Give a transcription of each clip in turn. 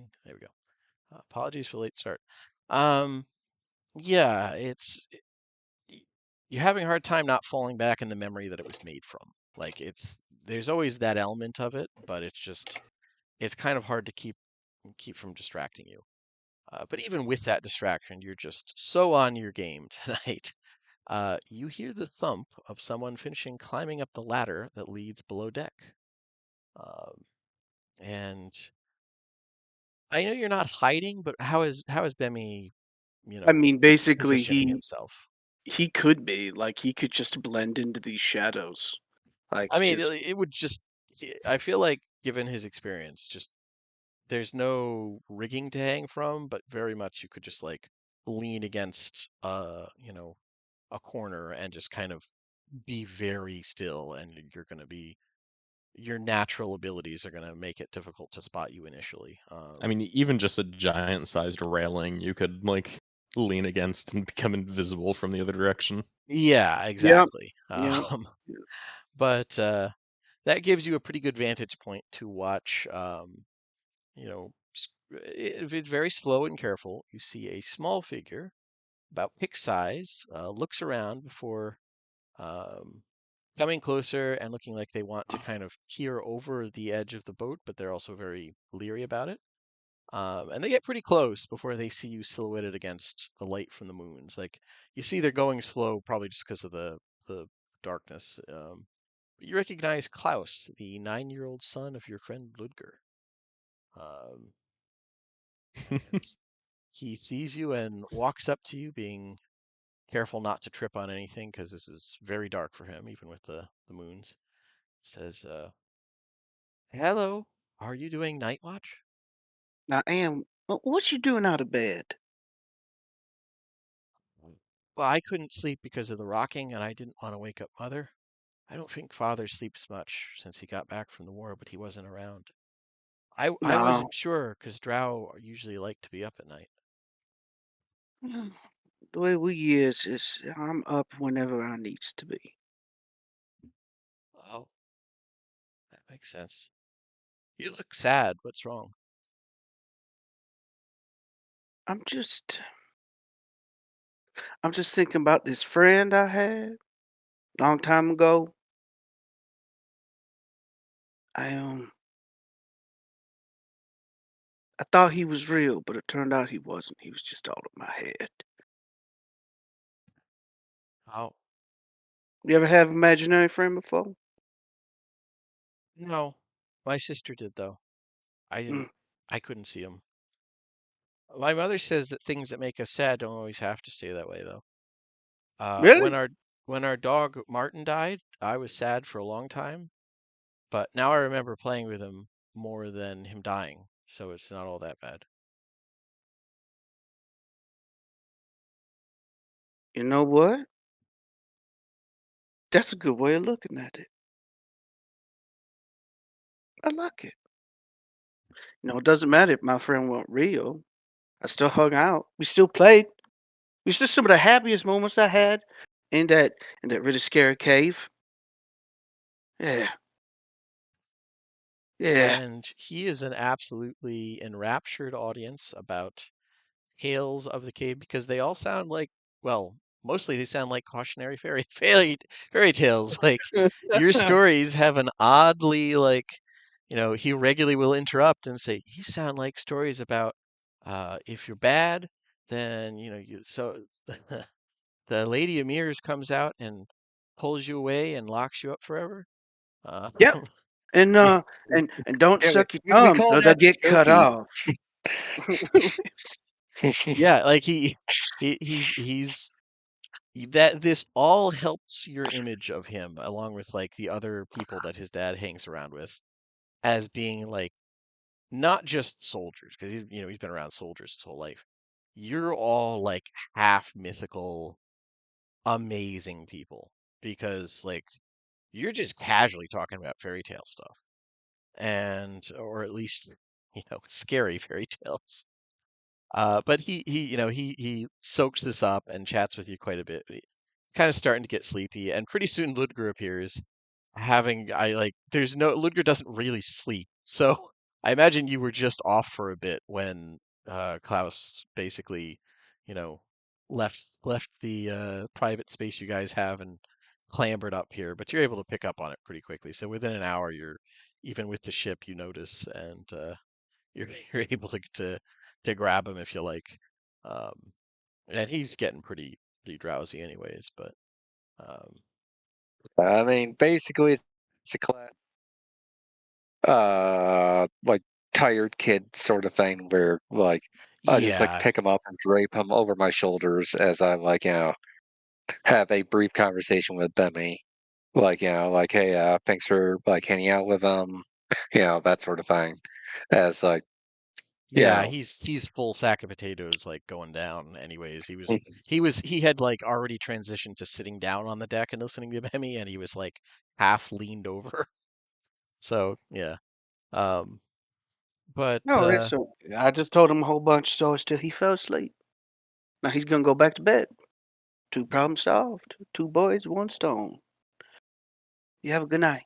recording. There we go. Apologies for the late start. Um, yeah, y- you're having a hard time not falling back in the memory that it was made from. Like there's always that element of it, but it's kind of hard to keep from distracting you. But even with that distraction, you're just so on your game tonight. You hear the thump of someone finishing climbing up the ladder that leads below deck. Um, and I know you're not hiding, but how is Bemi, I mean, basically, positioning he himself? he could be like he could just blend into these shadows, like I mean, just it would just. I feel like, given his experience, just there's no rigging to hang from, but very much you could just like lean against, a corner and just kind of be very still, and your natural abilities are gonna make it difficult to spot you initially. I mean, even just a giant-sized railing, you could lean against and become invisible from the other direction. Yeah, yep, exactly. yep. But that gives you a pretty good vantage point to watch. If it's very slow and careful, you see a small figure, about pick size, looks around before um, coming closer and looking like they want to kind of peer over the edge of the boat, but they're also very leery about it. And they get pretty close before they see you silhouetted against the light from the moons. Like you see, they're going slow, probably just because of the darkness. But you recognize Klaus, the 9-year-old son of your friend Ludger. Um, and he sees you and walks up to you, being careful not to trip on anything because this is very dark for him, even with the moons. Says, "Hello, are you doing night watch?" Now, Am, what you doing out of bed? Well, I couldn't sleep because of the rocking, and I didn't want to wake up Mother. I don't think Father sleeps much since he got back from the war, but he wasn't around. I No, wasn't sure because Drow usually like to be up at night. the way we is I'm up whenever I needs to be. Oh, that makes sense. You look sad. What's wrong? I'm just I'm just thinking about this friend I had long time ago. I I thought he was real, but it turned out he wasn't. He was just all in my head. Oh, You ever have an imaginary friend before? no. My sister did though. I Mm, didn't. I couldn't see him. My mother says that things that make us sad don't always have to stay that way though. Uh, when really? our when our dog Martin died, I was sad for a long time, but now I remember playing with him more than him dying, so it's not all that bad. You know what? That's a good way of looking at it. I like it. It doesn't matter if my friend weren't real. I still hung out. We still played. We still some of the happiest moments I had in that really scary cave. Yeah, yeah. And he is an absolutely enraptured audience about tales of the cave because they all sound like, well, mostly they sound like cautionary fairy tales. Like your stories have an oddly like, he regularly will interrupt and say, "These sound like stories about if you're bad, then you so the Lady of Mirrors comes out and pulls you away and locks you up forever." Uh, Yep. And yeah, and don't Yeah, suck your we thumbs call or they'll that get cut spooky. off. yeah, like he's that this all helps your image of him along with like the other people that his dad hangs around with as being like not just soldiers because he's been around soldiers his whole life. You're all like half mythical, amazing people because like you're just casually talking about fairy tale stuff and or at least scary fairy tales. But he soaks this up and chats with you quite a bit. Kind of starting to get sleepy, and pretty soon Ludger appears. Having I like, there's no Ludger doesn't really sleep, so I imagine you were just off for a bit when Klaus basically, you know, left the private space you guys have and clambered up here, but you're able to pick up on it pretty quickly. So within an hour, you're even with the ship, you notice, and you're you're able to grab him if you like. Um, and he's getting pretty drowsy anyways, but um, I mean, basically, it's a class, like tired kid sort of thing where like I just like yeah, pick him up and drape him over my shoulders as I like have a brief conversation with Bemmy, like like hey, thanks for like hanging out with that sort of thing, as like you yeah, know. he's full sack of potatoes like going down anyways. He was Mhm. he had like already transitioned to sitting down on the deck and listening to Bemmy, and he was like half leaned over. So yeah. Um but No, it's I just told him a whole bunch of stories till he fell asleep. Now he's gonna go back to bed. Two problems solved. Two boys, one stone. You have a good night.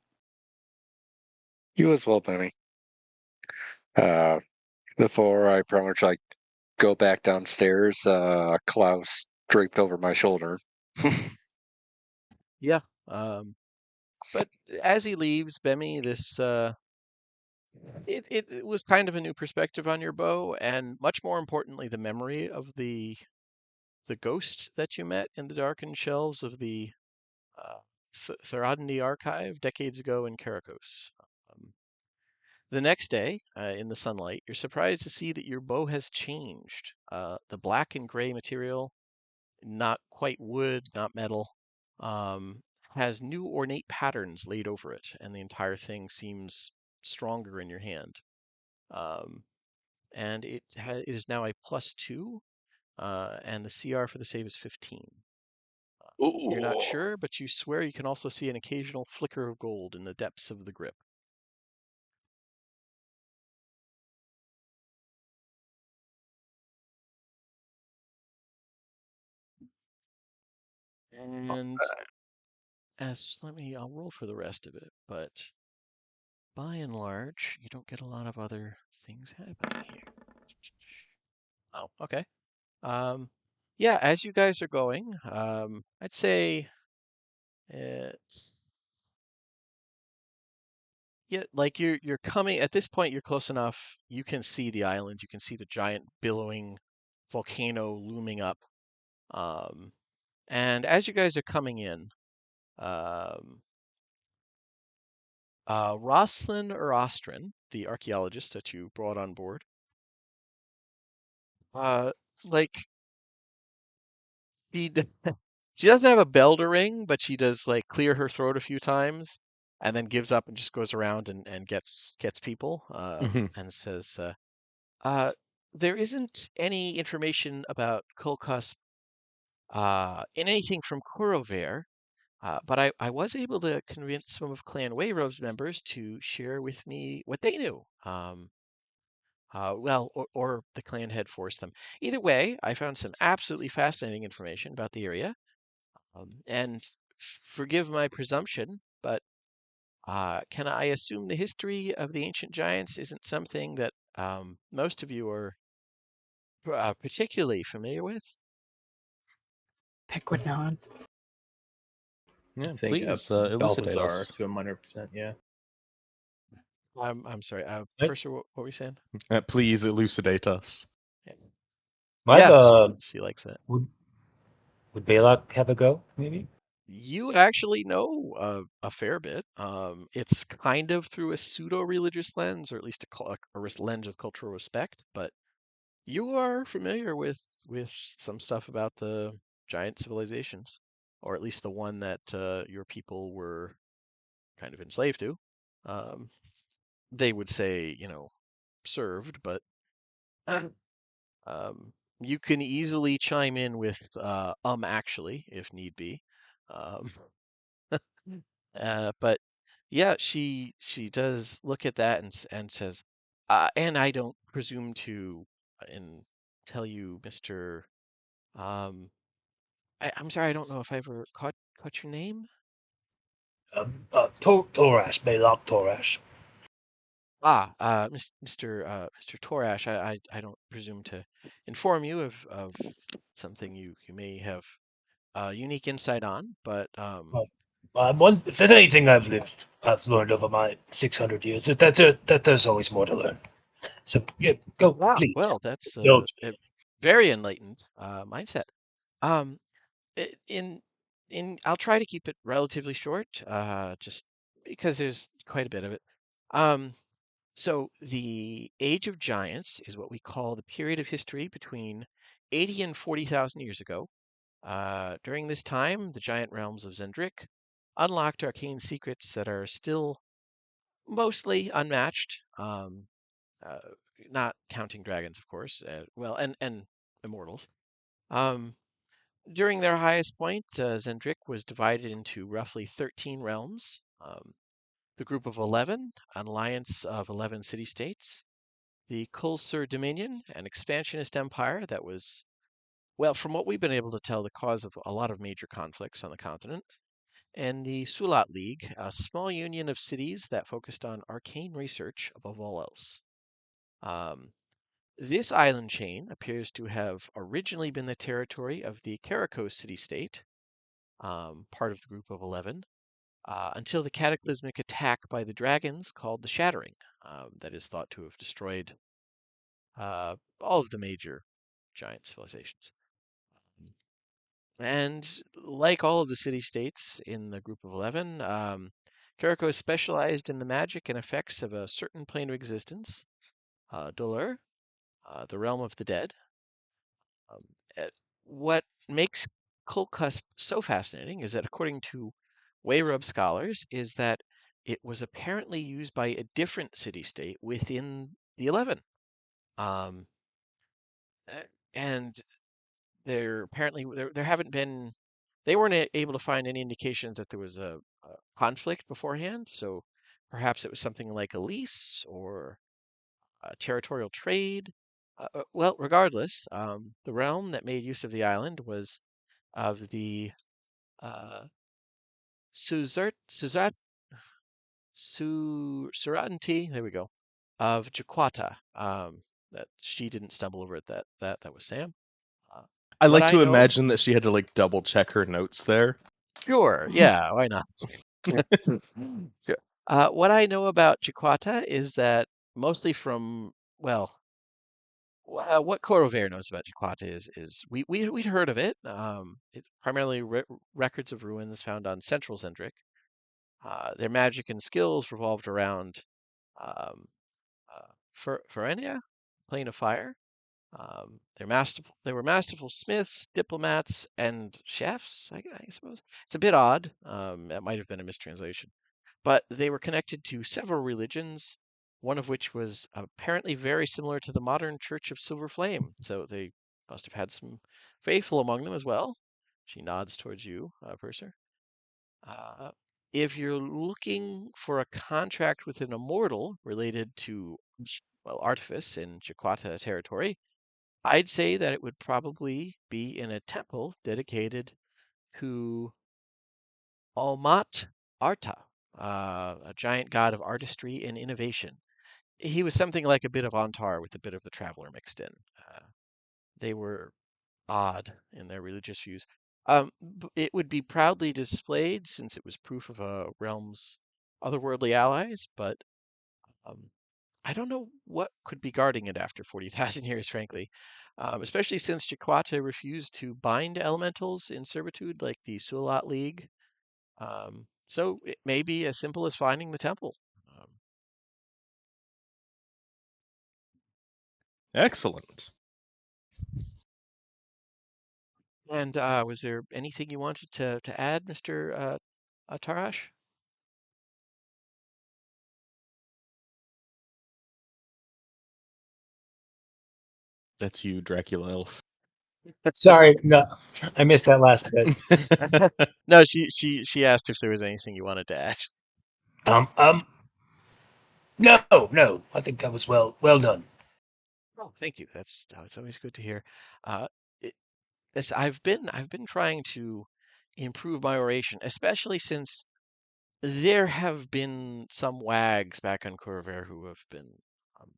You as well, Bemmy. Uh, Before I pretty much like go back downstairs, Klaus draped over my shoulder. yeah. Um but as he leaves, Bemmy, this it was kind of a new perspective on your bow, and much more importantly, the memory of the ghost that you met in the darkened shelves of the uh, Therodny archive decades ago in Karakos. Um, the next day, in the sunlight, you're surprised to see that your bow has changed. The black and gray material, not quite wood, not metal, um, has new ornate patterns laid over it, and the entire thing seems stronger in your hand. Um, and it is now a +2, and the CR for the save is 15. You're not Ooh. sure, but you swear you can also see an occasional flicker of gold in the depths of the grip. And I'll roll for the rest of it, but by and large, you don't get a lot of other things happening here. Oh, okay. Um, yeah, as you guys are going, I'd say it's yeah, like you're coming at this point, you're close enough. You can see the island, you can see the giant billowing volcano looming up. Um, and as you guys are coming in, um, Roslyn or Ostrin, the archaeologist that you brought on board, uh, like she she doesn't have a bell to ring, but she does like clear her throat a few times, and then gives up and just goes around and gets people, Mhm. and says, uh, there isn't any information about Kolkos in anything from Kurover. But I was able to convince some of Clan Wayrove's members to share with me what they knew. Well, or the clan had forced them. Either way, I found some absolutely fascinating information about the area. And forgive my presumption, but can I assume the history of the ancient giants isn't something that most of you are particularly familiar with? Pick would nod. Yeah, I think please elucidate Balthazar us. to a minor extent, yeah. I'm sorry, Right. Purser, what were you saying? Please elucidate us. Yeah, I've yeah, she likes that. would Balak have a go, maybe? You actually know a fair bit. It's kind of through a pseudo-religious lens, or at least a lens of cultural respect, but you are familiar with some stuff about the giant civilizations, or at least the one that your people were kind of enslaved to. Um, they would say, served, but um, you can easily chime in with actually, if need be. Um, but yeah, she does look at that and says, and I don't presume to and tell you, Mister. Um, I'm sorry, I don't know if I ever caught your name. Torash, Balak Torash. Mr. Torash, I don't presume to inform you of something you may have unique insight on, but If there's anything I've learned over my 600 years, is that there's always more to learn. So yeah, go, please. well, that's Indulge me. a very enlightened mindset. Um, in I'll try to keep it relatively short, just because there's quite a bit of it. Um, so the Age of Giants is what we call the period of history between 80 and 40,000 years ago. During this time, the giant realms of Zendrik unlocked arcane secrets that are still mostly unmatched. Uh, Not counting dragons, of course. Well, and immortals. Um, During their highest point, Zendrik was divided into roughly 13 realms. The Group of 11, an alliance of 11 city-states. The Kulsur Dominion, an expansionist empire that was, well, from what we've been able to tell, the cause of a lot of major conflicts on the continent. And the Sulat League, a small union of cities that focused on arcane research above all else. Um, this island chain appears to have originally been the territory of the Karakos city-state, part of the Group of 11, until the cataclysmic attack by the dragons called the Shattering, that is thought to have destroyed all of the major giant civilizations. And like all of the city-states in the Group of 11, Karakos specialized in the magic and effects of a certain plane of existence, Dolur, the realm of the dead. Um, what makes Kulkus so fascinating is that, according to Wayrub scholars, is that it was apparently used by a different city-state within the 11. Um, and there haven't been they weren't able to find any indications that there was a conflict beforehand. So perhaps it was something like a lease or territorial trade. Well, regardless, the realm that made use of the island was of the uh, Suzat Suranti. There we go. Of Jaquata. That she didn't stumble over it. That was Sam. Uh, I what like I to know, imagine that she had to like double check her notes there. sure, yeah, why not? Sure. What I know about Chiquata is that mostly from, well, what Corover knows about Chiquata is we'd heard of it. It's primarily records of ruins found on Central Zendrik. Their magic and skills revolved around um, Ferenia, Plane of Fire. They were masterful smiths, diplomats, and chefs, I suppose. It's a bit odd. That might have been a mistranslation. But they were connected to several religions, one of which was apparently very similar to the modern Church of Silver Flame. So they must have had some faithful among them as well. She nods towards you, Purser. Uh, if you're looking for a contract with an immortal related to, well, artifice in Jaquata territory, I'd say that it would probably be in a temple dedicated to Almat Arta, a giant god of artistry and innovation. He was something like a bit of Antar with a bit of the traveler mixed in. They were odd in their religious views. It would be proudly displayed since it was proof of a realm's otherworldly allies, but um, I don't know what could be guarding it after 40,000 years, frankly, especially since Jaquata refused to bind elementals in servitude like the Sulat League. So it may be as simple as finding the temple. Um, Excellent. and was there anything you wanted to add, Mr. Tarash? That's you, Dracula Elf. Sorry, no, I missed that last bit. No, she asked if there was anything you wanted to add. Um, um, no, I think that was well done. Oh, thank you. It's always good to hear. Uh, it, I've been trying to improve my oration, especially since There have been some wags back on Corvair who have been um,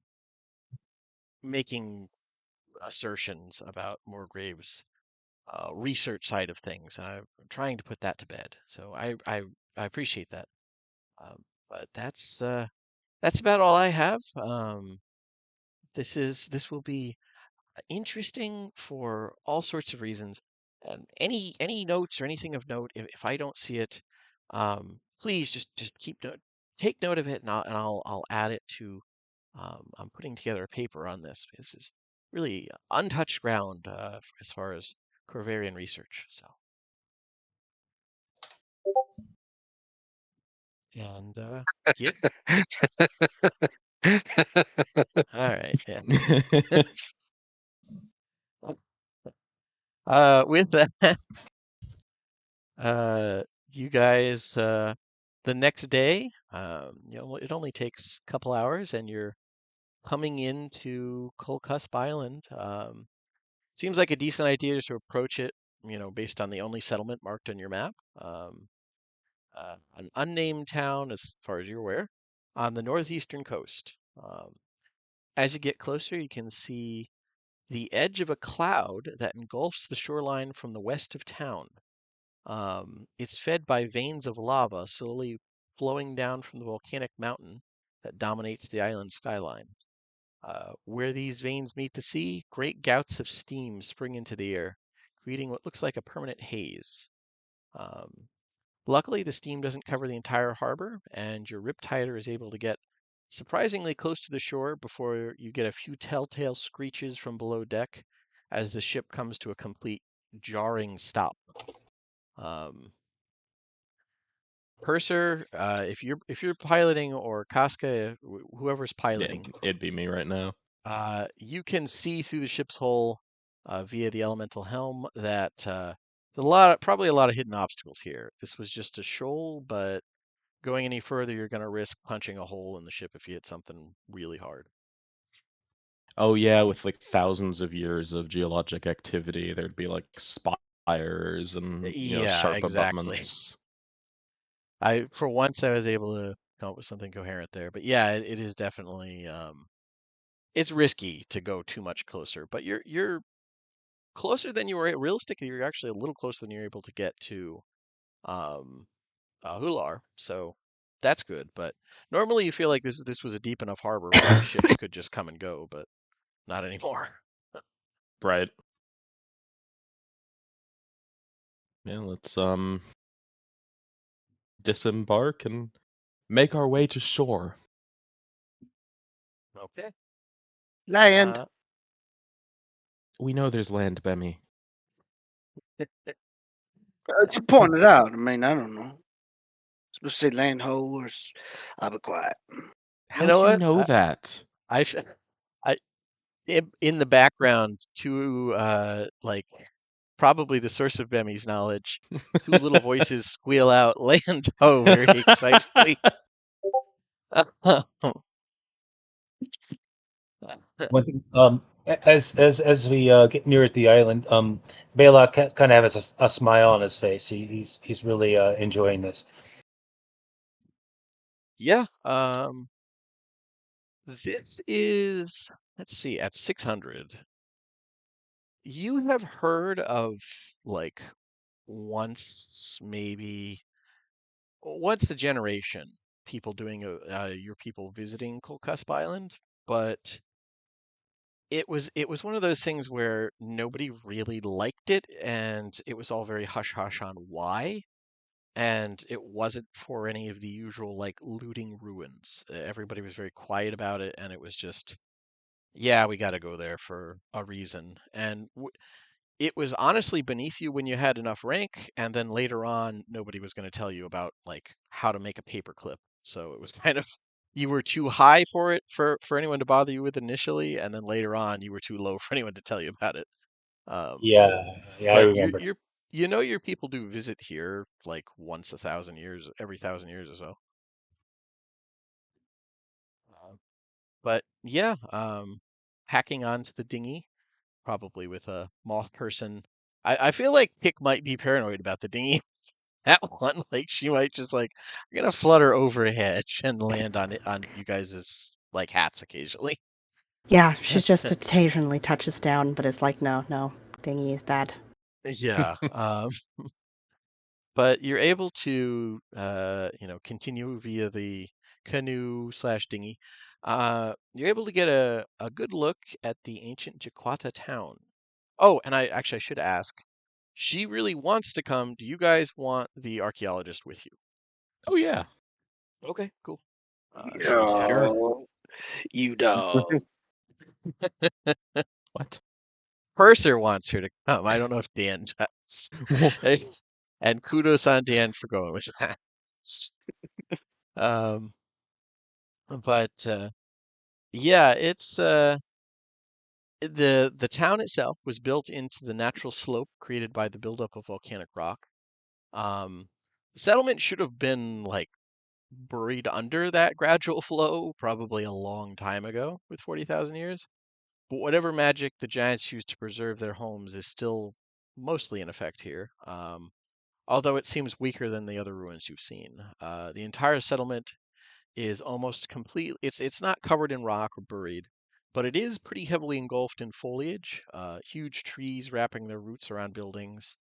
making assertions about Morgrave's research side of things, and I'm trying to put that to bed. So I appreciate that. But that's about all I have. This will be interesting for all sorts of reasons. And any notes or anything of note, if I don't see it, please just take note of it, and I'll add it to. I'm putting together a paper on this. This is really untouched ground as far as Corvarian research. So, and yeah, all right, yeah. With that, you guys, the next day, it only takes a couple hours, and you're coming into Colcusp Island. Seems like a decent idea to approach it, based on the only settlement marked on your map. An unnamed town, as far as you're aware, on the northeastern coast. As you get closer, you can see the edge of a cloud that engulfs the shoreline from the west of town. It's fed by veins of lava slowly flowing down from the volcanic mountain that dominates the island skyline. Where these veins meet the sea, great gouts of steam spring into the air, creating what looks like a permanent haze. Um, Luckily, the steam doesn't cover the entire harbor, and your riptider is able to get surprisingly close to the shore before you get a few telltale screeches from below deck as the ship comes to a complete jarring stop. Um, Purser, if you're piloting, or Casca, whoever's Yeah, piloting, it'd be me right now. you can see through the ship's hull via the elemental helm that probably a lot of hidden obstacles here. This was just a shoal, but going any further, you're going to risk punching a hole in the ship if you hit something really hard. Oh yeah, with like thousands of years of geologic activity, there'd be like spires and Yeah, sharp exactly. abutments. For once, I was able to come up with something coherent there. But yeah, it is definitely it's risky to go too much closer. But you're closer than you were. Realistically, you're actually a little closer than you're able to get to um, Hular. So that's good. But normally, you feel like this was a deep enough harbor where ships could just come and go, but not anymore. Right. Yeah, let's disembark and make our way to shore. Okay. Land. We know there's land, Bemmy. Just pointed out. I mean, I don't know. Supposed to say land hole or I'll be quiet. How know do you what? know that? I, I, in the background, two like probably the source of Bemmy's knowledge, two little voices squeal out "land ho" very excitedly. One thing, as we get near the island, Baylock kind of has a smile on his face. He's really enjoying this. Yeah. This is, let's see, at 600. You have heard of, like, maybe once a generation, people doing your people visiting Kolcusp Island, but it was one of those things where nobody really liked it, and it was all very hush hush on why, and it wasn't for any of the usual like looting ruins. Everybody was very quiet about it, and it was just, yeah, we got to go there for a reason, and it was honestly beneath you when you had enough rank, and then later on, nobody was going to tell you about like how to make a paperclip. So it was kind of, you were too high for it for anyone to bother you with initially, and then later on, you were too low for anyone to tell you about it. Um, Yeah, I but remember. your people do visit here like once 1,000 years, every 1,000 years or so. But yeah, hacking onto the dinghy, probably with a moth person. I feel like Pick might be paranoid about the dinghy. that one, like she might just like gonna flutter overhead and land on you guys' like hats occasionally. Yeah, she just occasionally touches down, but it's like, no, dinghy is bad. Yeah. But you're able to continue via the canoe slash dinghy. You're able to get a good look at the ancient Jaquata town. Oh, and I should ask, she really wants to come. Do you guys want the archaeologist with you? Oh yeah. Okay, cool. She's happy. Sure. No, you dog. What? Purser wants her to come. I don't know if Dan does. Well, And kudos on Dan for going with that. Um, but yeah, it's the town itself was built into the natural slope created by the buildup of volcanic rock. The settlement should have been like buried under that gradual flow probably a long time ago with 40,000 years. But whatever magic the giants used to preserve their homes is still mostly in effect here. Although it seems weaker than the other ruins you've seen. The entire settlement is almost complete. It's not covered in rock or buried, but it is pretty heavily engulfed in foliage. Huge trees wrapping their roots around buildings,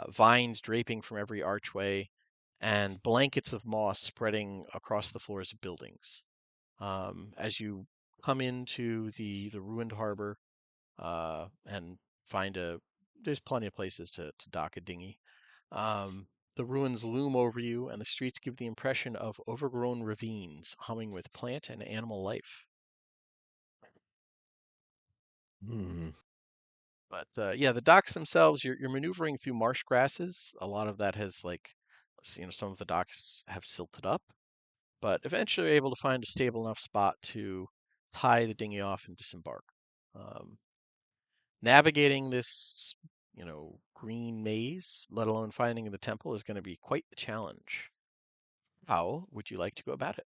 vines draping from every archway, and blankets of moss spreading across the floors of buildings. As you come into the ruined harbor and find there's plenty of places to dock a dinghy. Um, the ruins loom over you, and the streets give the impression of overgrown ravines humming with plant and animal life. hmm. But yeah, the docks themselves, you're maneuvering through marsh grasses. A lot of that has some of the docks have silted up, but eventually you're able to find a stable enough spot to tie the dinghy off and disembark. Um, Navigating this, green maze, let alone finding the temple, is going to be quite the challenge. How would you like to go about it?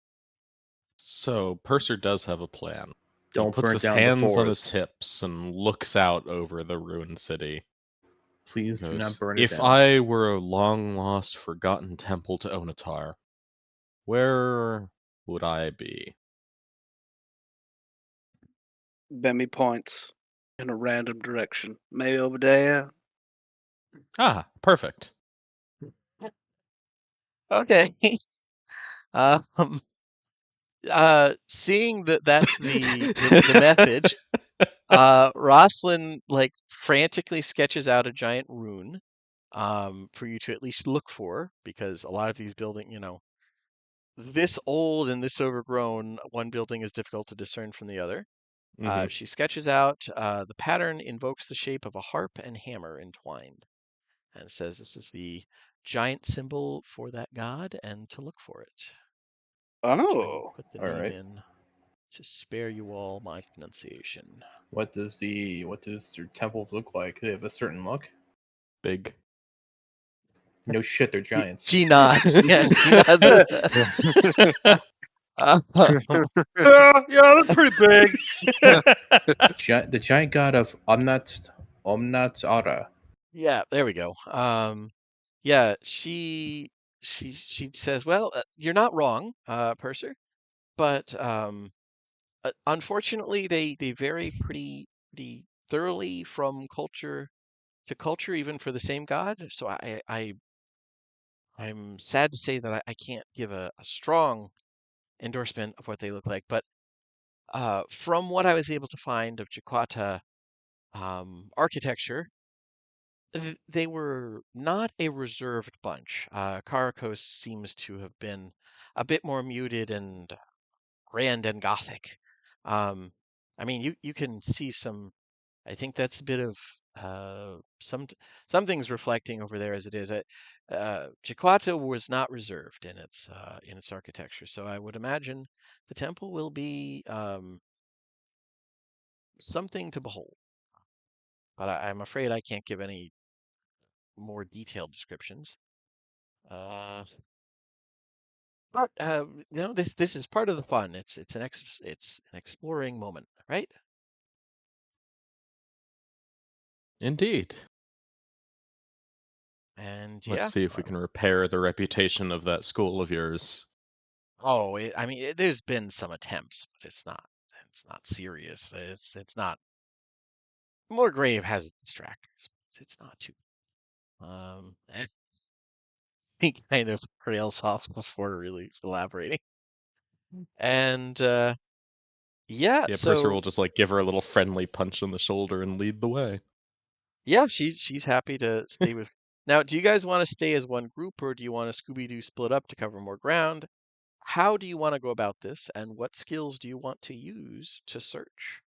So Purser does have a plan. He Don't puts burn his down the hands on his forest. hips and looks out over the ruined city. Please He do not goes, burn it if down. I were a long lost, forgotten temple to Onatar, where would I be? Bemmy points in a random direction. Maybe over there. Ah, perfect. Okay. Um, Seeing that that's the method, Roslyn like frantically sketches out a giant rune, for you to at least look for, because a lot of these this old and this overgrown, one building is difficult to discern from the other. Hmm. She sketches out the pattern invokes the shape of a harp and hammer entwined, and says this is the giant symbol for that god, and to look for it. Which I will Oh. put the All name right. in to spare you all my pronunciation. What does their temples look like? They have a certain look. Big. No shit, they're giants. She nods. Yeah, she nods. Um, Yeah, they're pretty big. The giant god of Omnat Ara. yeah, there we go. Yeah, she says, "Well, you're not wrong, Purser, but unfortunately, they vary pretty thoroughly from culture to culture, even for the same god. So I'm sad to say that I can't give a strong endorsement of what they look like, but from what I was able to find of Jakarta architecture, they were not a reserved bunch. Karakos seems to have been a bit more muted and grand and gothic. Um, I mean, you can see some. I think that's a bit of some things reflecting over there as it is. Jakarta was not reserved in its architecture, so I would imagine the temple will be something to behold. But I'm afraid I can't give any more detailed descriptions. Uh, but this is part of the fun. It's an exploring moment, right? Indeed. And Let's see if we can repair the reputation of that school of yours. Oh, there's been some attempts, but it's not serious. It's not. Moorgrave has distractors, but it's not too. And he kind of trails off before really elaborating. And yeah, Yeah, Purser so will just like give her a little friendly punch on the shoulder and lead the way. yeah, she's happy to stay with. Now, do you guys want to stay as one group, or do you want to Scooby-Doo split up to cover more ground? How do you want to go about this, and what skills do you want to use to search?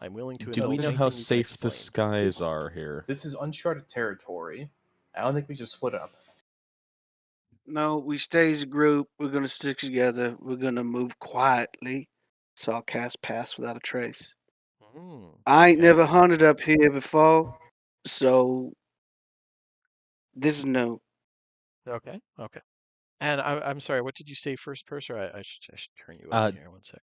I'm willing to Do indulge we know anything how you can safe the explain. skies are here? This is uncharted territory. I don't think we should split up. No, we stay as a group. We're gonna stick together. We're gonna move quietly. So I'll cast Pass Without a Trace. I ain't Okay. never hunted up here before, so this is new. Okay. And I'm sorry, what did you say first, Purser? I should turn you up here. 1 sec.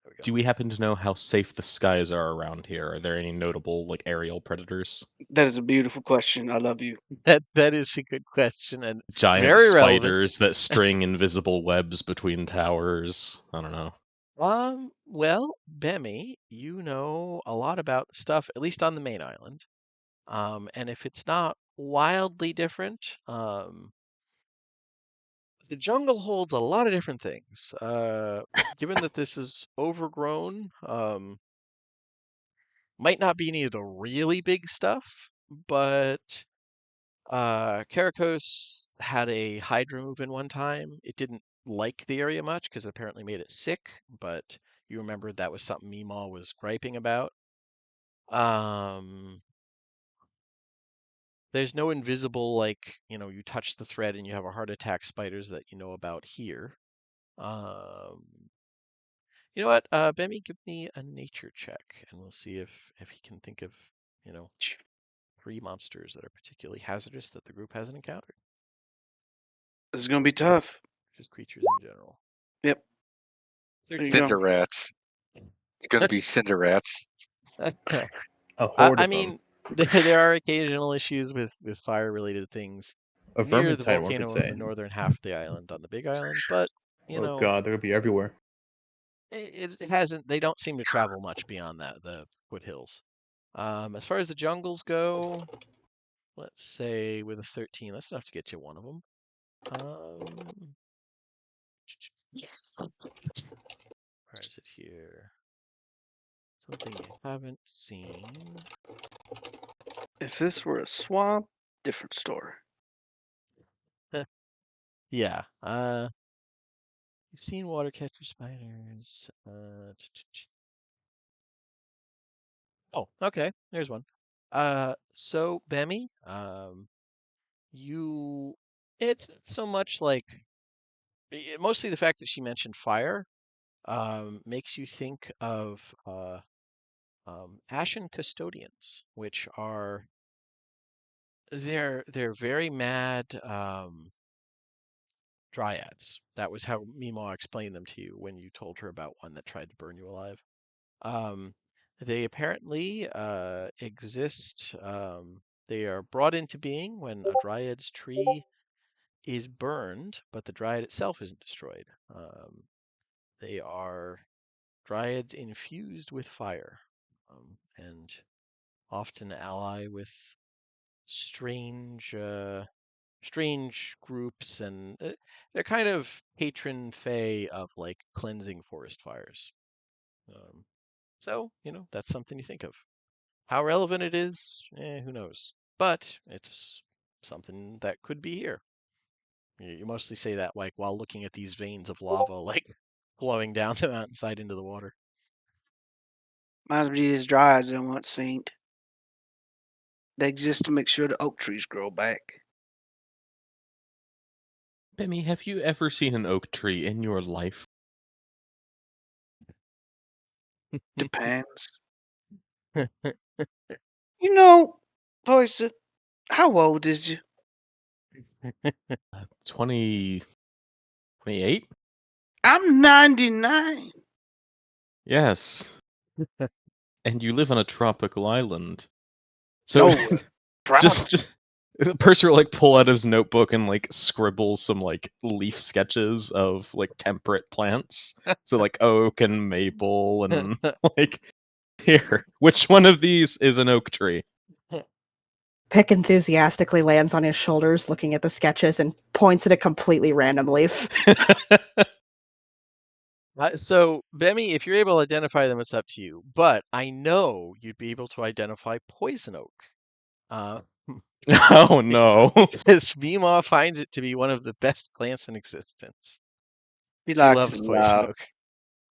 There we go. Do we happen to know how safe the skies are around here? Are there any notable like aerial predators? That is a beautiful question. I love you. That is a good question and Giant very relevant. spiders that string invisible webs between towers. I don't know. Well, Bemmy, you know a lot about stuff, at least on the main island. And if it's not wildly different, the jungle holds a lot of different things. Given that this is overgrown, might not be any of the really big stuff, but Karakos had a Hydra move in one time. It didn't like the area much because it apparently made it sick, but you remember that was something Meemaw was griping about. There's no invisible, like, you touch the thread and you have a heart attack spiders that you know about here. You know what? Bemmy, give me a nature check, and we'll see if he can think of, 3 monsters that are particularly hazardous that the group hasn't encountered. This is gonna be tough. Just creatures in general. Yep. There you 13. go. Cinder rats. It's going to be cinder rats. A horde I of them. mean, there are occasional issues with fire-related things A near the vermintide, one could volcano in say. the northern half of the island on the Big Island, but Oh god, they're going to be everywhere. it hasn't. They don't seem to travel much beyond that, the foothills. As far as the jungles go, let's say with a 13, that's enough to get you one of them. Where is it here? Something you haven't seen. If this were a swamp, different story. Yeah. You've seen water catcher spiders. Oh, okay. There's one. So Bemmy, it's not so much like mostly the fact that she mentioned fire, makes you think of Ashen Custodians, which are they're very mad dryads. That was how Meemaw explained them to you when you told her about one that tried to burn you alive. They apparently exist. They are brought into being when a dryad's tree is burned, but the dryad itself isn't destroyed. They are dryads infused with fire, and often ally with strange strange groups, and they're kind of patron fae of like cleansing forest fires. So that's something to think of. How relevant it is, who knows? But it's something that could be here. You mostly say that like while looking at these veins of lava like flowing down the mountainside into the water. Reminds me of these dryads I once seen. They exist to make sure the oak trees grow back. Bemmy, have you ever seen an oak tree in your life? Depends. You know, Poison, how old is you? 28? I'm 99. Yes. And you live on a tropical island. So No, proud. just Purser will, like, pull out his notebook and, like, scribble some, like, leaf sketches of, like, temperate plants. So, like, oak and maple and, like, here, which one of these is an oak tree? Pick enthusiastically lands on his shoulders, looking at the sketches, and points at a completely random leaf. So, Bemi, if you're able to identify them, it's up to you. But I know you'd be able to identify poison oak. Oh, no. Because Vima finds it to be one of the best plants in existence. She She likes loves it a poison lot. oak.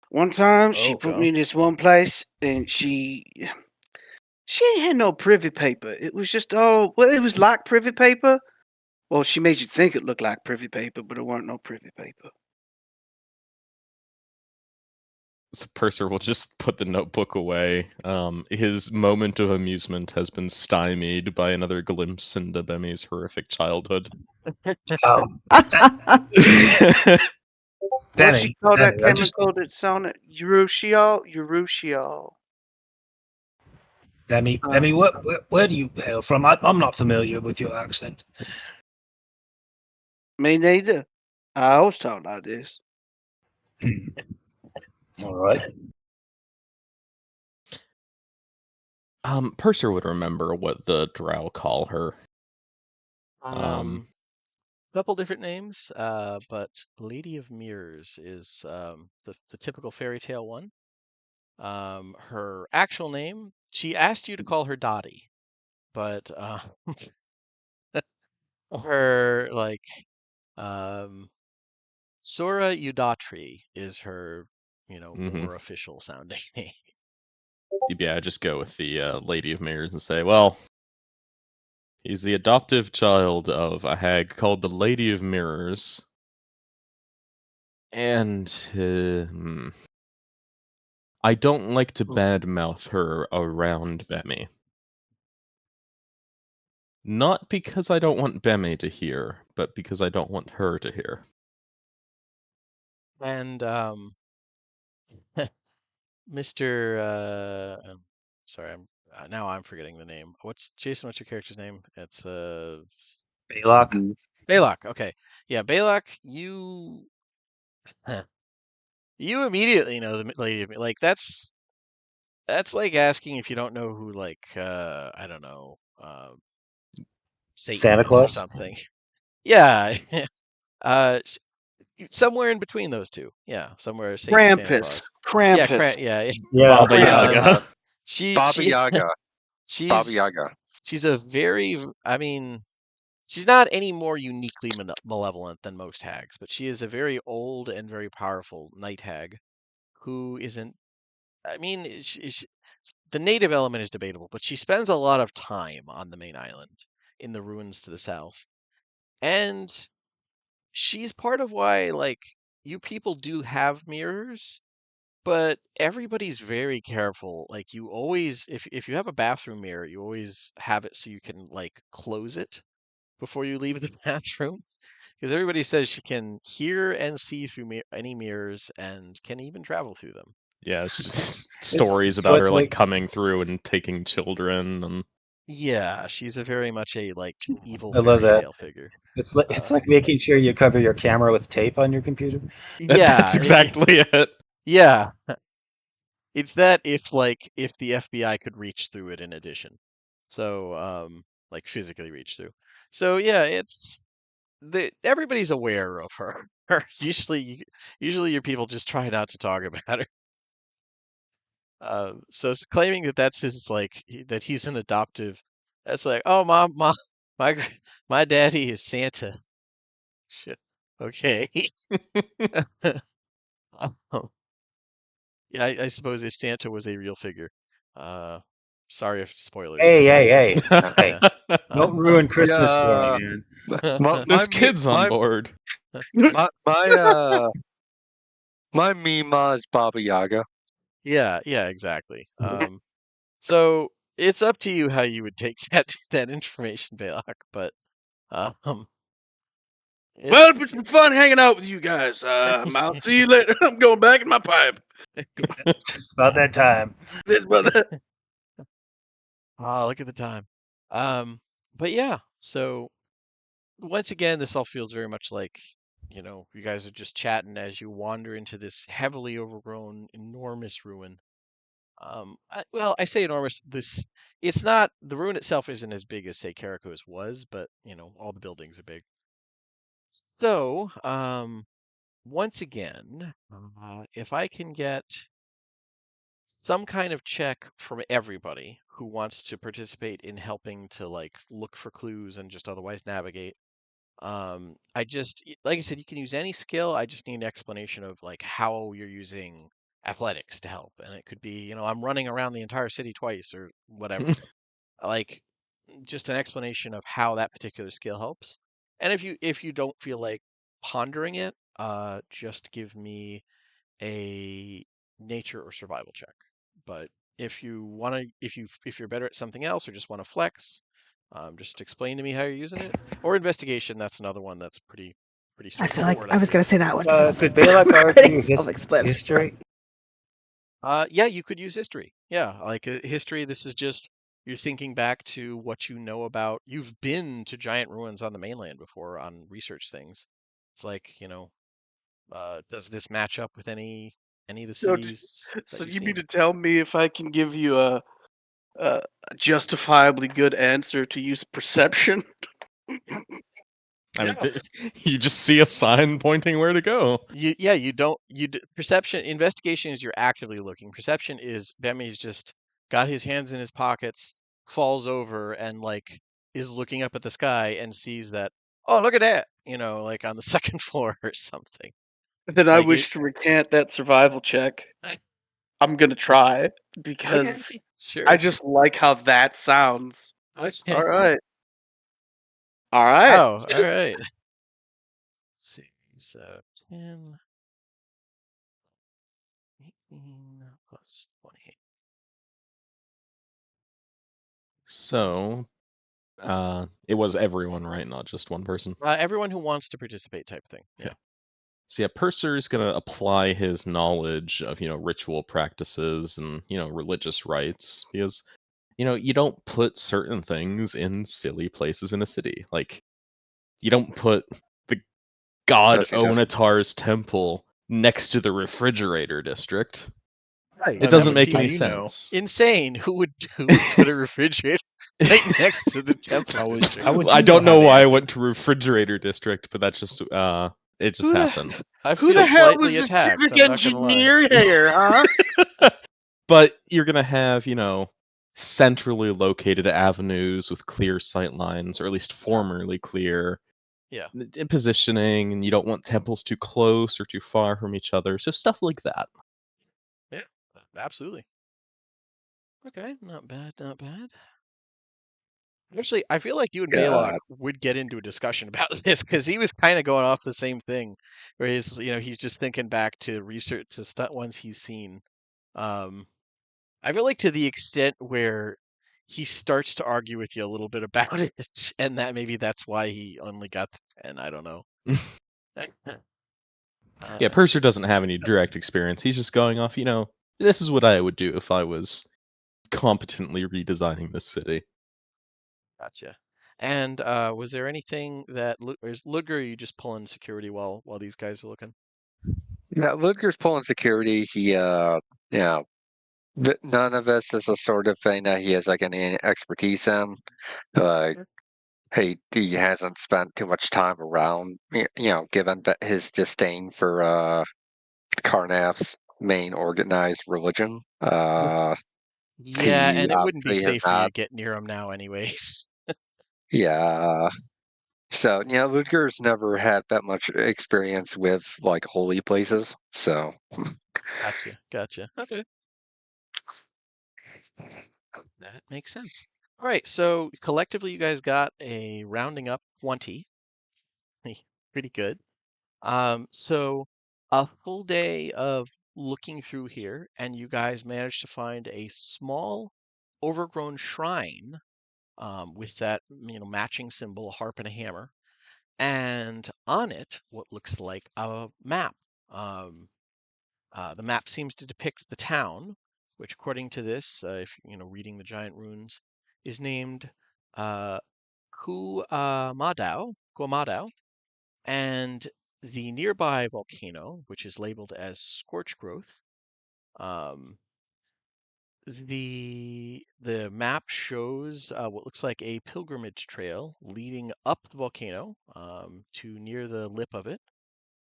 One time, she put Okay. me in this one place, and she ain't had no privy paper. It was just it was like privy paper. Well, she made you think it looked like privy paper, but it weren't no privy paper. So Purser will just put the notebook away. His moment of amusement has been stymied by another glimpse into Bemi's horrific childhood. What she called that Danny, I just chemical that's on it? Urushiol. Danny, where do you hail from? I'm not familiar with your accent. Me neither. I always talk like this. All right. Purser would remember what the drow call her. Couple different names, but Lady of Mirrors is the typical fairy tale one. Her actual name, she asked you to call her Dottie, but her Sora Udatri is her, more official sounding name. Yeah, just go with the Lady of Mirrors and say, well, he's the adoptive child of a hag called the Lady of Mirrors. And I don't like to badmouth her around Bemi. Not because I don't want Bemi to hear, but because I don't want her to hear. And Mr. Sorry, now I'm forgetting the name. What's your character's name? It's Baylock. Baylock. Okay, yeah, Baylock. You you immediately know the Lady of Me. Like that's like asking if you don't know who I don't know Satan Santa is or Claus? something. Yeah, somewhere in between those two. Yeah, somewhere Satan, Santa Krampus. Claus. Yeah, Krampus. Yeah. Baba Yaga. Baba Yaga. Baba She's Yaga. she's a very, I mean, she's not any more uniquely malevolent than most hags, but she is a very old and very powerful night hag who isn't. I mean, the native element is debatable, but she spends a lot of time on the main island in the ruins to the south, and she's part of why you people do have mirrors, but everybody's very careful. Like you always, if you have a bathroom mirror, you always have it so you can close it before you leave the bathroom, because everybody says she can hear and see through any mirrors and can even travel through them. Yeah, it's just It's- stories so about it's her like- coming through and taking children and Yeah, she's a very much a evil I love fairy that. tale figure. It's like making sure you cover your camera with tape on your computer. that's exactly it. Yeah. It's that if the FBI could reach through it in addition. So physically reach through. So yeah, it's everybody's aware of her. Usually your people just try not to talk about her. So claiming that that's his that he's an adoptive, that's like, oh mom, my daddy is Santa. Shit. Okay. Um, yeah, I suppose if Santa was a real figure. Sorry if spoilers. Hey. Yeah. Don't ruin Christmas for me, man. There's kids on board. My Mima is Baba Yaga. Yeah, exactly. So it's up to you how you would take that information, Baylock, but Well, it's been fun hanging out with you guys. I'll see you later. I'm going back in my pipe. It's about that time. This brother. oh, look at the time. But yeah, so once again, this all feels very much like, you guys are just chatting as you wander into this heavily overgrown, enormous ruin. Well, I say enormous. It's not, the ruin itself isn't as big as say Caracos was, but all the buildings are big. So, once again, if I can get some kind of check from everybody who wants to participate in helping to like look for clues and just otherwise navigate. Like I said, you can use any skill. I just need an explanation of like how you're using athletics to help, and it could be, I'm running around the entire city twice or whatever. Like, just an explanation of how that particular skill helps. And if you don't feel like pondering it, just give me a nature or survival check. But if you want to, if you're better at something else or just want to flex, just explain to me how you're using it. Or investigation. That's another one that's pretty I feel like straightforward, I I was think. going to say that one. Feels Could Balak pretty argue self-explanatory. history? Yeah, you could use history. Yeah, like history. This is just you're thinking back to what you know about. You've been to giant ruins on the mainland before on research things. It's like, does this match up with any of the So, cities that so you've you mean seen? to tell me if I can give you a justifiably good answer to use perception? I mean, Yeah. you just see a sign pointing where to go. You don't perception investigation is you're actively looking. Perception is Bemi's just got his hands in his pockets, falls over and like is looking up at the sky and sees that, oh, look at that, like on the second floor or something. Then I Like it wish to recant that survival check. I'm gonna try Okay, because I sure. just like how that sounds. Okay. All right. All right. Oh, all right. Let's see. So 10, 18 plus 28. So, it was everyone, right? Not just one person. Everyone who wants to participate type thing. Yeah. Okay. So yeah, Purser's gonna apply his knowledge of ritual practices and religious rites because you don't put certain things in silly places in a city. Like you don't put the god Does he just Onatar's temple next to the refrigerator district. Right. It And That doesn't would make how any be you know? sense. insane. Who would put a refrigerator right next to the temple How would district? how would I you know don't how know they why I acted? went to refrigerator district, but that's just it just Who the happened. I who feel the hell slightly was the attacked, civic I'm not gonna lie. engineer here, huh? But you're gonna have, centrally located avenues with clear sight lines, or at least formerly clear Yeah. positioning, and you don't want temples too close or too far from each other. So stuff like that. Yeah. Absolutely. Okay, not bad, not bad. Actually, I feel like you and Balog God? would get into a discussion about this because he was kind of going off the same thing, where he's just thinking back to research to ones he's seen. Um, I feel like to the extent where he starts to argue with you a little bit about it, and that maybe that's why he only got the 10. I don't know. Yeah, Uh, Purser doesn't have any direct experience. He's just going off, this is what I would do if I was competently redesigning this city. Gotcha. And was there anything that or is Ludger? Or are you just pulling security while these guys are looking? Yeah, Ludger's pulling security. Yeah, none of this is the sort of thing that he has like any expertise in. Uh, he hasn't spent too much time around, given that his disdain for Karnav's main organized religion. Yeah, He and it wouldn't be obviously has safe for you not. to get near him now, anyways. Yeah. So, Ludger's never had that much experience with like holy places. So, Gotcha, gotcha. Okay, that makes sense. All right, so collectively, you guys got a rounding up 20. Pretty good. So a full day of looking through here, and you guys managed to find a small, overgrown shrine with that matching symbol, a harp and a hammer, and on it what looks like a map. Um, the map seems to depict the town, which, according to this, if reading the giant runes, is named uh, Guamadao, and the nearby volcano, which is labeled as scorch growth. The map shows what looks like a pilgrimage trail leading up the volcano to near the lip of it,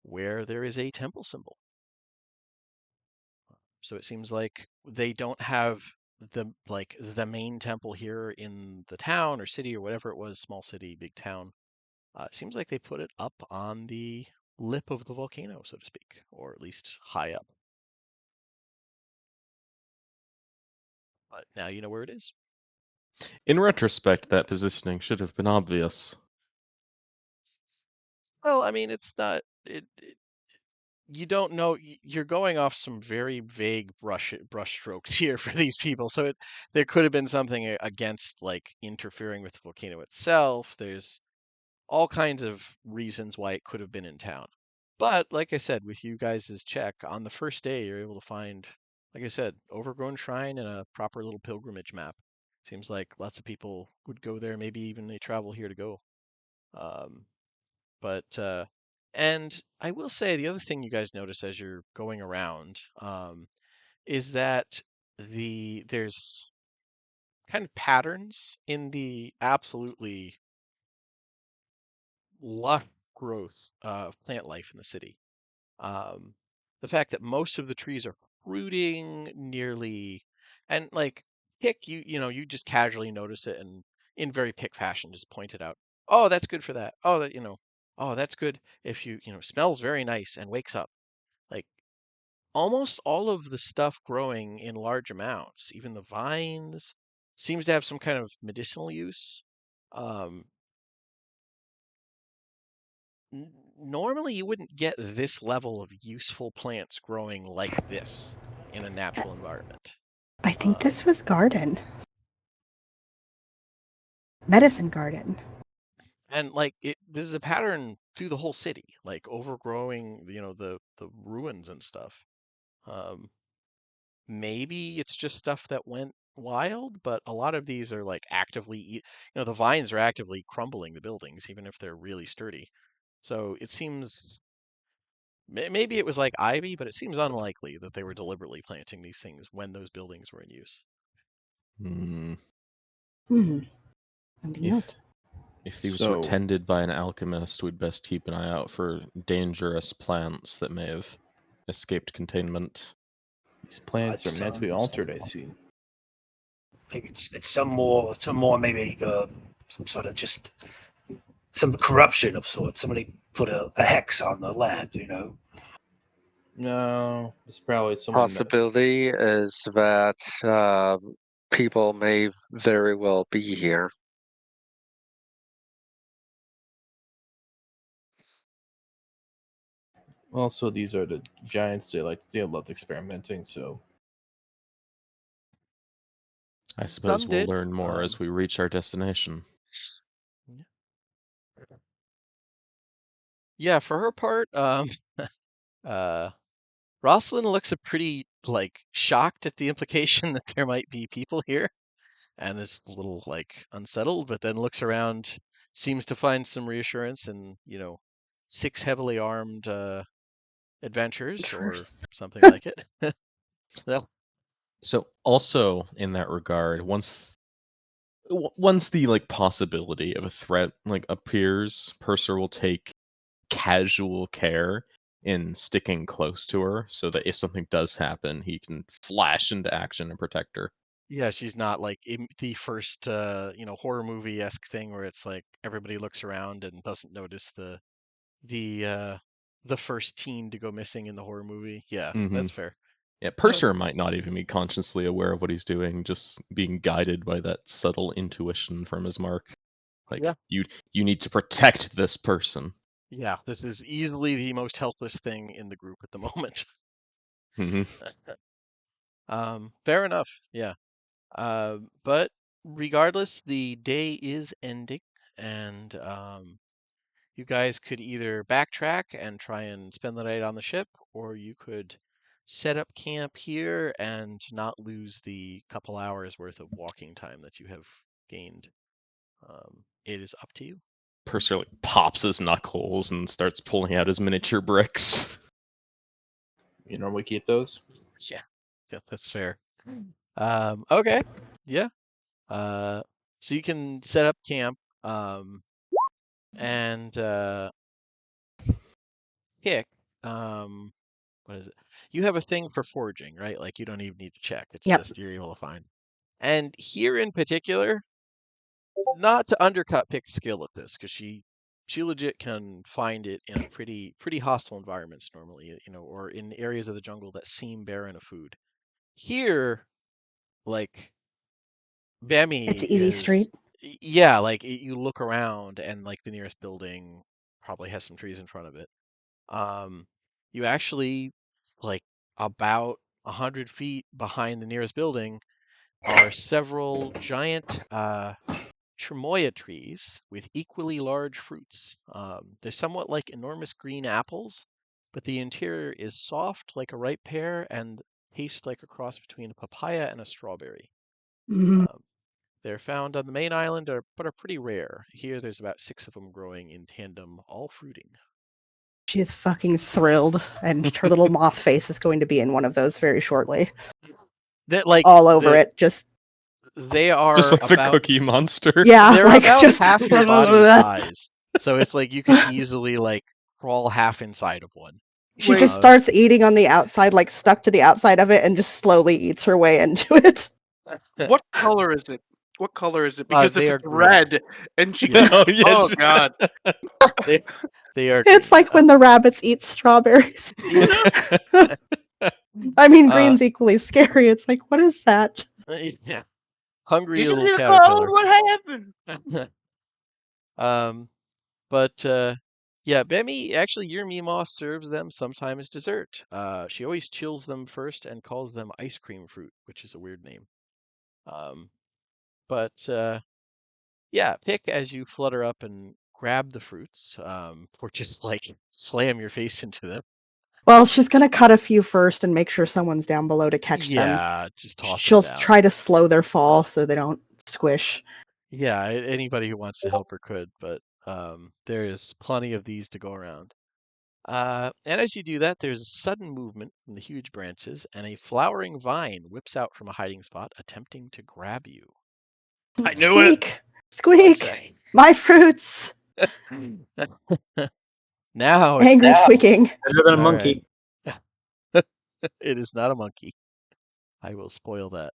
where there is a temple symbol. So it seems like they don't have the main temple here in the town or city or whatever it was, small city, big town. It seems like they put it up on the lip of the volcano, so to speak, or at least high up. But now you know where it is. In retrospect, that positioning should have been obvious. Well, I mean, it's not. You don't know. You're going off some very vague brush strokes here for these people. So there could have been something against like interfering with the volcano itself. There's all kinds of reasons why it could have been in town. But like I said, with you guys' check on the first day, you're able to find, like I said, overgrown shrine and a proper little pilgrimage map. Seems like lots of people would go there. Maybe even they travel here to go. Um, but and I will say the other thing you guys notice as you're going around is that there's kind of patterns in the absolutely lush growth of plant life in the city. Um, the fact that most of the trees are fruiting nearly, and like pick, you just casually notice it and in very pick fashion just point it out. Oh, that's good for that. Oh, oh, that's good if smells very nice and wakes up. Like almost all of the stuff growing in large amounts, even the vines, seems to have some kind of medicinal use. Um, Normally you wouldn't get this level of useful plants growing like this in a natural environment. I think Um, this was garden. Medicine garden. and like this is a pattern through the whole city, like overgrowing, the ruins and stuff. Um, Maybe it's just stuff that went wild, but a lot of these are like actively, the vines are actively crumbling the buildings, even if they're really sturdy. So it seems maybe it was like ivy, but it seems unlikely that they were deliberately planting these things when those buildings were in use. Hmm. Maybe If not. if these were So tended by an alchemist, we'd best keep an eye out for dangerous plants that may have escaped containment. these plants are It's, meant to be altered, I see. maybe it's some more maybe some sort of just some corruption of sorts. Somebody put a hex on the land, you know. No, it's probably someone Possibility is that people may very well be here. Also, these are the giants. They love experimenting. So I suppose Some we'll did. learn more as we reach our destination. Yeah, for her part, uh, Rosalind looks a pretty like shocked at the implication that there might be people here, and is a little like unsettled, but then looks around, seems to find some reassurance in, six heavily armed adventurers or something like it. Well, So, also in that regard, once the like possibility of a threat like appears, Purser will take casual care in sticking close to her so that if something does happen, he can flash into action and protect her. yeah, she's not like in the first horror movie-esque thing where it's like everybody looks around and doesn't notice the uh the first teen to go missing in the horror movie. Yeah, Hmm. that's fair. Yeah, Purser might not even be consciously aware of what he's doing, just being guided by that subtle intuition from his mark. Yeah. Like you need to protect this person. Yeah, this is easily the most helpless thing in the group at the moment. Hmm. Fair enough. Yeah. But regardless, the day is ending, and you guys could either backtrack and try and spend the night on the ship, or you could set up camp here and not lose the couple hours worth of walking time that you have gained. It is up to you. Purser like pops his knuckles and starts pulling out his miniature bricks. You normally keep those? Yeah, that's fair. Okay, yeah. So you can set up camp, and pick. What is it? You have a thing for foraging, right? Like you don't even need to check. It's Yep. just you're able to find. And here in particular, not to undercut Pick's skill at this, because she legit can find it in a pretty hostile environments normally, or in areas of the jungle that seem barren of food. Here, like It's Bemi easy street. yeah, like you look around and like the nearest building probably has some trees in front of it. You actually like about 100 feet behind the nearest building are several giant tremoya trees with equally large fruits. They're somewhat like enormous green apples, but the interior is soft like a ripe pear and tastes like a cross between a papaya and a strawberry. Mhm. They're found on the main island, but are pretty rare. Here, there's about 6 of them growing in tandem, all fruiting. She is fucking thrilled, and her little moth face is going to be in one of those very shortly. That like All over it, just they Just are like the about Cookie Monster. yeah, they're like about just half your body size, so it's like you could easily like crawl half inside of one. She just Uh, starts eating on the outside, like stuck to the outside of it, and just slowly eats her way into it. What color is it? What color is it? Because if they are it's green. red and she Yeah. keeps, Oh, yeah, oh she- god, They are. It's green. like when the rabbits eat strawberries. Yeah. I mean, green's equally scary. It's like, what is that? Yeah. Hungry did you little see the cold? caterpillar. What happened? But yeah, Bemi, actually, your Meemaw serves them sometime as dessert. She always chills them first and calls them ice cream fruit, which is a weird name. But yeah, pick as you flutter up and grab the fruits, or just like slam your face into them. Well, she's gonna cut a few first and make sure someone's down below to catch them. Yeah, just toss She'll them down. try to slow their fall so they don't squish. Yeah, anybody who wants to help her could, but there is plenty of these to go around. And as you do that, there's a sudden movement from the huge branches, and a flowering vine whips out from a hiding spot, attempting to grab you. I knew it. Squeak! Squeak! Okay. My fruits! Now it's Angry squeaking. Better than a All monkey. right. It is not a monkey. I will spoil that.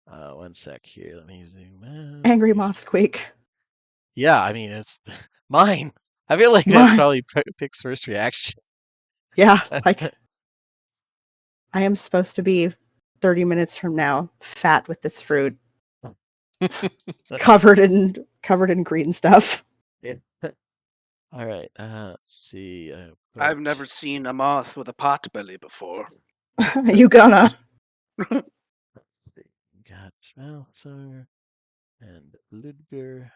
One sec here. Let me zoom out. Angry moth squeak. Yeah, I mean it's mine. I feel like that's Mine. probably Pick's first reaction. Yeah, like I am supposed to be 30 minutes from now fat with this fruit. covered in green stuff. Yeah. All right. Let's see. I've never seen a moth with a pot belly before. You gonna? Got Smeltzer and Ludger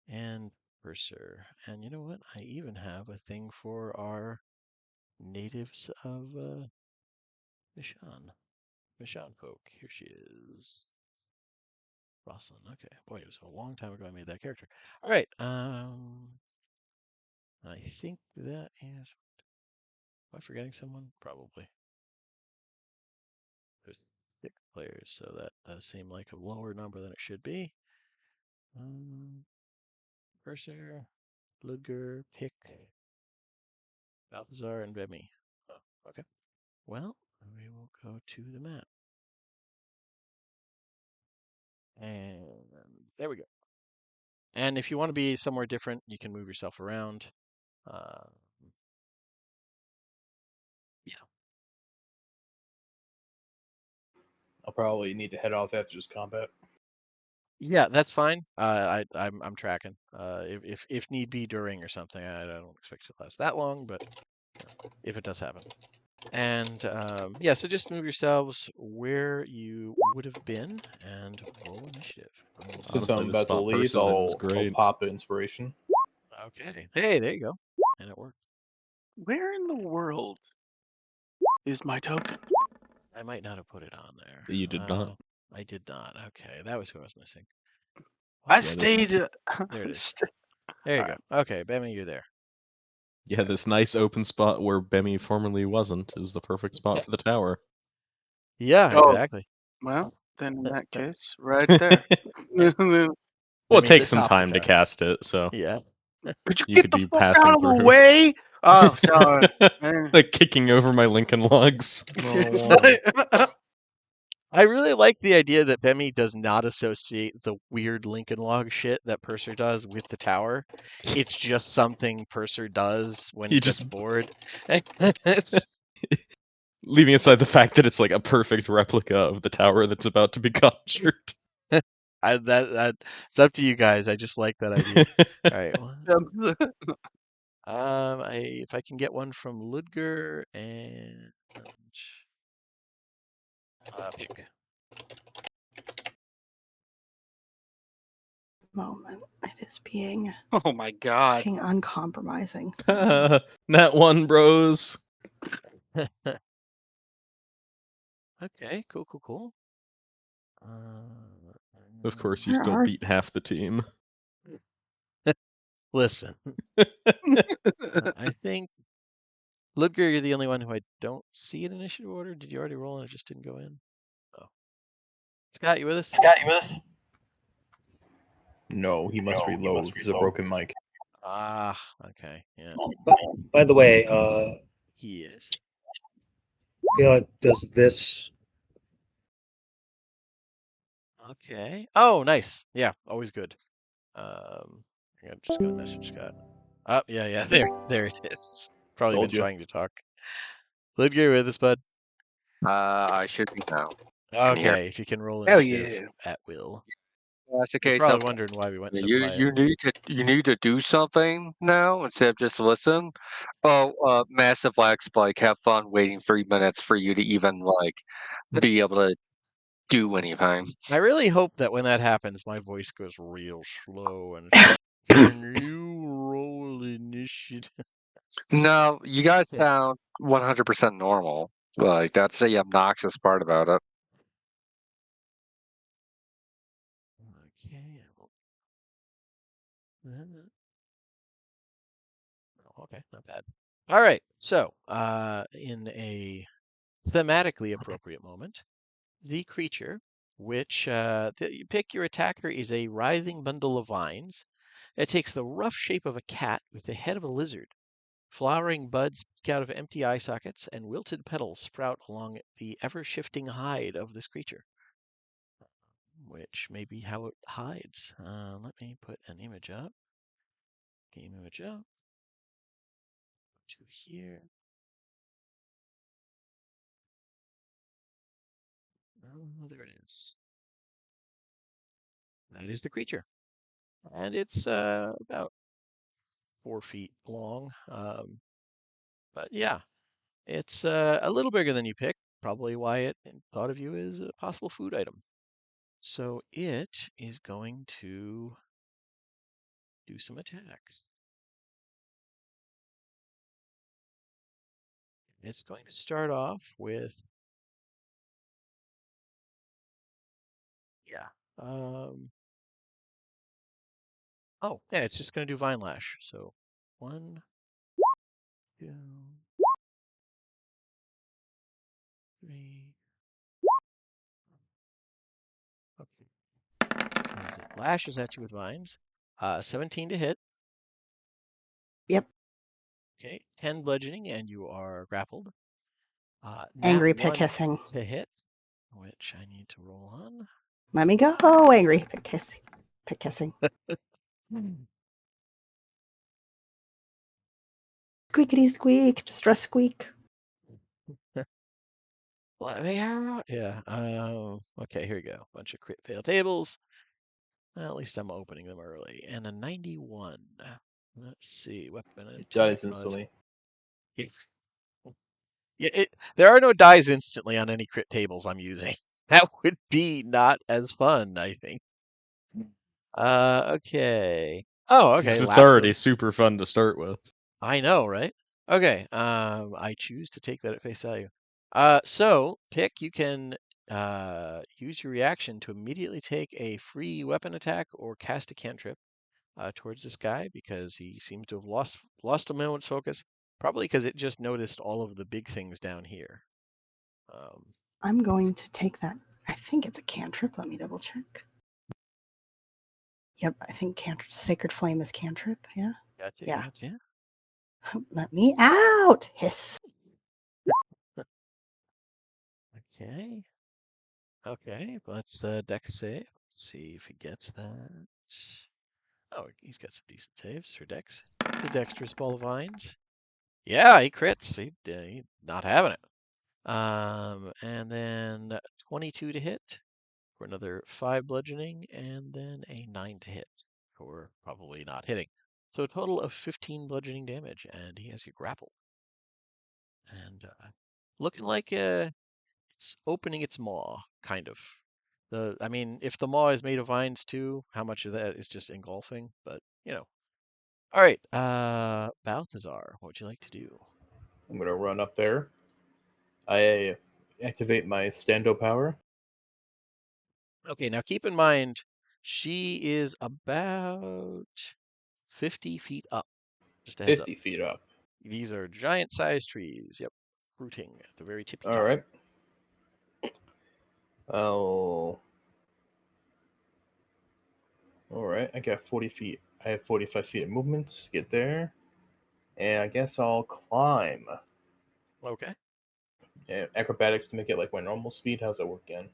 and Purser. And you know what? I even have a thing for our natives of Mishann folk. Here she is. Rosalind. Okay. Boy, it was a long time ago I made that character. All right. I think that is. Am I forgetting someone? Probably. There's 6 players, so that does seem like a lower number than it should be. Purser, Ludger, Pick, Balthazar, and Bemi. Oh, okay. Well, we will go to the map. And there we go. And if you want to be somewhere different, you can move yourself around. Yeah. I'll probably need to head off after this combat. Yeah, that's fine. I'm tracking. If need be during or something, I don't expect it to last that long, but if it does happen. And yeah, so just move yourselves where you would have been and roll initiative. Since Honestly, I'm this about to spot leave, Purser's in is I'll great. pop inspiration. Okay. Hey, there you go. And it worked. Where in the world is my token? I might not have put it on there. You did not. I did not. Okay, that was who I was missing. I this- stayed. There it is. st- There you All go. Okay, Bemmy, you're there. Yeah, this nice open spot where Bemmy formerly wasn't is the perfect spot for the tower. Yeah, Oh. exactly. Well, then in that case, right there. Well, it Bemmy's takes at some top of the time to tower. cast it, so Yeah. Would you you get could the be fuck passing out of the through. way? Oh, sorry. man. Like kicking over my Lincoln logs. It's No. like- I really like the idea that Bemmy does not associate the weird Lincoln Log shit that Purser does with the tower. It's just something Purser does when He he gets just- bored. It's Leaving aside the fact that it's like a perfect replica of the tower that's about to be conjured. that it's up to you guys. I just like that idea. All right. If I can get one from Ludger and pick. Moment. It is being Oh my god. fucking uncompromising. Nat 1, bros. Okay, cool. Of course, you Where still are- beat half the team. Listen, I think Ludger, you're the only one who I don't see in initiative order. Did you already roll and it just didn't go in? Oh, Scott, you with us? No, he must reload. He's a broken mic. Ah, okay, yeah, By the way, he is. Bela does this. Okay. Oh, nice. Yeah, always good. I'm just gonna message Scott. Oh, yeah. There it is. Probably Told been you. trying to talk. Ludger, with us, bud. I should be now. I'm here. Okay, if you can roll Hell initiative yeah. at will. That's the You're case. probably wondering why we went so quiet. You need to do something now instead of just listen. Oh, massive lag spike. Have fun waiting 3 minutes for you to even like be able to do anything. I really hope that when that happens, my voice goes real slow and can you roll initiative? No, you guys Yeah. sound 100% normal. Like that's the obnoxious part about it. Okay. Okay, not bad. All right. So, in a thematically appropriate moment, the creature, which you pick your attacker, is a writhing bundle of vines. It takes the rough shape of a cat with the head of a lizard. Flowering buds peek out of empty eye sockets, and wilted petals sprout along the ever-shifting hide of this creature, which may be how it hides. Let me put an image up. Game image up. To here. Oh, there it is. That is the creature. And it's about 4 feet long. But yeah, it's a little bigger than you picked. Probably why it thought of you as a possible food item. So it is going to do some attacks. It's going to start off with, yeah. Oh, yeah, it's just going to do Vine Lash. So 1, 2, 3. Okay. As it lashes at you with vines. 17 to hit. Yep. Okay. 10 bludgeoning, and you are grappled. Angry Nat pit 1 hissing. to hit, which I need to roll on. Let me go. Angry pit kissing. Pit kissing. Squeakity squeak. Distress squeak. Let me out. Yeah. Okay, here we go. Bunch of crit fail tables. Well, at least I'm opening them early. And a 91. Let's see. Weapon It attack. dies Oh, that's- instantly. Yeah, there are no dies instantly on any crit tables I'm using. That would be not as fun, I think. Okay. Oh, okay. Because it's Lapse already of- super fun to start with. I know, right? Okay. I choose to take that at face value. So pick. You can use your reaction to immediately take a free weapon attack or cast a cantrip towards this guy because he seems to have lost a moment's focus. Probably because it just noticed all of the big things down here. I'm going to take that. I think it's a cantrip. Let me double check. Yep, I think Sacred Flame is cantrip. Yeah. Gotcha. Yeah. Gotcha. Let me out. Hiss. Okay. Okay. Let's dex save. Let's see if he gets that. Oh, he's got some decent saves for dex. His dexterous ball of vines. Yeah, he crits. He not having it. And then 22 to hit for another 5 bludgeoning, and then a 9 to hit for probably not hitting. So a total of 15 bludgeoning damage, and he has you grappled. And looking like it's opening its maw, kind of. I mean, if the maw is made of vines too, how much of that is just engulfing? But you know. All right, Balthazar, what would you like to do? I'm gonna run up there. I activate my stando power. Okay, now keep in mind, she is about 50 feet up. Just a heads up. 50 feet up. These are giant-sized trees. Yep, fruiting at the very tippy All top. right. Oh. All right. I got 40 feet. I have 45 feet of movement to get there, and I guess I'll climb. Okay. And acrobatics to make it like my normal speed. How's that work again?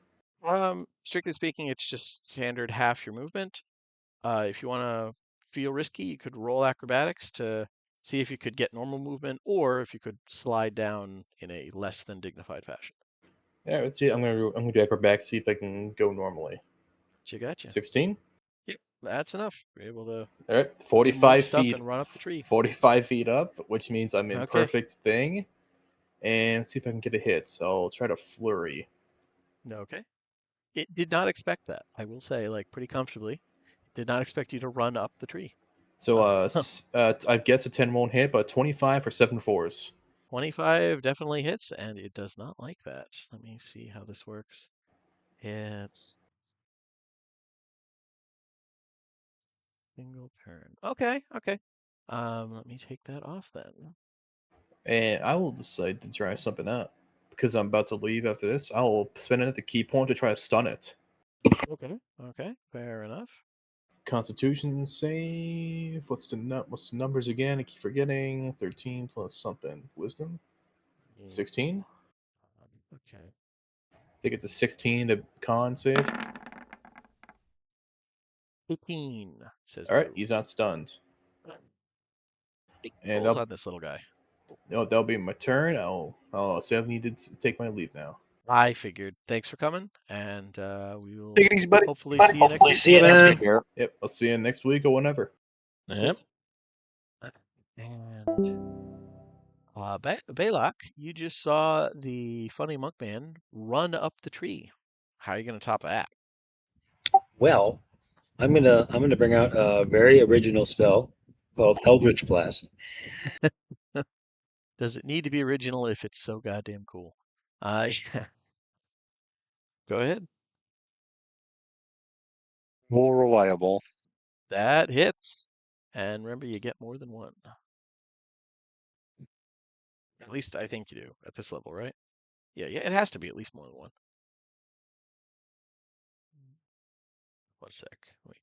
Strictly speaking, it's just standard half your movement. If you want to feel risky, you could roll acrobatics to see if you could get normal movement, or if you could slide down in a less than dignified fashion. Yeah, let's see. I'm gonna do acrobatics. See if I can go normally. Gotcha. 16. Yep, that's enough. You're able to All right. move 45 stuff feet. and run up the tree. 45 feet up, which means I'm in Okay. perfect thing. And see if I can get a hit. So I'll try to flurry. Okay. It did not expect that. I will say, like, pretty comfortably. Did not expect you to run up the tree. So Uh, I guess a 10 won't hit, but 25 for 7 fours. 25 definitely hits, and it does not like that. Let me see how this works. It's single turn. Okay, okay. Let me take that off then. And I will decide to try something out. Because I'm about to leave after this, I'll spend another key point to try to stun it. Okay, okay, fair enough. Constitution save. What's the numbers again? I keep forgetting. 13 plus something. Wisdom. 16. Okay. I think it's a 16 to con save. 18, says All right, Boo. he's not stunned. Big And rolls on this little guy. that'll be my turn. I'll sadly need to take my leave now. I figured. Thanks for coming, and we will Take it easy, buddy. hopefully see you next week. See you next week. Here. Yep, I'll see you next week or whenever. Yep. And Balak, you just saw the funny monk man run up the tree. How are you going to top that? Well, I'm gonna bring out a very original spell called Eldritch Blast. Does it need to be original if it's so goddamn cool? Yeah. Go ahead. More reliable. That hits. And remember, you get more than one. At least I think you do at this level, right? Yeah, it has to be at least more than one. 1 sec. Wait,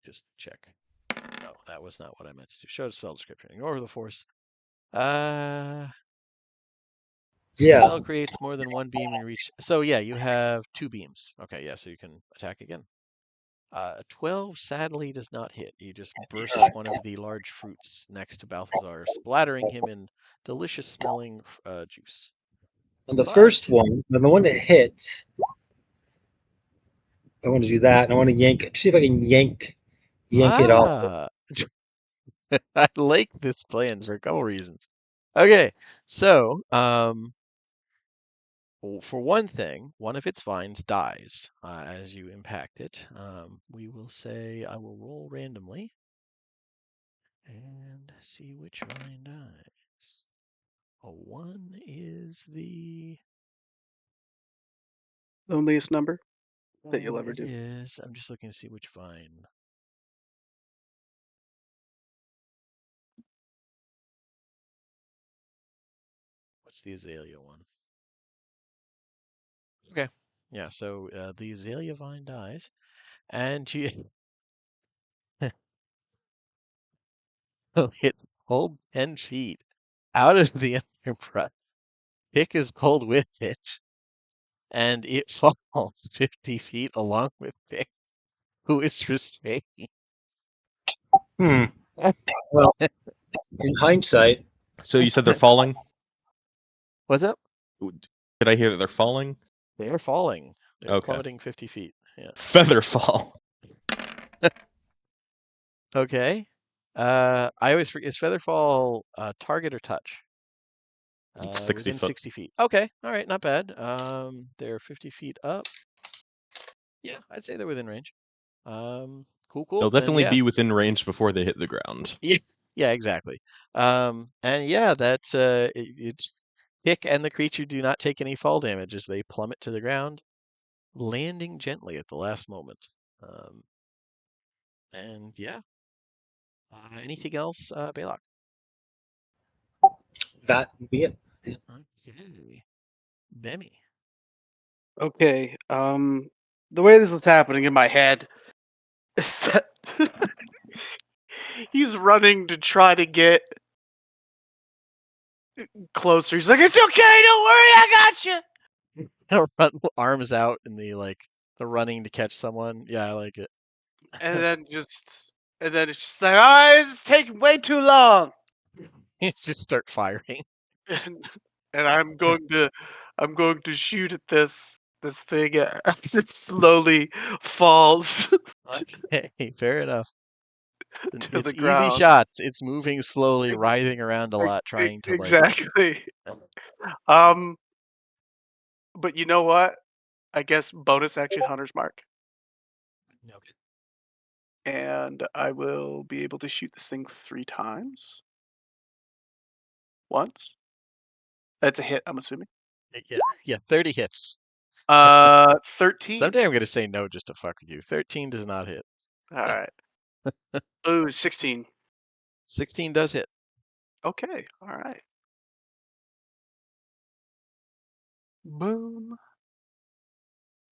just check. No, that was not what I meant to do. Show the spell description. Ignore the force. Yeah, Spell creates more than one beam in reach. So yeah, you have 2 beams. Okay, yeah, so you can attack again. 12 sadly does not hit. You just burst one of the large fruits next to Balthazar, splattering him in delicious smelling juice. on the But first one, on the one that hits, I want to do that, and I want to see if I can yank it off. ah, I like this plan for a couple reasons. Okay, so for one thing, one of its vines dies as you impact it. We will say I will roll randomly and see which vine dies. A 1 is the Loneliest number that you'll ever It do. is. I'm just looking to see which vine. What's the azalea one? Okay. Yeah, so the azalea vine dies, and you it pulled 10 feet out of the underbrush. Pick is pulled with it, and it falls 50 feet along with Pick, who is restrained. Hmm. Well, in hindsight, So you said they're falling? What's up? Did I hear that they're falling? They are falling. They're Okay. plummeting 50 feet. Yeah. Feather fall. Okay. I always forget, is Featherfall target or touch? 60 Within foot. 60 feet. Okay. All right. Not bad. They're 50 feet up. Yeah, I'd say they're within range. Cool. They'll Then definitely yeah. be within range before they hit the ground. Yeah, exactly. And yeah, that's it's Pick and the creature do not take any fall damage as they plummet to the ground, landing gently at the last moment. And yeah. Anything else, Balok? that would be it. Okay. Bemmy. Okay. The way this was happening in my head is that he's running to try to get closer. He's like, "It's okay, don't worry, I got you." Run arms out in the running to catch someone. Yeah, I like it. And then it's just like, "All right, this is taking way too long." You just start firing. And, and I'm going to shoot at this thing as it slowly falls Okay, fair enough. to It's the easy ground. shots. It's moving slowly, writhing around a lot, trying to Exactly. Um, but you know what? I guess bonus action Hunter's Mark, Okay. and I will be able to shoot this thing 3 times. Once. That's a hit, I'm assuming. Yeah, 30 hits. 13. Someday I'm gonna say no just to fuck with you. 13 does not hit. All right. Ooh, 16. 16 does hit. Okay. All right. Boom.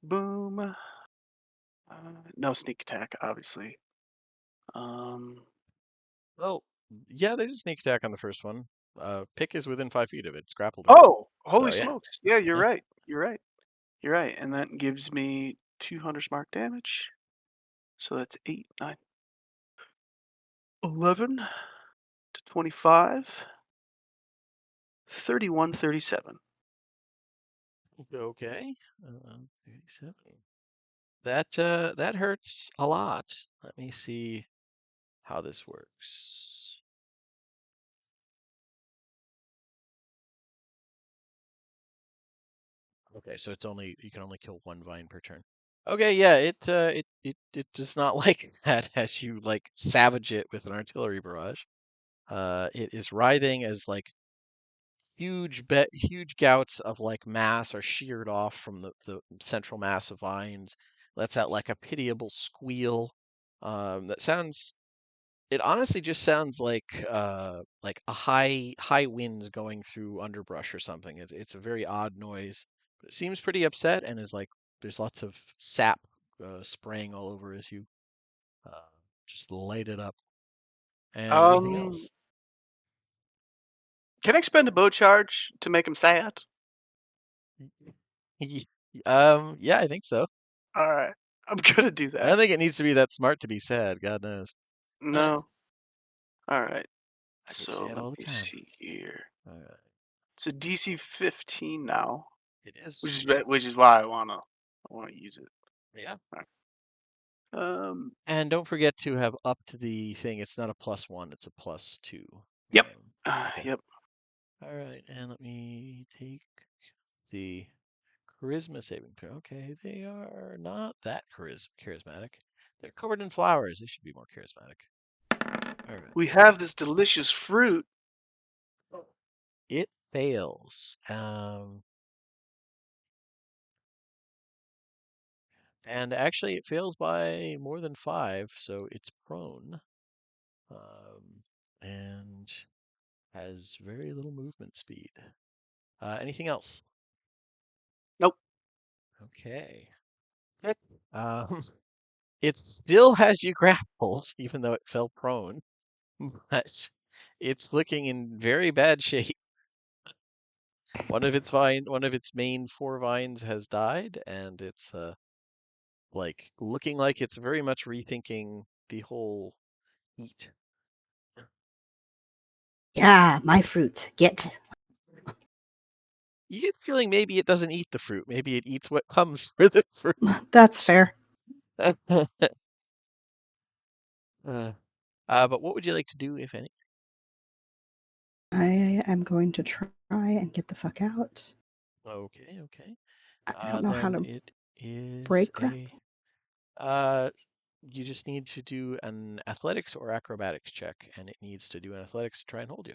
Boom. No sneak attack, obviously. Well, yeah, there's a sneak attack on the first one. Pick is within 5 feet of it. It's grappled with it. Oh, So holy yeah. smokes. Yeah, you're Yeah. right. You're right. You're right. And that gives me 200 mark damage. So that's 8, 9, 11 to 25, 31, 37. Okay. 37. That hurts a lot. Let me see how this works. Okay, so you can only kill one vine per turn. Okay, yeah, it does not like that as you savage it with an artillery barrage. It is writhing as huge gouts of mass are sheared off from the central mass of vines. Lets out a pitiable squeal. It honestly just sounds like a high winds going through underbrush or something. It's a very odd noise. But it seems pretty upset and is there's lots of sap spraying all over as you uh, just light it up. And anything Um, else? can I expend a bow charge to make him sad? Yeah, I think so. All right. I'm going to do I that. don't think it needs to be that smart to be sad. God knows. No. All right. I get So sad let all the me time. see here. All right. It's a DC 15 now, It is. which is why I wanna use it. Yeah. Alright. Um. And don't forget to have up to the thing. It's not a +1, it's a +2. Yep. Okay. Yep. All right, and let me take the charisma saving throw. Okay, they are not that charismatic. They're covered in flowers. They should be more charismatic. All right. We have this delicious fruit. It fails. And actually, it fails by more than 5, so it's prone. And has very little movement speed. Anything else? Nope. Okay. It still has you grappled, even though it fell prone, but it's looking in very bad shape. One of its main 4 vines has died, and it's like looking like it's very much rethinking the whole eat. Yeah, my fruit. Get. You get the feeling maybe it doesn't eat the fruit. Maybe it eats what comes with the fruit. That's fair. But what would you like to do, if any? I am going to try and get the fuck out. Okay, okay. I don't know how Then to it is break crap. you just need to do an athletics or acrobatics check, and it needs to do an athletics to try and hold you.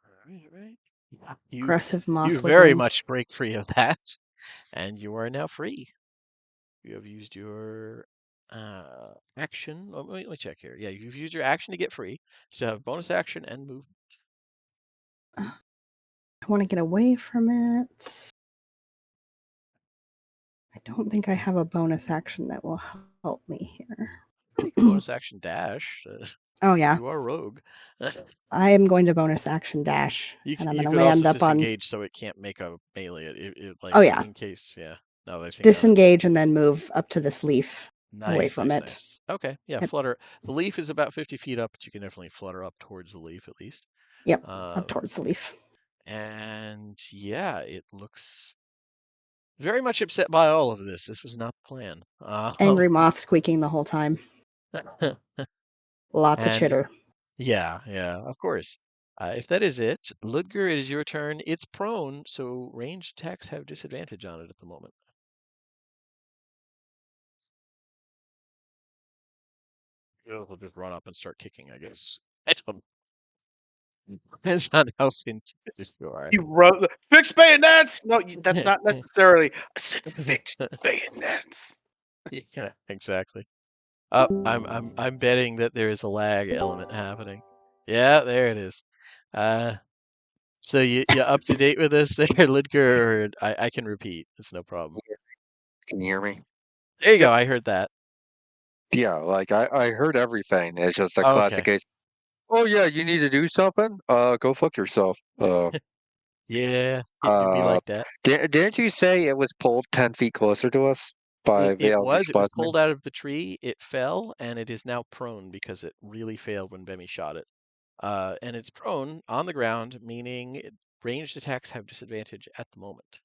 All right. Yeah. Aggressive You moth very wiggling. much break free of that, and you are now free. You have used your action. Oh, let me check here. Yeah, you've used your action to get free. So you have bonus action and move. I want to get away from it. I don't think I have a bonus action that will help me here. You can bonus action dash. Oh yeah, You are rogue. I am going to bonus action dash, and I'm going You to could also land up on. disengage so it can't make a melee. Oh Like yeah, in case, yeah. Now that I think about it. disengage and then move up to this leaf away Nice, from nice, it. nice. Okay, yeah, Yep. flutter. The leaf is about 50 feet up, but you can definitely flutter up towards the leaf at least. Yep, up towards the leaf. And yeah, it looks very much upset by all of this. This was not the plan. Angry moth squeaking the whole time. Lots of and chitter. yeah, of course. If that is it, Ludger, it is your turn. It's prone, so ranged attacks have disadvantage on it at the moment. We'll just run up and start kicking, I guess. I don't. Depends on how intimidated you are. You wrote fix bayonets. No, that's not necessarily. I said fix bayonets. Yeah, exactly. I'm betting that there is a lag element happening. Yeah, there it is. So you up to date with this there, Ludger? Or I can repeat. It's no problem. Can you hear me? There you Yep. go. I heard that. Yeah, like I heard everything. It's just a classic Okay. case. Oh yeah, you need to do something? Go fuck yourself. Yeah, it'd be like that. Didn't you say it was pulled 10 feet closer to us by It Eldritch was. It was Blessing? pulled out of the tree. It fell, and it is now prone because it really failed when Bemi shot it. And it's prone on the ground, meaning ranged attacks have disadvantage at the moment.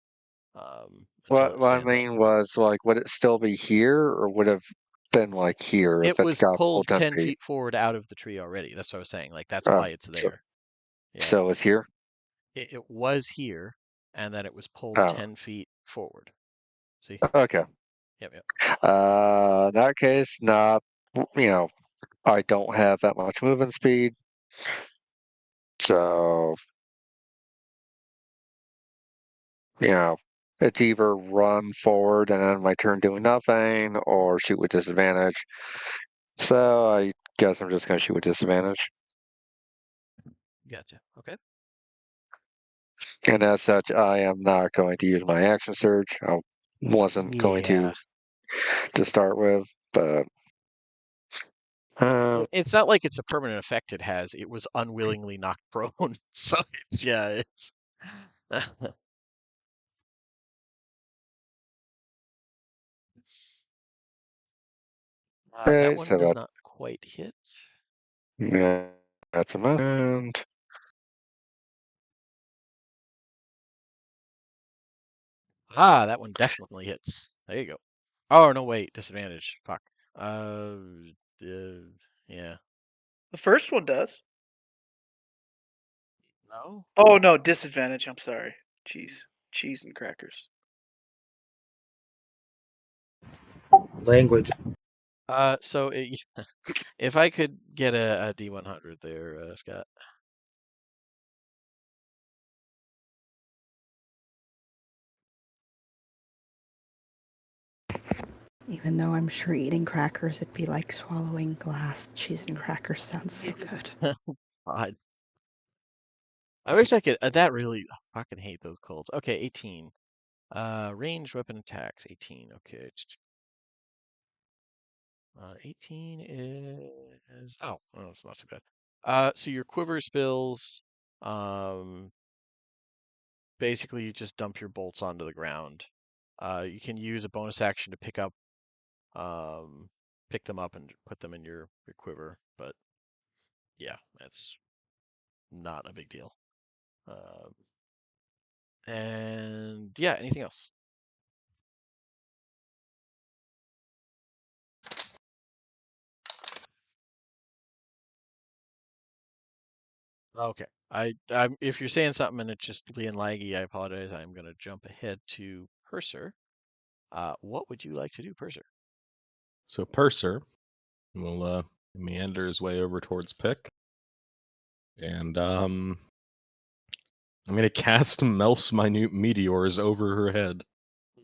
Until it What I stands up. mean was like, would it still be here, or would have been like here It if it was got pulled pulled 10 10 feet? feet forward out of the tree already. That's what I was saying. Like, that's Oh, why it's so there. Yeah. so it's here. It was here, and then it was pulled Oh, 10 feet forward. See? okay. Yep, yep. In that case, not. You know, I don't have that much movement speed, so you know, it's either run forward and then my turn doing nothing, or shoot with disadvantage. So I guess I'm just gonna shoot with disadvantage. Gotcha. Okay. And as such, I am not going to use my action surge. I wasn't going Yeah. to start with, but It's not like it's a permanent effect it has. It was unwillingly knocked prone. So it's, yeah, it's. That okay, one so does that not quite hit. yeah, that's a moment. That one definitely hits. There you go. Oh, no, wait. Disadvantage. Fuck. Uh, yeah. The first one does. No? Oh no, disadvantage. I'm sorry. Cheese and crackers. Language. So if I could get a D100 there, Scott. Even though I'm sure eating crackers, it'd be like swallowing glass. Cheese and crackers sounds so good. God. I wish I could. That really, I fucking hate those colds. Okay, 18. Ranged weapon attacks, 18. Okay. 18 is. Oh, it's not too bad. So your quiver spills. Um, Basically, you just dump your bolts onto the ground. You can use a bonus action to pick them up and put them in your quiver. But yeah, that's not a big deal. And yeah, anything else? Okay. I'm if you're saying something and it's just being laggy, I apologize. I'm gonna jump ahead to Purser. What would you like to do, Purser? So Purser will meander his way over towards Pick, and I'm gonna cast Melf's minute meteors over her head.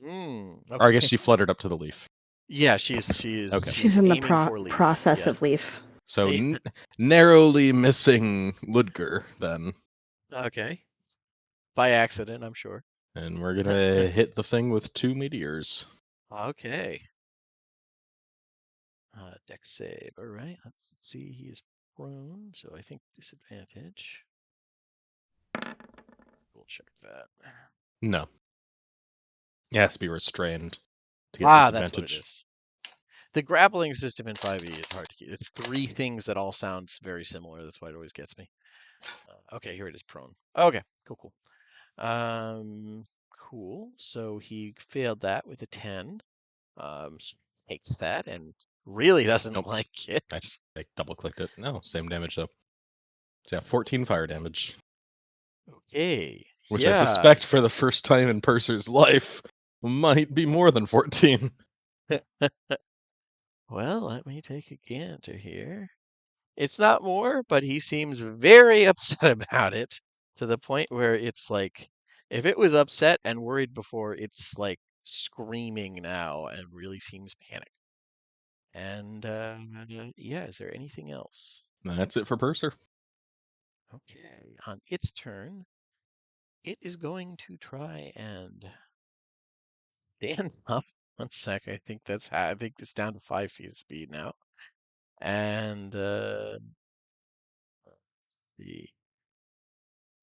Or I guess Okay. she fluttered up to the leaf. Yeah, she is Okay. She's in the aiming for leaf. process Yeah. of leaf. So Yeah. narrowly missing Ludger then, Okay. By accident, I'm sure. and we're gonna hit the thing with 2 meteors. Okay. Dex save. All right. Let's see. He is prone, so I think disadvantage. We'll check that. No, it has to be restrained to get That's what it disadvantage. is. The grappling system in 5e is hard to keep. It's 3 things that all sound very similar. That's why it always gets me. Okay, here it is, prone. Okay, cool. Cool. So he failed that with a 10. Takes that and really doesn't Nope. like it. I double clicked it. No, same damage though. So yeah, 14 fire damage. Okay. Which yeah. I suspect for the first time in Purser's life might be more than 14. Well, let me take a gander here. It's not more, but he seems very upset about it to the point where it's like, if it was upset and worried before, it's like screaming now and really seems panicked. And yeah, is there anything else? That's it for Purser. Okay, on its turn, it is going to try and stand up. 1 sec, I think it's down to 5 feet of speed now. And the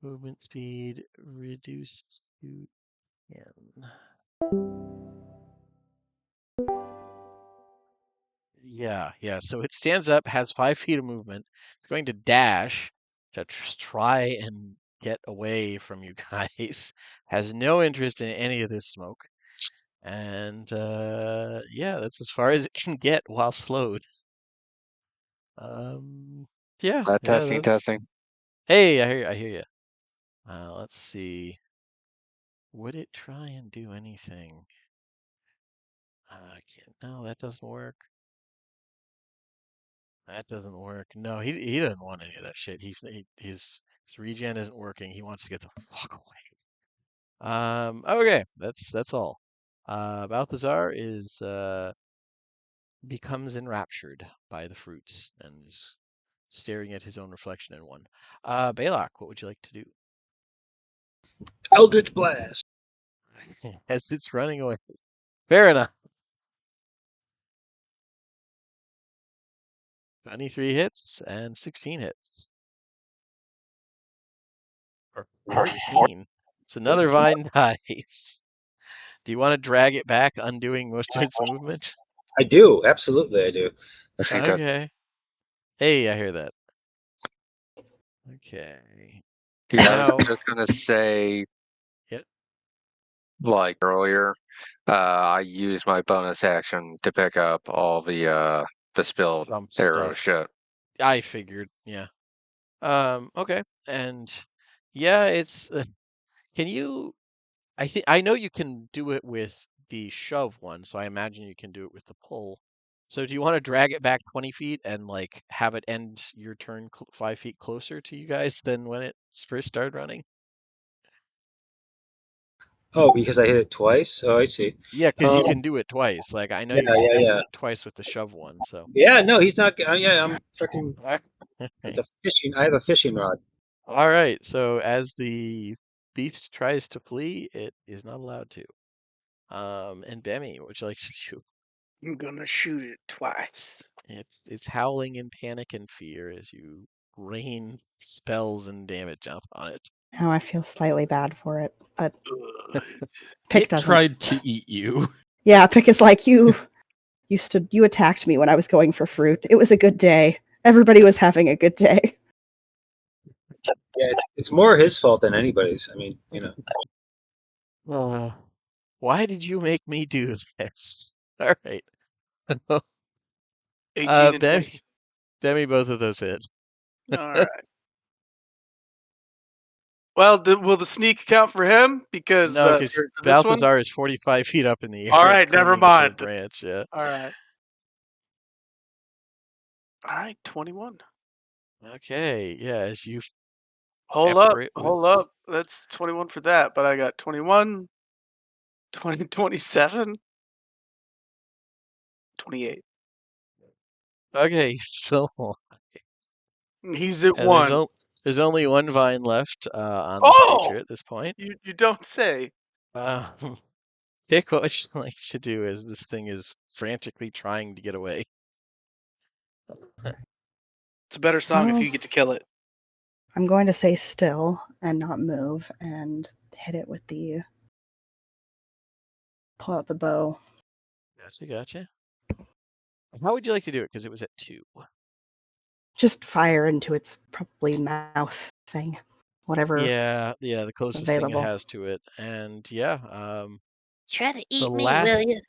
movement speed reduced to 10. Yeah. So it stands up, has 5 feet of movement. It's going to dash to try and get away from you guys. Has no interest in any of this smoke. And yeah, that's as far as it can get while slowed. Yeah, Testing, that's. testing. Hey, I hear you. Let's see. Would it try and do anything? No, that doesn't work. That doesn't work. No, he doesn't want any of that shit. His regen isn't working. He wants to get the fuck away. Okay, that's all. Balthazar is becomes enraptured by the fruits and is staring at his own reflection in one. Balak, what would you like to do? Eldritch Blast. As it's running away. Fair enough. 23 hits and 16 hits. Or 14. It's another vine dice. Do you want to drag it back, undoing most of its movement? I do, absolutely, I do. Testing, testing. Okay. Hey, I hear that. Okay. Yeah, I Now, was just gonna say, Yep. like earlier, I used my bonus action to pick up all the spilled some arrow stuff. shit. I figured, yeah. Okay. And yeah, it's can you I know you can do it with the shove one, so I imagine you can do it with the pull. So do you want to drag it back 20 feet and like have it end your turn 5 feet closer to you guys than when it first started running? Oh, because I hit it twice. Oh, I see. Yeah, because you Um, can do it twice. Like I know yeah, you can yeah, do yeah, it twice with the shove one. So. yeah. No, he's not. Yeah, I'm freaking Alright. like a fishing. I have a fishing rod. All right. So as the beast tries to flee, it is not allowed to. And Bemmy, what would you like to do? I'm gonna shoot it twice. It's howling in panic and fear as you rain spells and damage up on it. Now I feel slightly bad for it, but Ugh. Pick It doesn't. tried to eat you. Yeah, Pick is like you attacked me when I was going for fruit. It was a good day. Everybody was having a good day. Yeah, it's more his fault than anybody's. I mean, Why did you make me do this? All right. 18 and 20. Bemmy, both of those hit. All right. Well, will the sneak count for him? Because No, because for this one. Balthazar is 45 feet up in the All air, right, never clinging to a mind. branch. Yeah. All right. All right, 21. Okay. Yeah. As you Hold pepper up, it with. hold up. That's 21 for that, but I got 21, 20, 27, 28. Okay. So. He's at And there's 1. there's only one vine left on this creature Oh, at this point. you don't say. Uh, Pick what would you like to do as this thing is frantically trying to get away. It's a better song if Oh. you get to kill it. I'm going to say still and not move and hit it with the pull out the bow. Gotcha. How would you like to do it? Because it was at 2. Just fire into its probably mouth thing. Whatever Yeah, the closest thing it available. has to it. And yeah, Try to the eat me, will last you?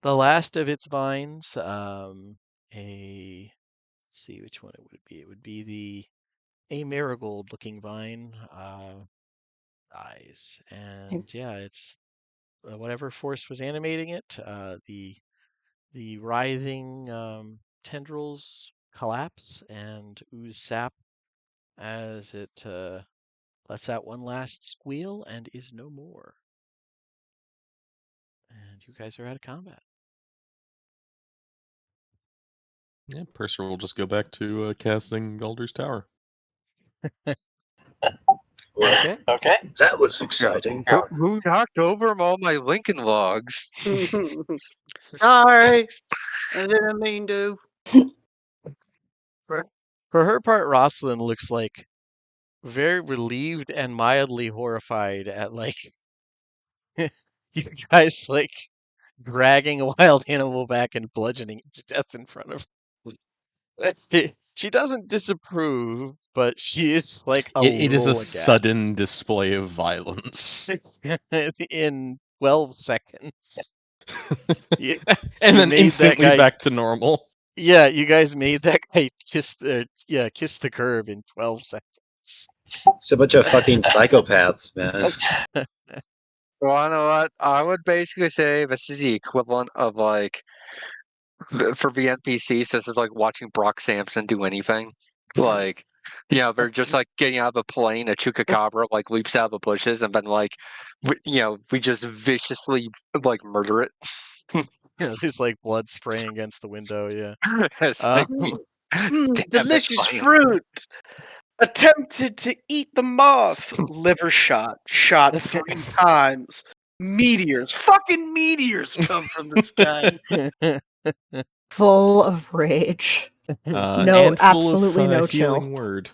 the last of its vines, let's see which one it would be. It would be a marigold looking vine, dies. And yeah, it's whatever force was animating it, the writhing tendrils collapse and ooze sap as it lets out one last squeal and is no more. And you guys are out of combat. Yeah, Purser will just go back to casting Galder's Tower. Okay. that was exciting. Who knocked over all my Lincoln logs? Sorry, I didn't mean to. For her part, Rosalind looks like very relieved and mildly horrified at like you guys like dragging a wild animal back and bludgeoning it to death in front of her. She doesn't disapprove, but she is like a It is a little aghast. sudden display of violence. In 12 seconds. You and then made that instantly guy- back to normal. Yeah, you guys made that guy kiss the curb in 12 seconds. It's a bunch of fucking psychopaths, man. Well, you know what? I would basically say this is the equivalent of like for the NPCs. This is like watching Brock Sampson do anything. Like, they're just like getting out of a plane. A chupacabra like leaps out of the bushes, and then like, we just viciously like murder it. There's like blood spraying against the window. Yeah. It's like, stab it Delicious finally. fruit. Attempted to eat the moth. Liver shot. Shot 3 times. Meteors. Fucking meteors come from the sky. Full of rage. No, And full absolutely of, no healing chill. word.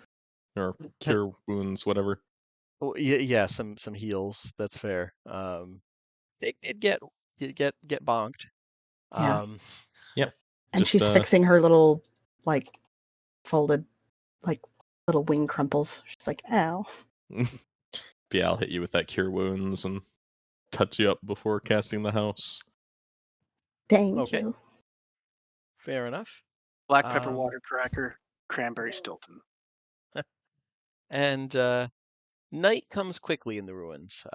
Or cure wounds, whatever. Oh, yeah, some heals. That's fair. It get bonked. Yeah. Yep. And Just, she's fixing her little like folded like little wing crumples. She's like, ow. yeah, I'll hit you with that cure wounds and touch you up before casting the house. Thank Okay. you. Fair enough. Black pepper water cracker. Cranberry Stilton. And night comes quickly in the ruins,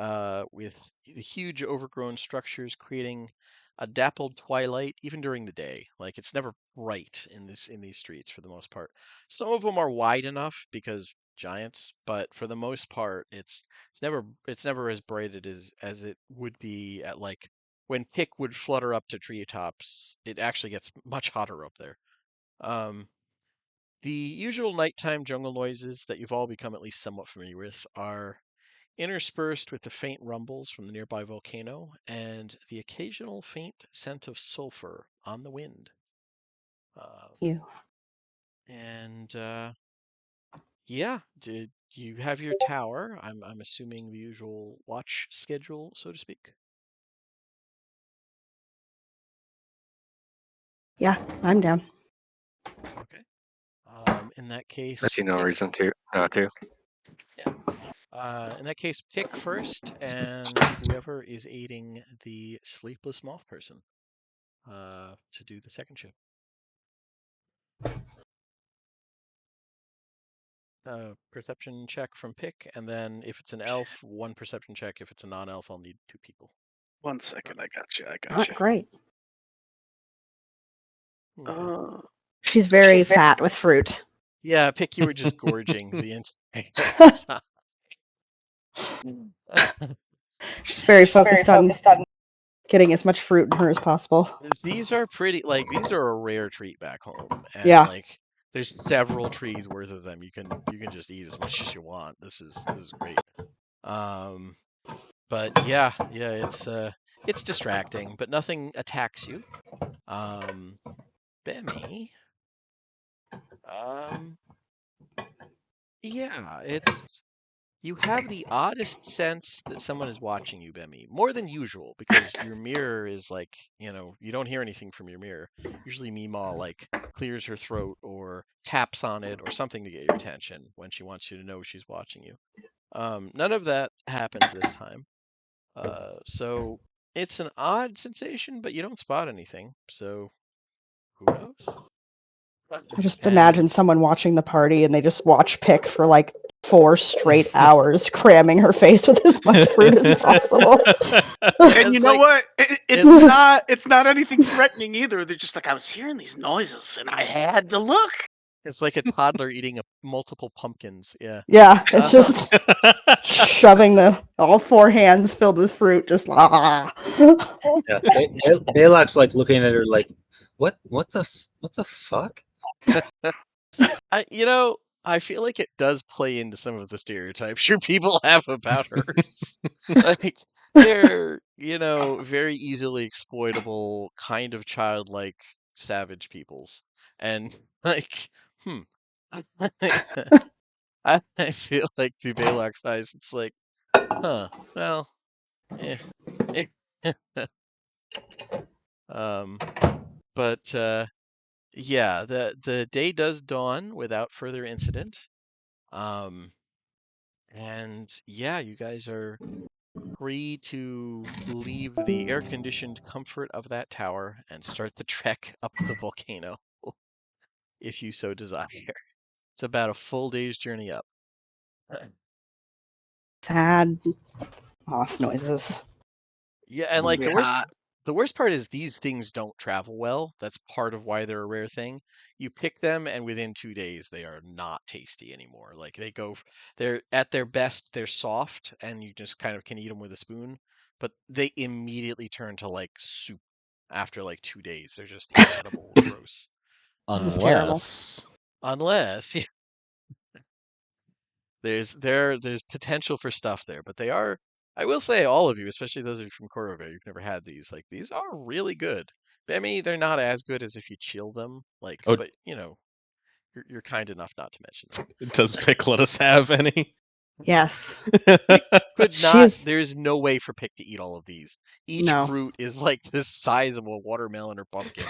with the huge overgrown structures creating a dappled twilight even during the day. Like it's never bright in these streets for the most part. Some of them are wide enough because giants, but for the most part, it's never as braided as it would be at like when Pick would flutter up to treetops. It actually gets much hotter up there. Um, the usual nighttime jungle noises that you've all become at least somewhat familiar with are interspersed with the faint rumbles from the nearby volcano and the occasional faint scent of sulfur on the wind. You. And yeah, did you have your tower? I'm assuming the usual watch schedule, so to speak. Yeah, I'm down. Okay. In that case, I see no pick. reason to not to. In that case, pick first, and whoever is aiding the sleepless moth person to do the second shift. Perception check from pick, and then if it's an elf, one perception check. If it's a non-elf, I'll need 2 people. 1 second, I got you. Not great. Uh, She's very fat with fruit. Yeah, pick. You were just gorging the entire time. She's very focused on getting as much fruit in her as possible. These are pretty. Like these are a rare treat back home, and Yeah. like there's several trees worth of them. You can just eat as much as you want. This is great. But yeah, it's distracting, but nothing attacks you. Bemmy. Yeah, you have the oddest sense that someone is watching you, Bemmy, more than usual, because your mirror is like, you don't hear anything from your mirror. Usually Meemaw like clears her throat or taps on it or something to get your attention when she wants you to know she's watching you. None of that happens this time. So it's an odd sensation, but you don't spot anything. So who knows? I just imagine someone watching the party and they just watch Pick for like 4 straight hours, cramming her face with as much fruit as possible. and you know what? It's not anything threatening either. They're just like, I was hearing these noises and I had to look. It's like a toddler eating multiple pumpkins. Yeah. Yeah, it's just shoving all 4 hands filled with fruit, just Yeah, Balak's like looking at her like, what the fuck? I feel like it does play into some of the stereotypes your people have about hers. Like they're, very easily exploitable, kind of childlike, savage peoples, and like, I feel like through Balak's eyes, it's like, well, eh. But yeah, the day does dawn without further incident. And yeah, you guys are free to leave the air-conditioned comfort of that tower and start the trek up the volcano, if you so desire. It's about a full day's journey up. sad moth noises. Yeah, and like Be hot. the worst part is these things don't travel well. That's part of why they're a rare thing. You pick them, and within 2 days, they are not tasty anymore. Like they're at their best, they're soft, and you just kind of can eat them with a spoon. But they immediately turn to like soup after like 2 days. They're just inedible, gross. This is terrible. Unless yeah, there's potential for stuff there, but they are. I will say, all of you, especially those of you from Corvette, you've never had these. Like these are really good. Bemmy, they're not as good as if you chill them. Like, but you're kind enough not to mention them. Does Pick let us have any? Yes. Could not. There's no way for Pick to eat all of these. Each fruit is like the size of a watermelon or pumpkin,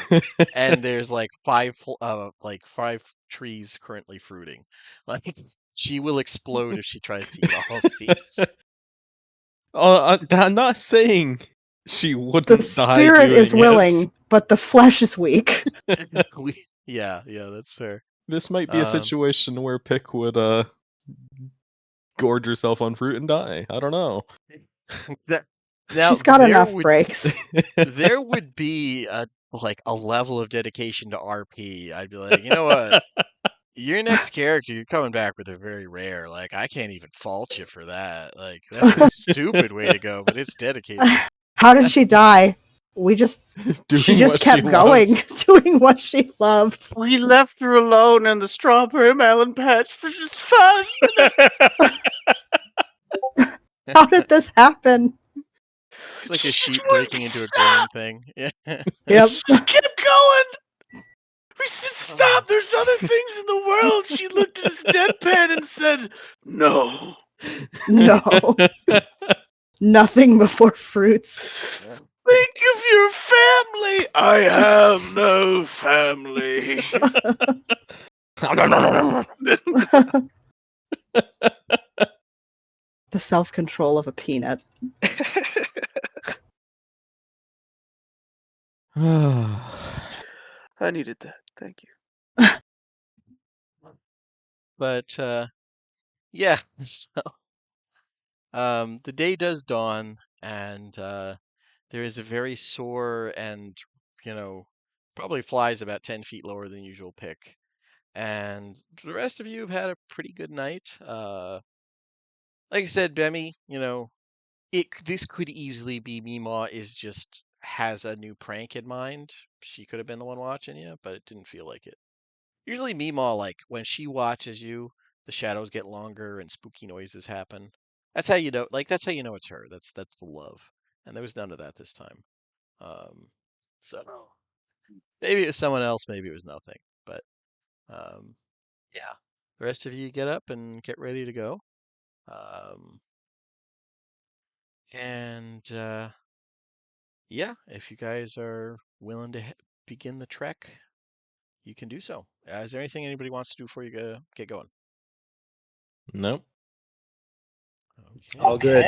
and there's like 5 trees currently fruiting. Like she will explode if she tries to eat all of these. I'm not saying she wouldn't The die spirit doing is willing, but the flesh is weak. Yeah, that's fair. This might be a situation where Pick would gorge herself on fruit and die. I don't know. Now, she's got enough breaks. There would be a level of dedication to RP. I'd be like, you know what? Your next character, you're coming back with a very rare. Like, I can't even fault you for that. Like, that's a stupid way to go, but it's dedicated. How did she die? She Doing just what kept she going, loved. doing what she loved. We left her alone in the strawberry melon patch for just 5 minutes. How did this happen? It's like a She sheep wouldn't breaking into a stop. grain thing. Yeah. Yep. She just kept going. We said, Oh. stop. There's other things in the world. She looked at us deadpan and said, no. No. Nothing before fruits. Think of your family. I have no family. The self-control of a peanut. I needed that. Thank you. But yeah, so the day does dawn, and there is a very sore and probably flies about 10 feet lower than usual pick. And the rest of you have had a pretty good night. Like I said, Bemmy, this could easily be Meemaw has a new prank in mind. She could have been the one watching you, but it didn't feel like it. Usually Meemaw, like when she watches you, the shadows get longer and spooky noises happen. That's how you know, that's how you know it's her. That's the love. And there was none of that this time. So maybe it was someone else, maybe it was nothing. But yeah, the rest of you get up and get ready to go. And yeah, if you guys are willing to begin the trek, you can do so. Is there anything anybody wants to do before you get going? Nope. Okay. All good.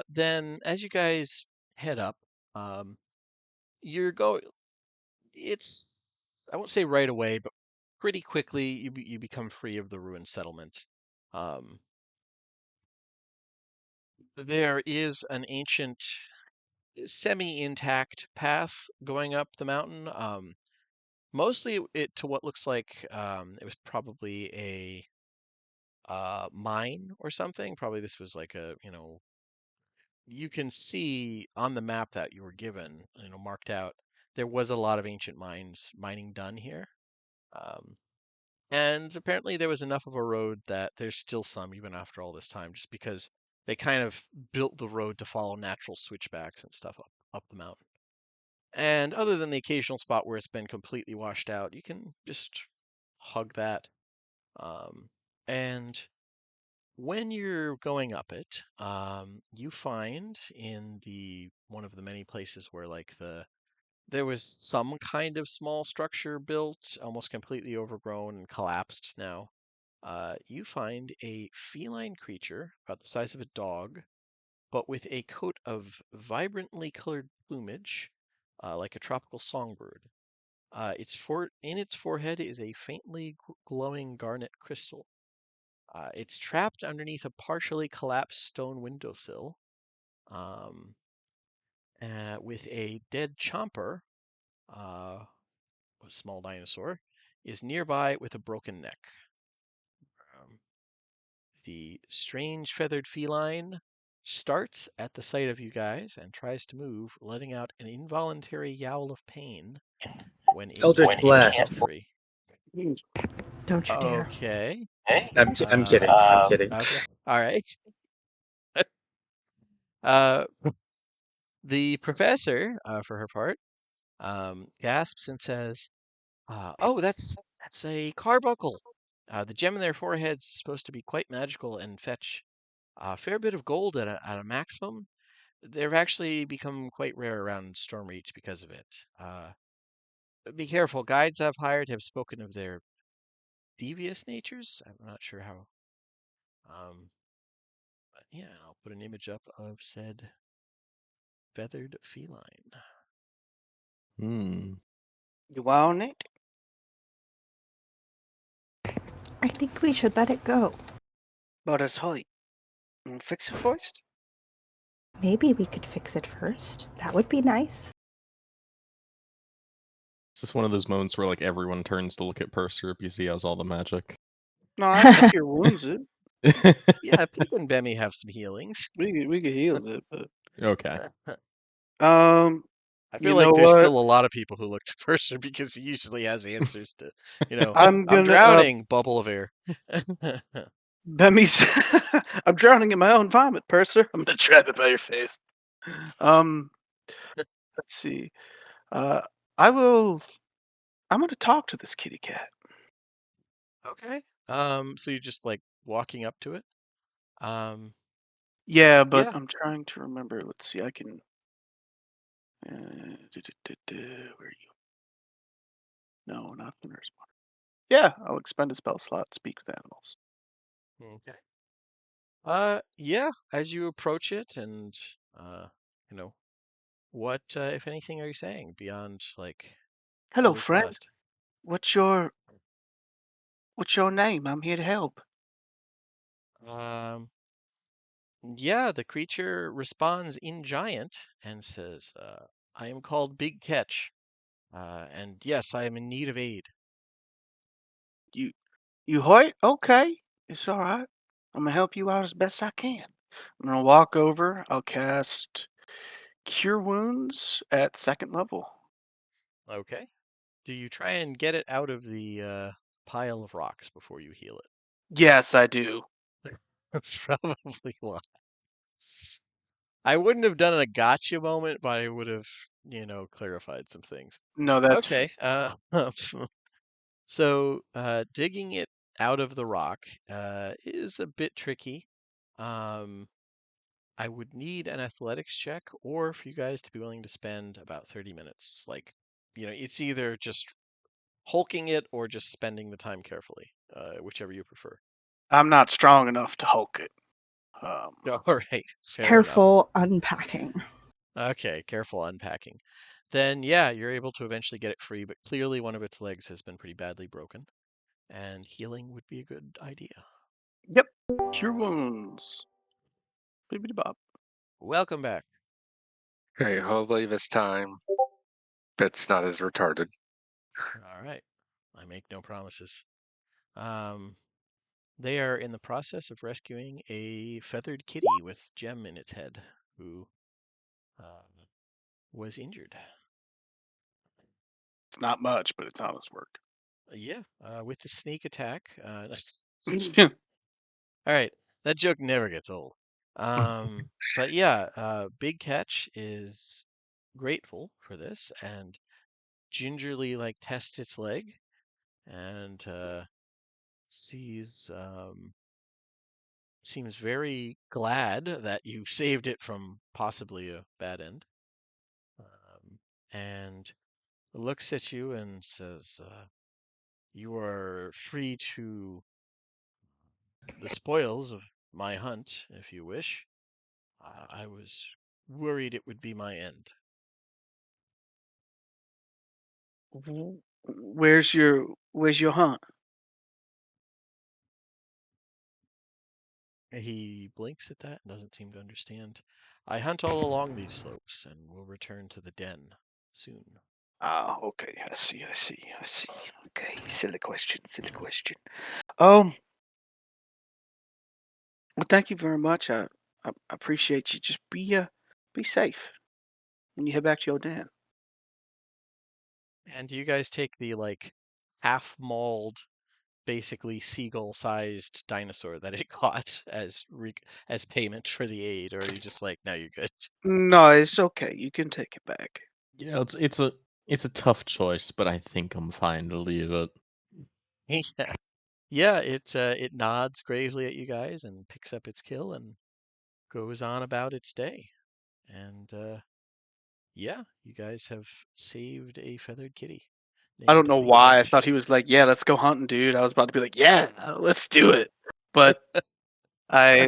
Then as you guys head up, you're going. It's I won't say right away, but pretty quickly you become free of the ruined settlement. Um, there is an ancient, semi-intact path going up the mountain. Mostly it to what looks like it was probably a mine or something. Probably this was like you can see on the map that you were given, marked out, there was a lot of ancient mining done here. Um, and apparently there was enough of a road that there's still some even after all this time, just because they kind of built the road to follow natural switchbacks and stuff up the mountain. And other than the occasional spot where it's been completely washed out, you can just hug that. And when you're going up it, you find in one of the many places where there was some kind of small structure built, almost completely overgrown and collapsed now. You find a feline creature about the size of a dog, but with a coat of vibrantly colored plumage, like a tropical songbird. In its forehead is a faintly glowing garnet crystal. It's trapped underneath a partially collapsed stone windowsill, um, with a dead chomper, a small dinosaur, is nearby with a broken neck. Um, the strange feathered feline starts at the sight of you guys and tries to move, letting out an involuntary yowl of pain when it Eldritch Blast. get free. Don't you dare. Okay. I'm kidding. I'm kidding. Okay. All right. The professor, for her part, gasps and says, "Oh, that's a carbuncle. The gem in their foreheads is supposed to be quite magical and fetch a fair bit of gold at a maximum. They've actually become quite rare around Stormreach because of it. Be careful. Guides I've hired have spoken of their devious natures. I'm not sure how. But yeah, I'll put an image up of said feathered feline." Hmm. You want it? I think we should let it go. But it's height. Fix it first? Maybe we could fix it first. That would be nice. It's just one of those moments where like everyone turns to look at Purser because he has all the magic. No, I can cure wounds. It. Yeah, Pete and Bemmy have some healings. We could heal it, but Okay. I you feel know like there's what? still a lot of people who look to Purser because he usually has answers to, I'm I'm gonna drowning, bubble of air. Bemmy's. I'm drowning in my own vomit, Purser. I'm gonna trap it by your face. Um, let's see. Uh, I will. I'm gonna talk to this kitty cat. Okay. So you're just like walking up to it. Um, Yeah, but yeah. I'm trying to remember. Let's see. I can. Where are you? No, not the nurse. Yeah, I'll expend a spell slot. Speak with animals. Okay. Yeah. As you approach it, and uh, you know, what, if anything, are you saying beyond like Hello, all friend. request? What's your name? I'm here to help. Um, yeah. The creature responds in giant and says, "I am called Big Catch, and yes, I am in need of aid." You hurt? Okay, it's all right. I'm gonna help you out as best I can. I'm gonna walk over. I'll cast Cure Wounds at 2nd level. Okay. Do you try and get it out of the pile of rocks before you heal it? Yes, I do. That's probably why. I wouldn't have done a gotcha moment, but I would have, clarified some things. No, that's Okay. So digging it out of the rock is a bit tricky. Um, I would need an athletics check, or for you guys to be willing to spend about 30 minutes. Like, it's either just hulking it or just spending the time carefully, whichever you prefer. I'm not strong enough to hulk it. All right, fair enough. Careful unpacking. Okay, careful unpacking. Then, yeah, you're able to eventually get it free, but clearly one of its legs has been pretty badly broken, and healing would be a good idea. Yep, Cure Wounds. Bibbidi bob. Welcome back. Hey, hopefully this time it's not as retarded. All right, I make no promises. They are in the process of rescuing a feathered kitty with gem in its head, who was injured. It's not much, but it's honest work. Yeah, with the sneak attack. All right, that joke never gets old. But yeah, Big Catch is grateful for this and gingerly like tests its leg and sees seems very glad that you saved it from possibly a bad end. And looks at you and says, "You are free to the spoils of my hunt if you wish. I was worried it would be my end." Where's your hunt? He blinks at that and doesn't seem to understand. "I hunt all along these slopes and will return to the den soon." Ah, okay. I see. Okay, silly question. Well, thank you very much. I appreciate you. Just be safe when you head back to your den. And you guys take the like half mauled, basically seagull-sized dinosaur that it caught as payment for the aid, or are you just like, "No, you're good"? No, it's okay. You can take it back. Yeah, it's a tough choice, but I think I'm fine to leave it. Yeah. Yeah, it nods gravely at you guys and picks up its kill and goes on about its day. And yeah, you guys have saved a feathered kitty I don't named know Big why. I Catch. thought he was like, "Yeah, let's go hunting, dude." I was about to be like, "Yeah, let's do it," but I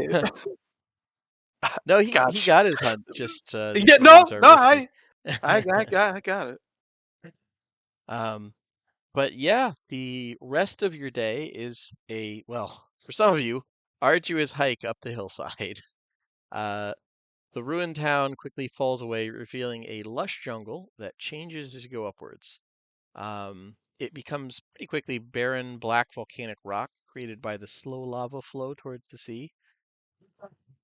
No, he gotcha. got his hunt. Just these Yeah, ruins are no, risky. I got it. um, but yeah, the rest of your day is for some of you, arduous hike up the hillside. Uh, the ruined town quickly falls away, revealing a lush jungle that changes as you go upwards. it becomes pretty quickly barren black volcanic rock created by the slow lava flow towards the sea.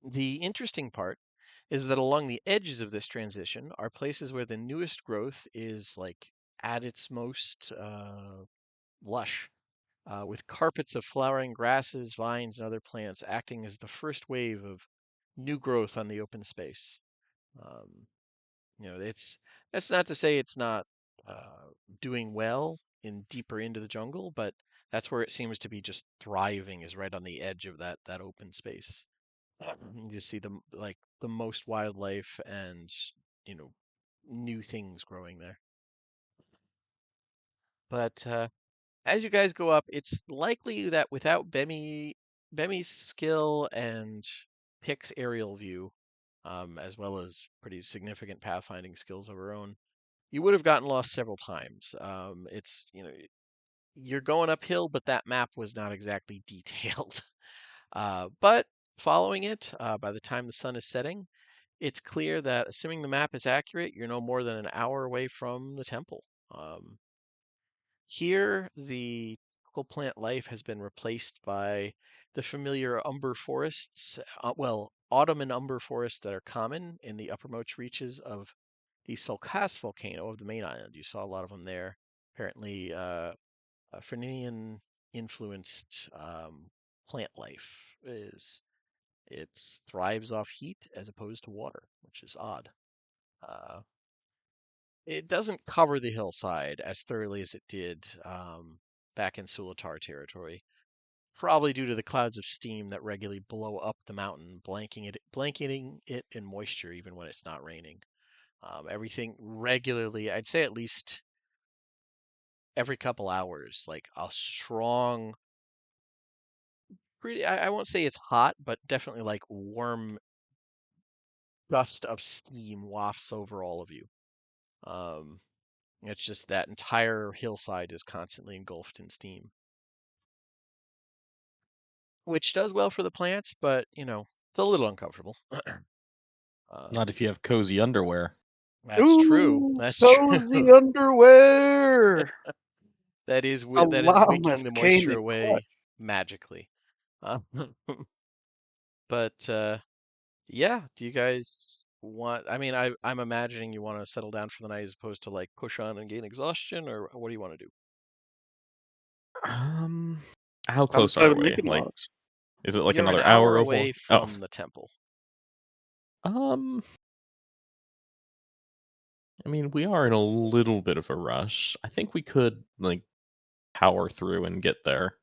The interesting part is that along the edges of this transition are places where the newest growth is like at its most lush, with carpets of flowering grasses, vines, and other plants acting as the first wave of new growth on the open space. Um, that's not to say it's not doing well in deeper into the jungle, but that's where it seems to be just thriving, is right on the edge of that open space. You see the most wildlife and you know new things growing there. But as you guys go up, it's likely that without Bemi's skill and Pick's aerial view, as well as pretty significant pathfinding skills of her own, you would have gotten lost several times. It's you're going uphill, but that map was not exactly detailed. But following it, by the time the sun is setting, it's clear that, assuming the map is accurate, you're no more than an hour away from the temple. Here, the typical plant life has been replaced by the familiar umber forests, autumn and umber forests that are common in the uppermost reaches of the Sulcas volcano of the main island. You saw a lot of them there. Apparently, Ferninian influenced plant life is it thrives off heat as opposed to water, which is odd. Uh, it doesn't cover the hillside as thoroughly as it did back in Sulatar territory, probably due to the clouds of steam that regularly blow up the mountain, blanketing it in moisture even when it's not raining. Everything regularly, I'd say at least every couple hours, like a strong, pretty, I won't say it's hot, but definitely like warm gust of steam wafts over all of you. Um, it's just that entire hillside is constantly engulfed in steam, which does well for the plants, but it's a little uncomfortable. Not Um, if you have cozy underwear. that's true. Ooh, That's cozy true. underwear. A That is wicking llamas the came moisture in clutch. away magically. Uh, but yeah, do you guys want? I mean, I'm imagining you want to settle down for the night as opposed to like push on and gain exhaustion, or what do you want to do? Um, how I'm close are playing with we? Mickey Like, Mouse. is it like You're an another hour hour over? away Oh, from the temple. um, I mean, we are in a little bit of a rush. I think we could like power through and get there,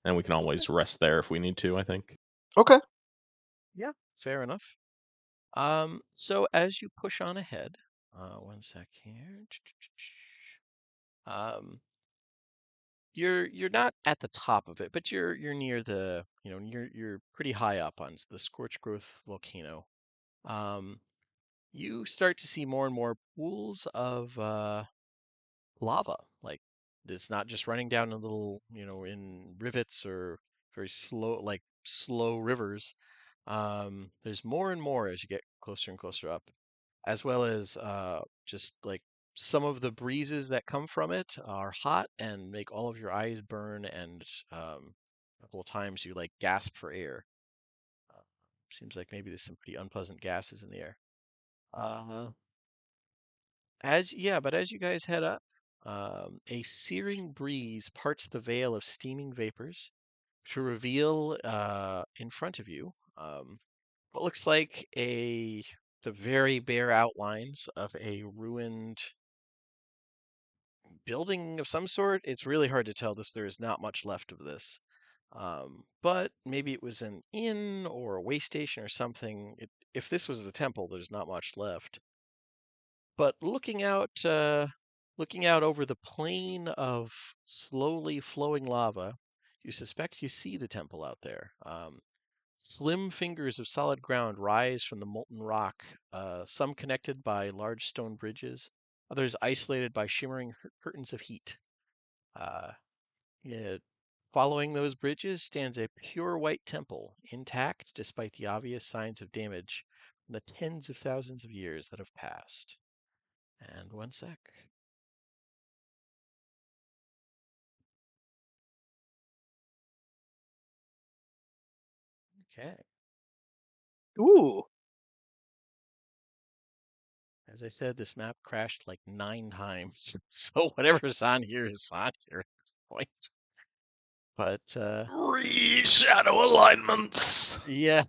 and we can always rest there if we need to. I think. Okay. Yeah, fair enough. So as you push on ahead, one sec here. Um, you're not at the top of it, but you're near the, you're pretty high up on the scorched growth volcano. Um, you start to see more and more pools of lava. Like, it's not just running down in little, in rivets or very slow, like slow rivers. There's more and more as you get closer and closer up, as well as just like some of the breezes that come from it are hot and make all of your eyes burn, and a couple of times you like gasp for air. Uh, Seems like maybe there's some pretty unpleasant gases in the air. Uh, but as you guys head up, a searing breeze parts the veil of steaming vapors to reveal in front of you what looks like the very bare outlines of a ruined building of some sort. It's really hard to tell this. There is not much left of this. But maybe it was an inn or a way station or something. If this was the temple, there's not much left. But looking out over the plain of slowly flowing lava, you suspect you see the temple out there. Slim fingers of solid ground rise from the molten rock, some connected by large stone bridges, others isolated by shimmering curtains of heat. Uh, yeah, Following those bridges stands a pure white temple, intact despite the obvious signs of damage from the tens of thousands of years that have passed. And one sec. Okay. Ooh. As I said, this map crashed like 9 times. So whatever's on here is on here at this point. But Shadow alignments. yeah,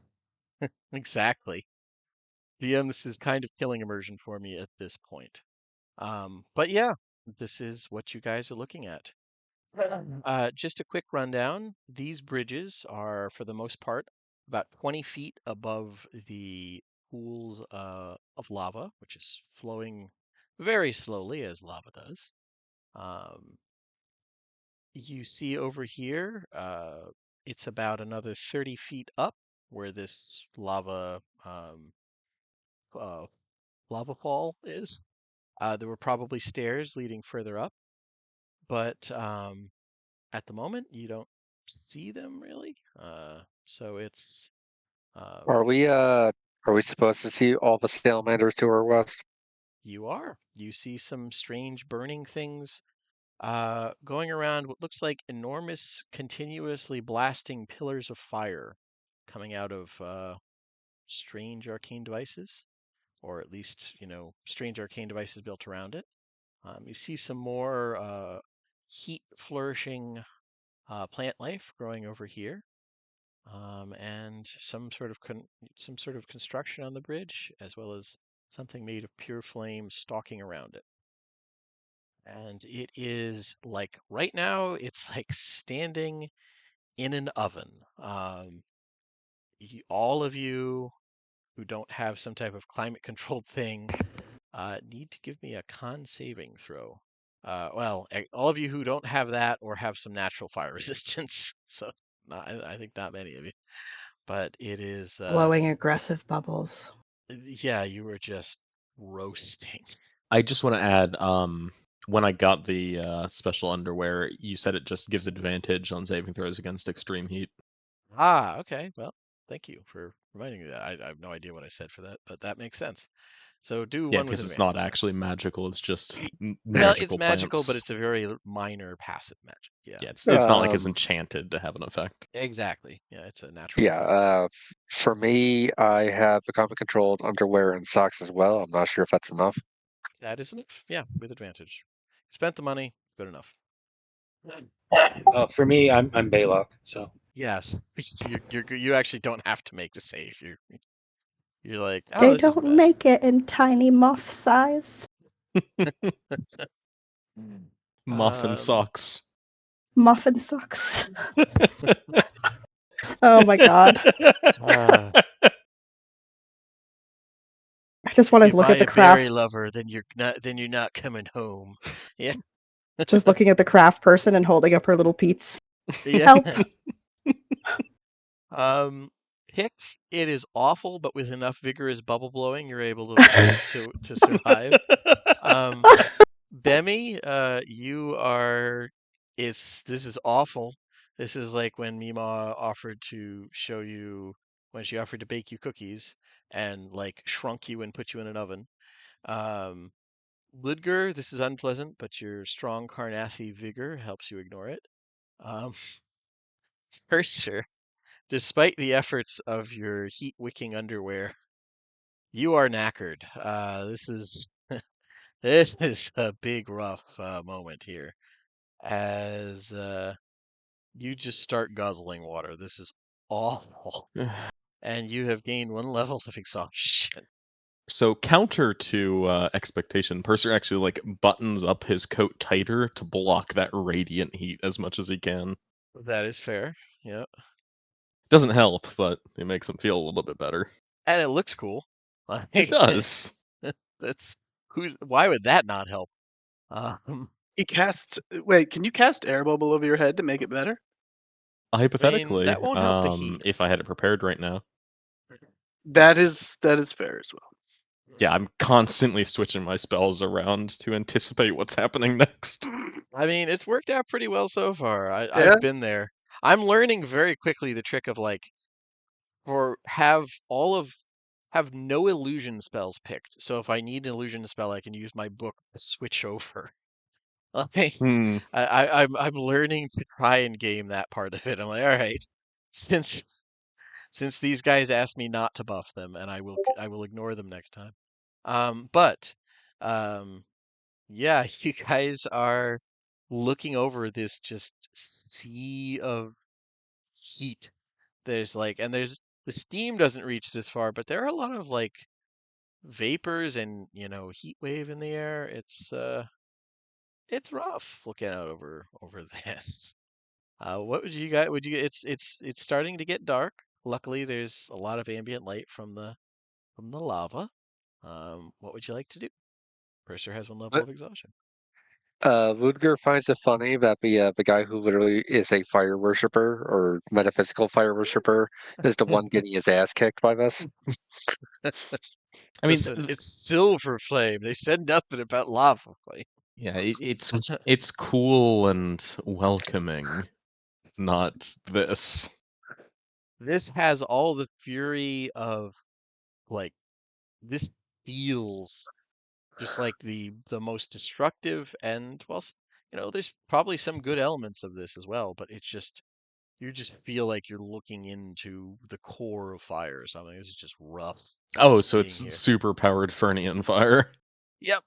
exactly. This is kind of killing immersion for me at this point. But yeah, this is what you guys are looking at. Just a quick rundown. These bridges are, for the most part, about 20 feet above the pools of lava, which is flowing very slowly as lava does. You see over here, it's about another 30 feet up where this lava uh, lava fall is. There were probably stairs leading further up, but at the moment you don't see them really. So it's Are um, we supposed to see all the salamanders to our west? you see some strange burning things going around what looks like enormous, continuously blasting pillars of fire coming out of strange arcane devices, or at least, strange arcane devices built around it. You see some more heat flourishing plant life growing over here, and some sort of construction on the bridge, as well as something made of pure flame stalking around it. And it is like right now, it's like standing in an oven. All of you who don't have some type of climate controlled thing need to give me a con saving throw. All of you who don't have that or have some natural fire resistance. So I think not many of you, but it is, Blowing aggressive bubbles. yeah, you were just roasting. I just want to add, when I got the special underwear, you said it just gives advantage on saving throws against extreme heat. Ah, okay. Well, thank you for reminding me that. I have no idea what I said for that, but that makes sense. So do Yeah, one with because it's not advantage. actually magical. It's just Well, it's magical magical, but plants. it's a very minor passive magic. Yeah, Yeah, it's not like it's Um, enchanted to have an effect. exactly. Yeah, it's a natural yeah. effect. For me, I have the climate controlled underwear and socks as well. I'm not sure if that's enough. That is enough. Yeah, with advantage. Spent the money, good enough. For me, I'm Baylock. So Yes, you actually don't have to make the save. You're like, oh, They this isn't don't bad. make it in tiny muff size. Muffin Um, socks. Muffin socks. Oh my god. uh, I just want you to look buy at the a berry craft. lover, then you're not coming home. Yeah, Just looking at the craft person and holding up her little Pete's. yeah. Help. Um, Pick, it is awful, but with enough vigorous bubble blowing, you're able to survive. Um, Bemi, you are. This is awful. This is like when Mima offered to show you when she offered to bake you cookies and like shrunk you and put you in an oven. Um, Ludger, this is unpleasant, but your strong Carnathi vigor helps you ignore it. Um, Cursor, despite the efforts of your heat wicking underwear, you are knackered. This is a big rough moment here as you just start guzzling water. This is awful. And you have gained 1 level of exhaustion. So counter to expectation, Purser actually like buttons up his coat tighter to block that radiant heat as much as he can. That is fair. Yeah. Doesn't help, but it makes him feel a little bit better. And it looks cool. It Like, does. that's why would that not help? Um, He casts. Wait, can you cast air bubble over your head to make it better? I mean, Hypothetically, that won't help the heat. if I had it prepared right now. That is fair as well. Yeah, I'm constantly switching my spells around to anticipate what's happening next. I mean, it's worked out pretty well so far. Yeah. I've been there. I'm learning very quickly the trick of like for have no illusion spells picked. So if I need an illusion spell, I can use my book to switch over. Like, Hmm. I'm learning to try and game that part of it. I'm like, all right, since since these guys asked me not to buff them, and I will ignore them next time. But yeah, you guys are looking over this just sea of heat. There's the steam doesn't reach this far, but there are a lot of like vapors and heat wave in the air. It's rough looking out over this. What would you guys would you it's starting to get dark. Luckily, there's a lot of ambient light from the lava. What would you like to do? Purser has one level But of exhaustion. Ludger finds it funny that the guy who literally is a fire worshiper or metaphysical fire worshiper is the one getting his ass kicked by this. I mean, Listen, it's silver flame. They said nothing about lava flame. yeah, it's cool and welcoming, not this. This has all the fury of like this feels just like the most destructive and well, there's probably some good elements of this as well, but it's just you just feel like you're looking into the core of fire or something. This is just rough Oh, so being it's here. super powered Fernian fire. Yep.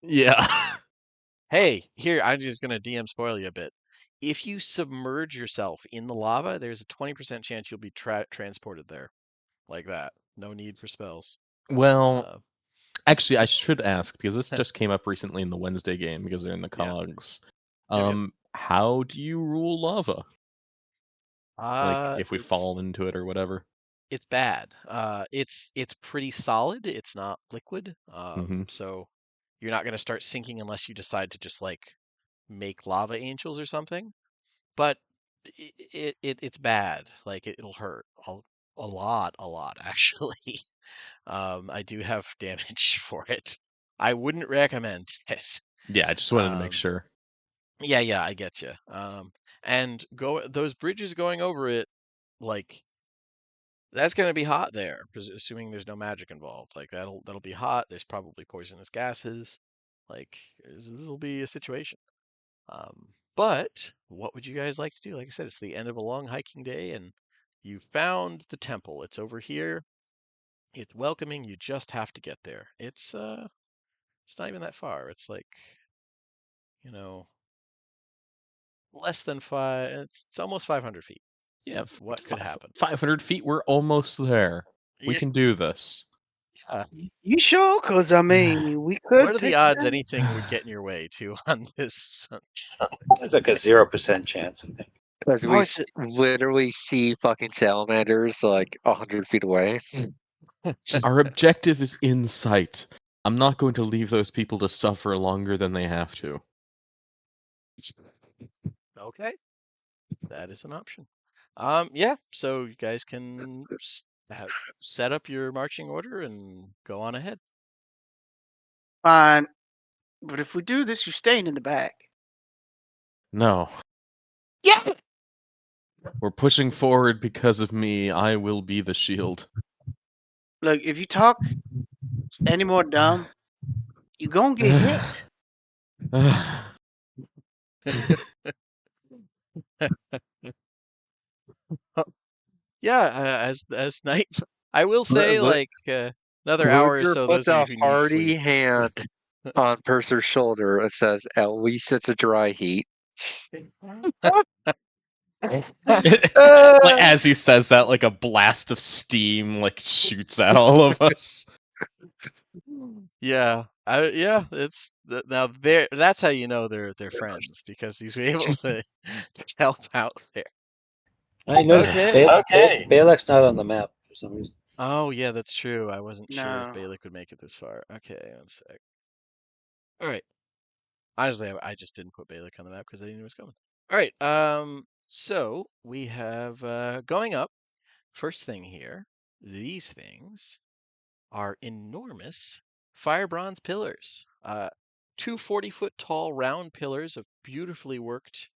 Yeah. Hey, here, I'm just gonna DM spoil you a bit. If you submerge yourself in the lava, there's a 20% chance you'll be transported there. Like that. No need for spells. Well, Uh, actually, I should ask because this just came up recently in the Wednesday game because they're in the yeah. cogs. Yep. How do you rule lava? Like if we It's fall into it or whatever. it's bad. It's pretty solid. It's not liquid. Hmm. So you're not gonna start sinking unless you decide to just like make lava angels or something. But it's bad. Like it'll hurt a lot actually. I do have damage for it. I wouldn't recommend it. Yeah, I just wanted to make Um, sure. yeah, I get you. And those bridges going over it, like that's gonna be hot there, assuming there's no magic involved. Like that'll be hot. There's probably poisonous gases. Like this will be a situation. But what would you guys like to do? Like I said, it's the end of a long hiking day, and you found the temple. It's over here. It's welcoming. You just have to get there. It's not even that far. It's like, you know, less than five. It's almost 500 feet. Yeah, What could happen? 500 feet. We're almost there. We Yeah. can do this. You sure? Because, I mean, we could What are the take odds that. anything would get in your way too on this? It's like a 0% chance, I think. As Oh, we it's literally see fucking salamanders like 100 feet away. Our objective is in sight. I'm not going to leave those people to suffer longer than they have to. Okay, that is an option. Yeah. So you guys can set up your marching order and go on ahead. fine. But if we do this, you're staying in the back. No. Yeah. We're pushing forward because of me. I will be the shield. Look, if you talk any more dumb, you're going to get hit. Yeah, as night. I will say, like another hour or Ludger so. puts Those of you a who need hearty sleep. hand on Purser's shoulder and says, "At least it's a dry heat." Like as he says that, like a blast of steam like shoots at all of us. Yeah, yeah. Now there. That's how you know they're friends because he's able to help out there. I noticed Okay. Balak's not on the map for some reason. Oh yeah, that's true. I wasn't sure if No. Balak would make it this far. Okay, one sec. All right. Honestly, I just didn't put Balak on the map because I didn't know it was coming. All right. So we have going up. First thing here, these things are enormous fire bronze pillars. Two 40-foot tall round pillars of beautifully worked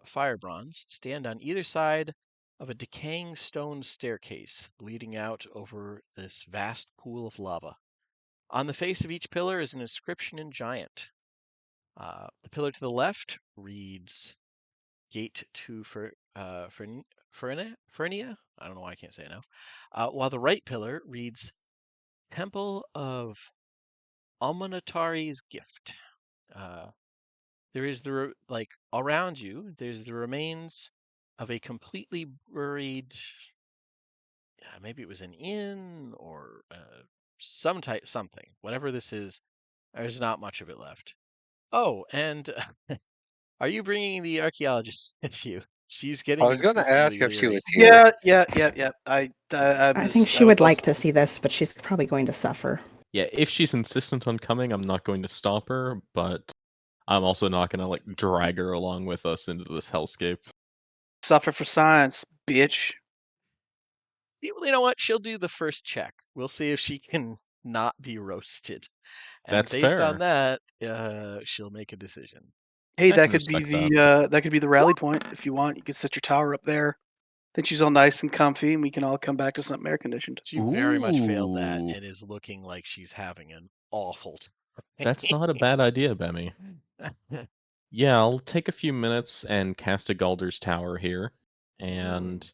fire bronze stand on either side of a decaying stone staircase leading out over this vast pool of lava. On the face of each pillar is an inscription in giant. The pillar to the left reads, gate to Fernia. I don't know why I can't say it now. While the right pillar reads Temple of Almanatari's Gift. There is like around you. There's the remains of a completely buried. Maybe it was an inn or some type something. Whatever this is, there's not much of it left. Oh, and are you bringing the archaeologist with you? She's I getting was going to ask increasingly if she weary. was here. Yeah. I think she would like to see this, but she's probably going to suffer. Yeah, if she's insistent on coming, I'm not going to stop her, but I'm also not going to like drag her along with us into this hellscape. Suffer for science, bitch. You know what? She'll do the first check. We'll see if she can not be roasted. And That's based on fair. that, she'll make a decision. Hey, I that can could be respect the rally point if you want. You could set your tower up there. Then she's all nice and comfy, and we can all come back to something air conditioned. She very much failed that Ooh, and is looking like she's having an awful that's not a bad idea, Bemmy. time. Yeah, I'll take a few minutes and cast a Galder's Tower here, Mm, and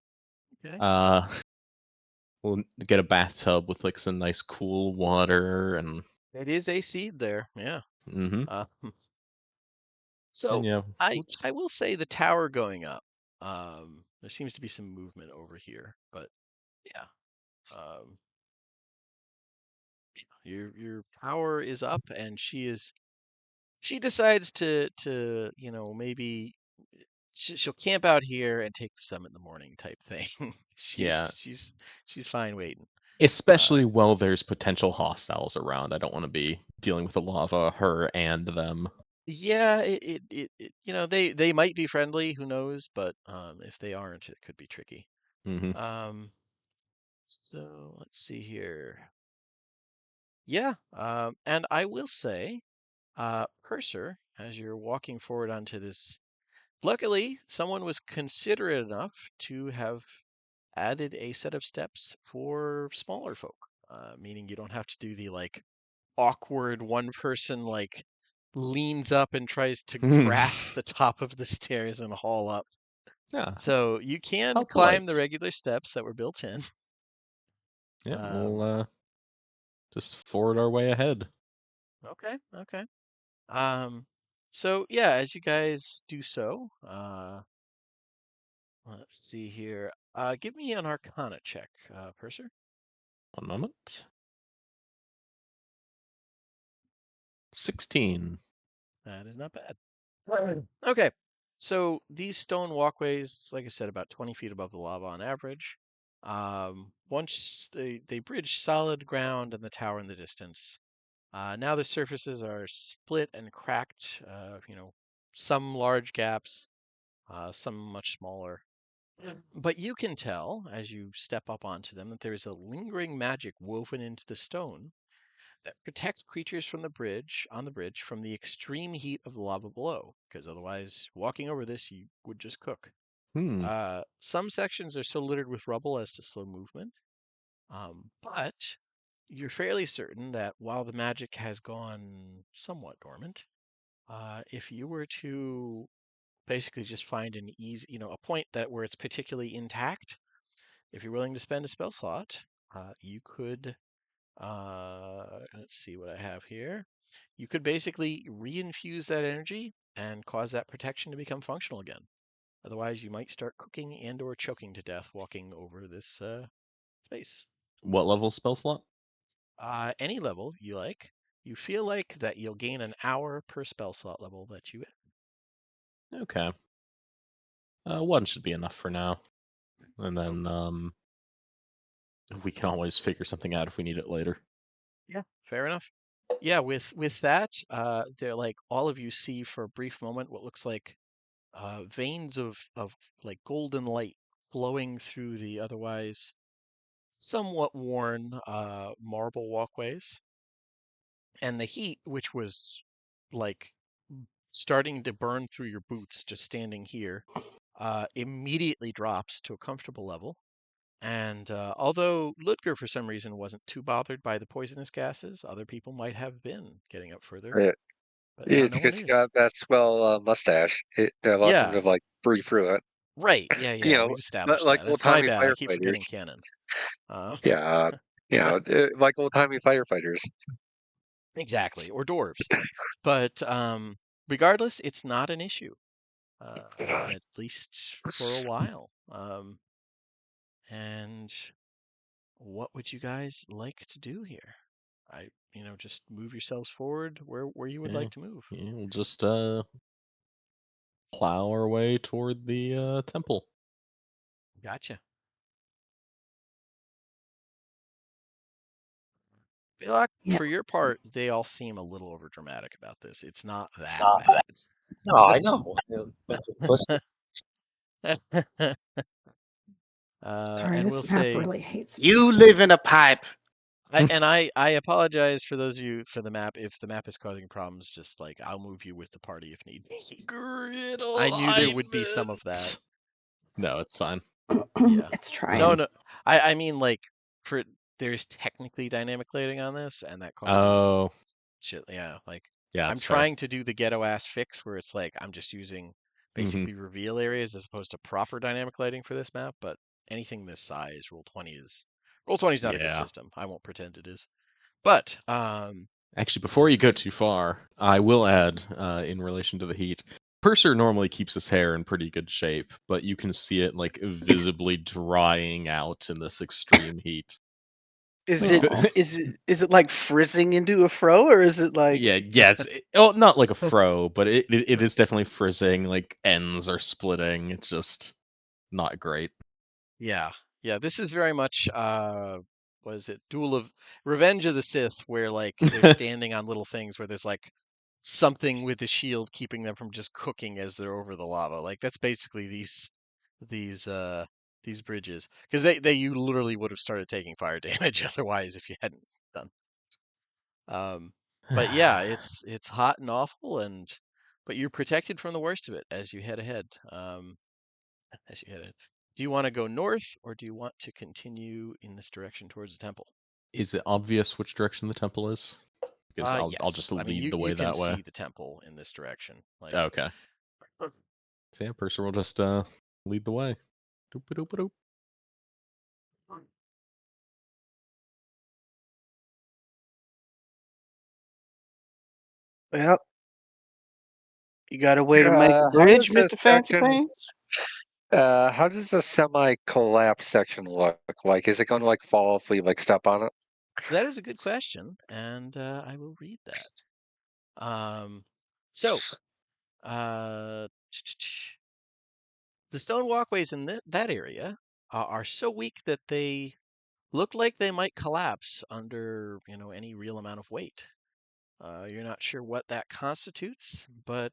okay. uh, we'll get a bathtub with like some nice cool water, and It is a seed there, yeah. mm-hmm. Uh, And so yeah, I will say the tower going up. There seems to be some movement over here, but yeah. Um, your power is up, and she decides to maybe she'll camp out here and take the summit in the morning type thing. yeah. She's fine waiting. Especially while there's potential hostiles around. I don't want to be dealing with the lava, her and them. Yeah, they might be friendly, who knows, but if they aren't, it could be tricky. Mm-hmm. So let's see here. Yeah, and I will say, Cursor, as you're walking forward onto this, luckily someone was considerate enough to have added a set of steps for smaller folk, meaning you don't have to do the like awkward one person like leans up and tries to grasp the top of the stairs and haul up. Yeah, So you can how climb the polite. regular steps that were built in. Yeah, Um, we'll just forward our way ahead. okay. So yeah, as you guys do so, let's see here. Give me an Arcana check, Purser. One moment. 16. That is not bad. Okay, so these stone walkways, like I said, about 20 feet above the lava on average. Once they bridge solid ground and the tower in the distance. Now the surfaces are split and cracked. Some large gaps, some much smaller. But you can tell as you step up onto them that there is a lingering magic woven into the stone that protects creatures from on the bridge from the extreme heat of the lava below, because otherwise, walking over this, you would just cook. Hmm. Some sections are so littered with rubble as to slow movement, but you're fairly certain that while the magic has gone somewhat dormant, if you were to basically just find an a point where it's particularly intact, if you're willing to spend a spell slot, you could let's see what I have here. You could basically reinfuse that energy and cause that protection to become functional again. Otherwise, you might start cooking and or choking to death walking over this space. What level spell slot? Any level you like. You feel like that you'll gain an hour per spell slot level that you hit. Okay. One should be enough for now. And then we can always figure something out if we need it later. Yeah, fair enough. Yeah, with that, they're like all of you see for a brief moment what looks like veins of like golden light flowing through the otherwise somewhat worn marble walkways, and the heat, which was like starting to burn through your boots just standing here, immediately drops to a comfortable level. And although Ludger, for some reason, wasn't too bothered by the poisonous gases, other people might have been getting up further. Right. but now It's no one because he is. got that swell mustache. It allows him Yeah, to like breathe through it. right. Yeah, You yeah. know, We've established like that. old That's my timey bad. I keep firefighters. forgetting canon. Uh, Yeah, like old timey firefighters. exactly, or dwarves. But regardless, it's not an issue, at least for a while. And what would you guys like to do here? Just move yourselves forward where you would Yeah, like to move. yeah, we'll just plow our way toward the temple. Gotcha. Balak, Yeah. for your part, they all seem a little over dramatic about this. It's not It's that not that. No, I know. Bunch of pussy. bad. Sorry, And we'll this map say, really hates me. You live in a pipe. I apologize for those of you for the map. If the map is causing problems, just like I'll move you with the party if need be. I knew there would be some of that. No, it's fine. Yeah. It's No, trying. no. I mean like for there's technically dynamic lighting on this, and that causes Oh, shit. Yeah, like yeah, I'm it's fair. trying to do the ghetto ass fix where it's like I'm just using Mhm. basically reveal areas as opposed to proper dynamic lighting for this map. But anything this size, Roll20 is not a good Yeah. system. I won't pretend it is. But Actually, before you go too far, I will add, in relation to the heat, Purser normally keeps his hair in pretty good shape, but you can see it like visibly drying out in this extreme heat. Is Like, it Aw. is it like frizzing into a fro, or is it like yeah, not like a fro, but it is definitely frizzing. Like ends are splitting. It's just not great. yeah, this is very much what is it? Duel of Revenge of the Sith, where like they're standing on little things where there's like something with the shield keeping them from just cooking as they're over the lava. Like that's basically these bridges because you literally would have started taking fire damage otherwise if you hadn't done. But yeah, it's hot and awful, but you're protected from the worst of it as you head ahead. As you head ahead. Do you want to go north or do you want to continue in this direction towards the temple? Is it obvious which direction the temple is? Because I'll just Yes. I mean, lead the you way can that way. see the temple in this direction. Like, Okay. So yeah, Purser will just lead the way. Doop-a-doop-a-doop. well, you got a way to make a How bridge, does this Mr. Fancy section? Pants? How does the semi-collapse section look? Like, is it going to like fall if we like step on it? that is a good question, and I will read that. So, uh, the stone walkways in that area are so weak that they look like they might collapse under, any real amount of weight. You're not sure what that constitutes, but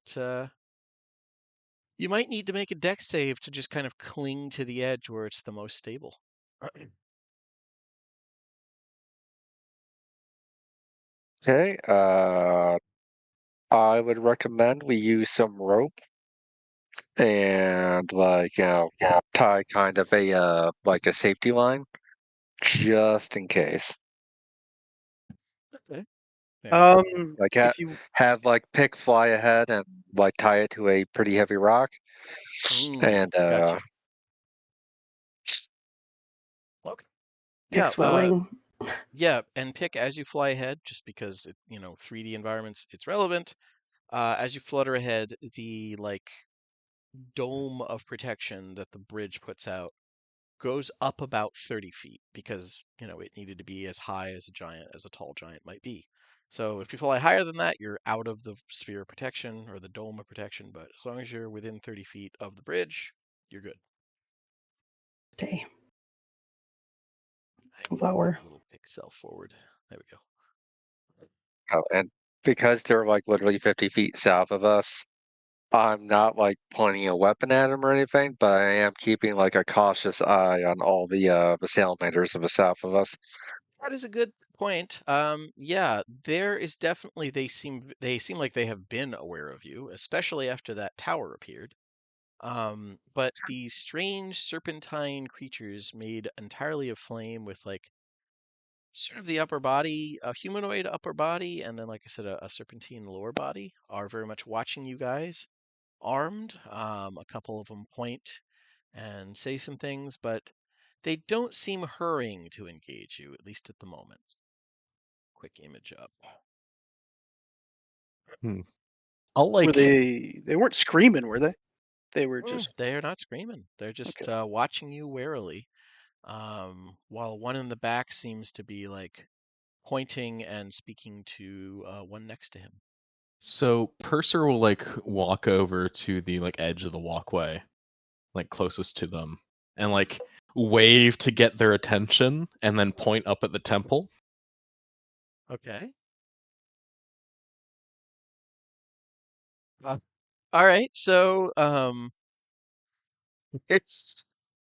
you might need to make a deck save to just kind of cling to the edge where it's the most stable. Okay. I would recommend we use some rope and like tie kind of a like a safety line just in case. Okay. Fair enough. Like If you have like pick fly ahead and like tie it to a pretty heavy rock and Gotcha. Okay. Yeah. Pick's willing. Yeah, and pick as you fly ahead, just because 3D environments, it's relevant. As you flutter ahead, the like dome of protection that the bridge puts out goes up about 30 feet because it needed to be as high as a tall giant might be. So if you fly higher than that, you're out of the sphere of protection or the dome of protection. But as long as you're within 30 feet of the bridge, you're good. Stay I will lower. move a little pixel forward. There we go. oh, and because they're like literally 50 feet south of us, I'm not like pointing a weapon at them or anything, but I am keeping like a cautious eye on all the salamanders to the south of us. That is a good point. Yeah, there is definitely they seem like they have been aware of you, especially after that tower appeared. But these strange serpentine creatures made entirely of flame with like sort of the upper body, a humanoid upper body, and then, like I said, a serpentine lower body, are very much watching you guys, armed. A couple of them point and say some things, but they don't seem hurrying to engage you, at least at the moment. Quick image up. I'll Were like. they weren't screaming, were they? They were just They are not screaming. They're just okay. watching you warily. While one in the back seems to be like pointing and speaking to one next to him. So Purser will like walk over to the like edge of the walkway, like closest to them, and like wave to get their attention, and then point up at the temple. Okay. All right. So it's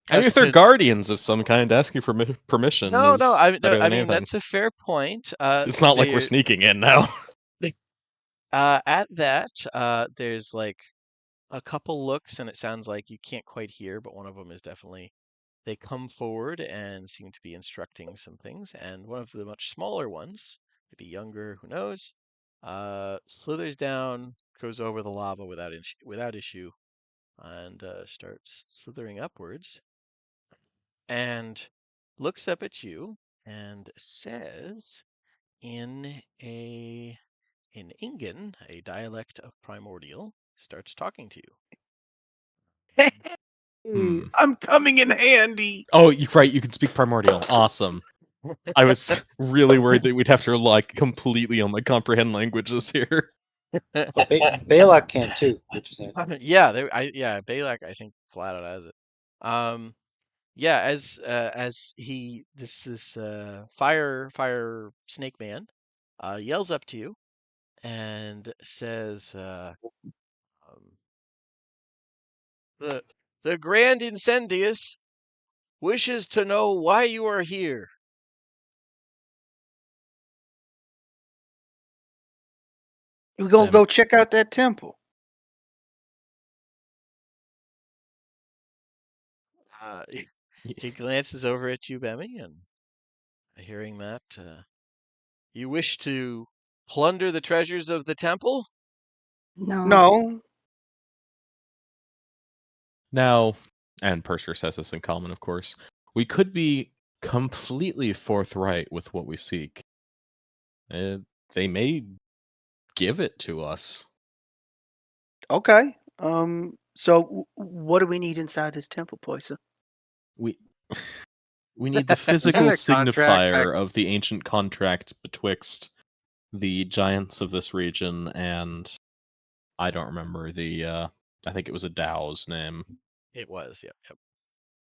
I mean, if they're guardians of some kind, asking for permission no. is I better than anything. that's a fair point. It's not like we're sneaking in now. At that, there's like a couple looks, and it sounds like you can't quite hear, but one of them is definitely. They come forward and seem to be instructing some things, and one of the much smaller ones, maybe younger, who knows, slithers down, goes over the lava without issue, and starts slithering upwards, and looks up at you and says, in Ingen, a dialect of Primordial, starts talking to you. Hmm. I'm coming in handy. Oh, right. You can speak Primordial. Awesome. I was really worried that we'd have to rely completely on like comprehend languages here. Oh, Balak can too, which is handy. Yeah, Balak I think flat out has it. Yeah, as this fire snake man yells up to you and says, the Grand Incendius wishes to know why you are here. We're gonna go check out that temple. He glances over at you, Bemmy, and hearing that, you wish to plunder the treasures of the temple? No. Now, and Purser says this in common, of course, we could be completely forthright with what we seek. They may give it to us. Okay. So what do we need inside this temple, Poison? We need the Isn't physical a contract signifier of the ancient contract betwixt the giants of this region and I don't remember the I think it was a Dow's name. It was, yep.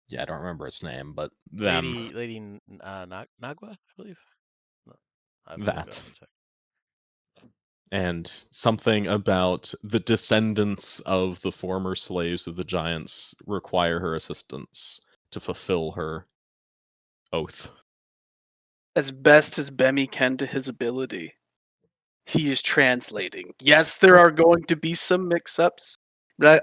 Yeah, I don't remember its name, but them. Lady Nagua, I believe. No, I have to look it That. up one sec. And something about the descendants of the former slaves of the giants require her assistance to fulfill her oath. As best as Bemmy can to his ability, he is translating. Yes, there are going to be some mix-ups. Like,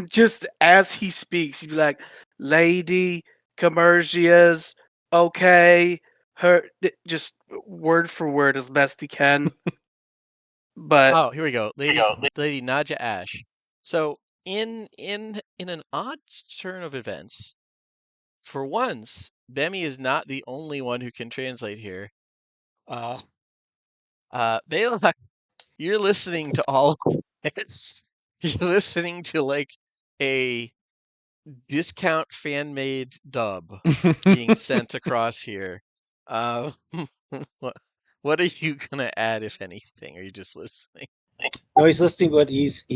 just as he speaks, he'd be like, "Lady Commercia's okay." Just word for word as best he can. But Oh, here we go. Lady Naja Ash. So in an odd turn of events, for once, Bemmy is not the only one who can translate here. Balak, you're listening to all of this. You're listening to like a discount fan made dub being sent across here. Uh, what are you gonna add, if anything? Are you just listening? No, he's listening, but he's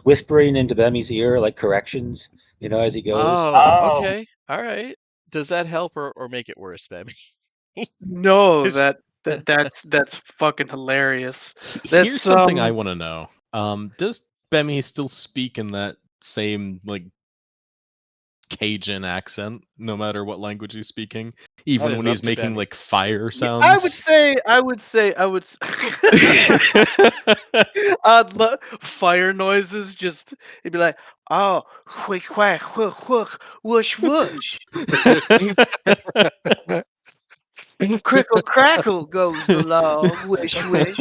whispering into Bemmy's ear like corrections, as he goes. Oh, okay, all right. Does that help or make it worse, Bemmy? no, 'Cause- that's fucking hilarious. Here's That's something I want to know. Does Bemmy still speak in that same like Cajun accent, no matter what language he's speaking, even is when up he's to making Bemmy. like fire Yeah, sounds. I would say. Fire noises. Just it'd be like, oh, quick, quack, whook, whook, whoosh, whoosh. Crickle, crackle goes the log. Wish, wish.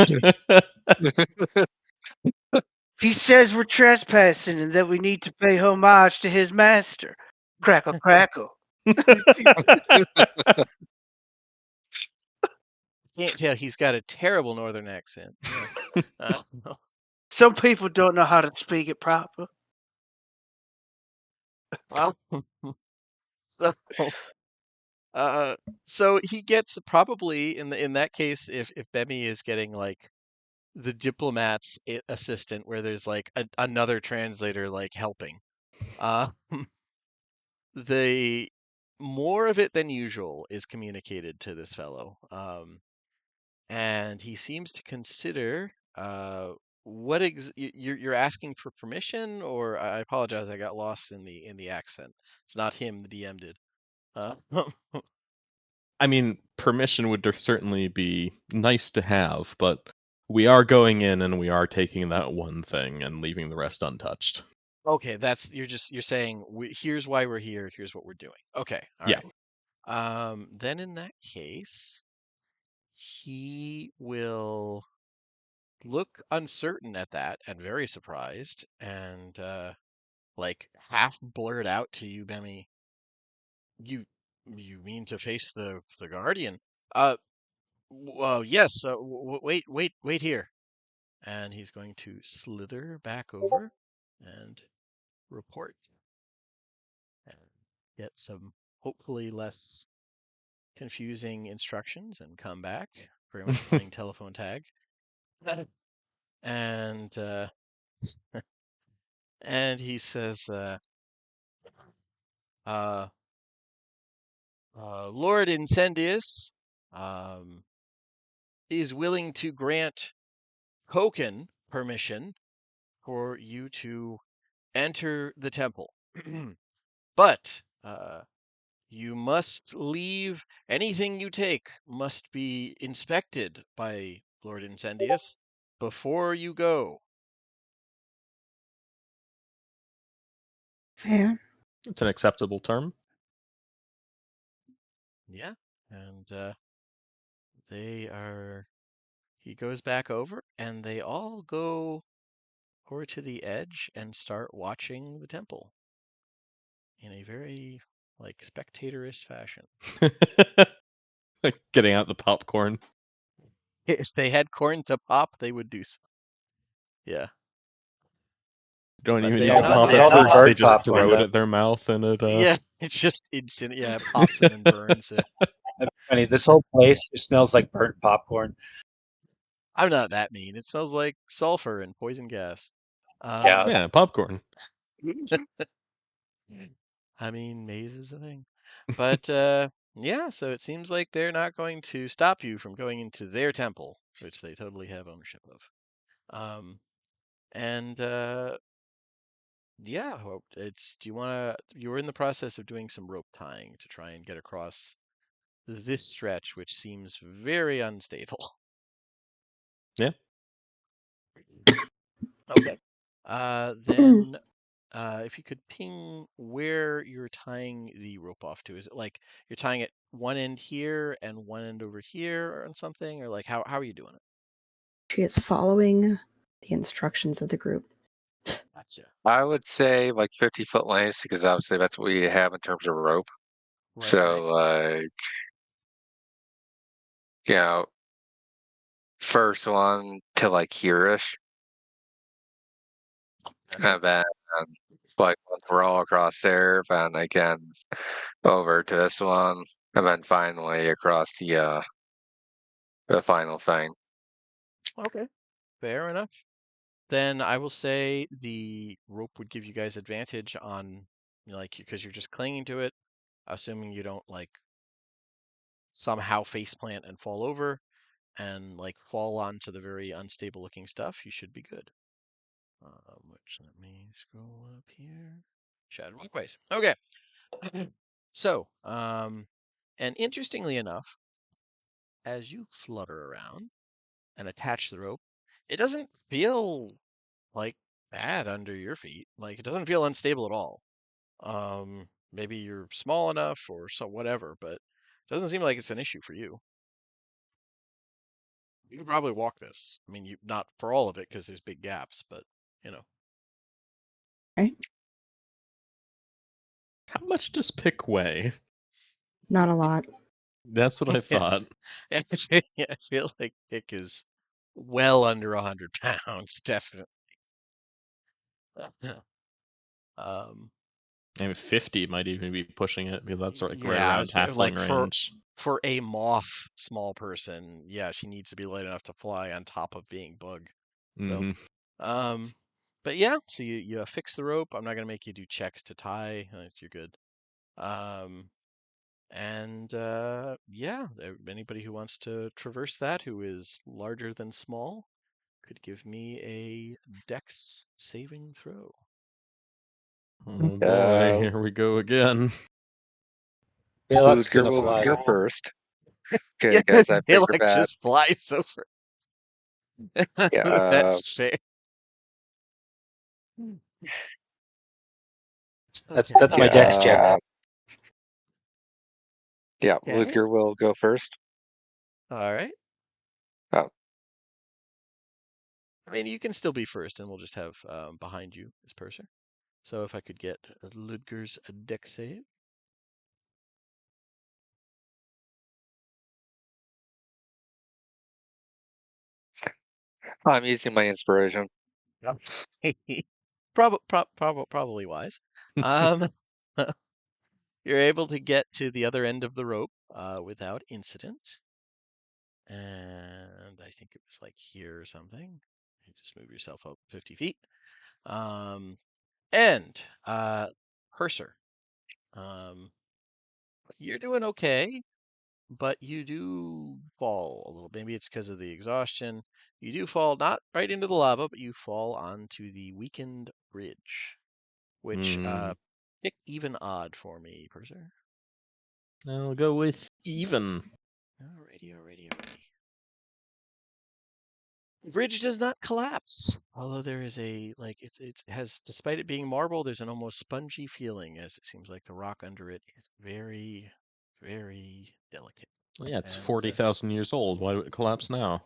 He says we're trespassing and that we need to pay homage to his master. Crackle, crackle. Can't tell. He's got a terrible northern accent. Yeah. Some people don't know how to speak it proper. Well, so, so he gets probably in that case, if Bemmy is getting like the diplomat's assistant, where there's like another translator like helping, the more of it than usual is communicated to this fellow, and he seems to consider what you're asking for permission, or I apologize, I got lost in the accent. It's not him, the DM did. I mean, permission would certainly be nice to have, but we are going in and we are taking that one thing and leaving the rest untouched. Okay, that's you're saying here's why we're here, here's what we're doing. Okay, all Yeah. right. Then in that case, he will look uncertain at that and very surprised and like half blurt out to you, Bemmy, you mean to face the Guardian? Well, yes. Wait here. And he's going to slither back over and report and get some hopefully less confusing instructions and come back. Very much playing telephone tag. And and he says, uh, Lord Incendius is willing to grant Koken permission for you to enter the temple. But you must leave. Anything you take must be inspected by Lord Incendius before you go. Fair. It's an acceptable term. Yeah, and he goes back over, and they all go over to the edge and start watching the temple in a very like spectatorist fashion. Like getting out the popcorn. If they had corn to pop, they would do so. Yeah. Don't But even they need are to not pop dead. it first. They Bird just popcorn, throw it though. at their mouth and it. Yeah, it's just instant. Yeah, it pops and then burns. That's funny. This whole place just smells like burnt popcorn. I'm not that mean. It smells like sulfur and poison gas. Yeah. Yeah, popcorn. I mean, maze is a thing. But yeah, so it seems like they're not going to stop you from going into their temple, which they totally have ownership of. And yeah, it's. Do you want to? You're in the process of doing some rope tying to try and get across this stretch, which seems very unstable. Yeah. Okay. Then if you could ping where you're tying the rope off to. Is it like you're tying it one end here and one end over here or something? Or like how are you doing it? She is following the instructions of the group. Gotcha. I would say like 50-foot lengths because obviously that's what we have in terms of rope. Right. So like, you know, first one to like here-ish, Gotcha. and then like once we're all across there, then again over to this one, and then finally across the final thing. Okay. Fair enough. Then I will say the rope would give you guys advantage on like because you're just clinging to it, assuming you don't like somehow faceplant and fall over and like fall onto the very unstable looking stuff. You should be good. Which let me scroll up here. Shadow walkways. Okay. So, and interestingly enough, as you flutter around and attach the rope, it doesn't feel like bad under your feet. Like it doesn't feel unstable at all. Maybe you're small enough or so whatever, but it doesn't seem like it's an issue for you. You could probably walk this. I mean, you not for all of it because there's big gaps, but you know. How much does Pick weigh? Not a lot. That's what I Yeah. thought. I feel like Pick is well under 100 pounds, definitely. Um, I mean, 50 might even be pushing it because that's like right yeah, around it's halfling like range. for a moth small person, yeah, she needs to be light enough to fly on top of being bug. So, Hmm. but yeah, so you fix the rope. I'm not gonna make you do checks to tie. You're good. Um, and yeah, anybody who wants to traverse that who is larger than small could give me a dex saving throw. Oh boy, here we go again. Balak's Ludger gonna will fly. go first. Okay, Yeah, guys, I they figure like that. just flies over. Yeah, That's fair. That's my Okay. dex check. Yeah, Okay. Ludger will go first. All right. Oh, I mean, you can still be first, and we'll just have behind you is Purser. So if I could get Ludger's dex save. I'm using my inspiration. Probably wise. Um, you're able to get to the other end of the rope without incident. And I think it was like here or something. You just move yourself up 50 feet. And Purser, you're doing okay, but you do fall a little. Maybe it's because of the exhaustion. You do fall not right into the lava, but you fall onto the weakened bridge, which pick even odd for me, Purser. I'll go with even. Alrighty. The bridge does not collapse, although there is a it has, despite it being marble, there's an almost spongy feeling as it seems like the rock under it is very, very delicate. Well, yeah, it's And 40,000 years old. Why would it collapse now?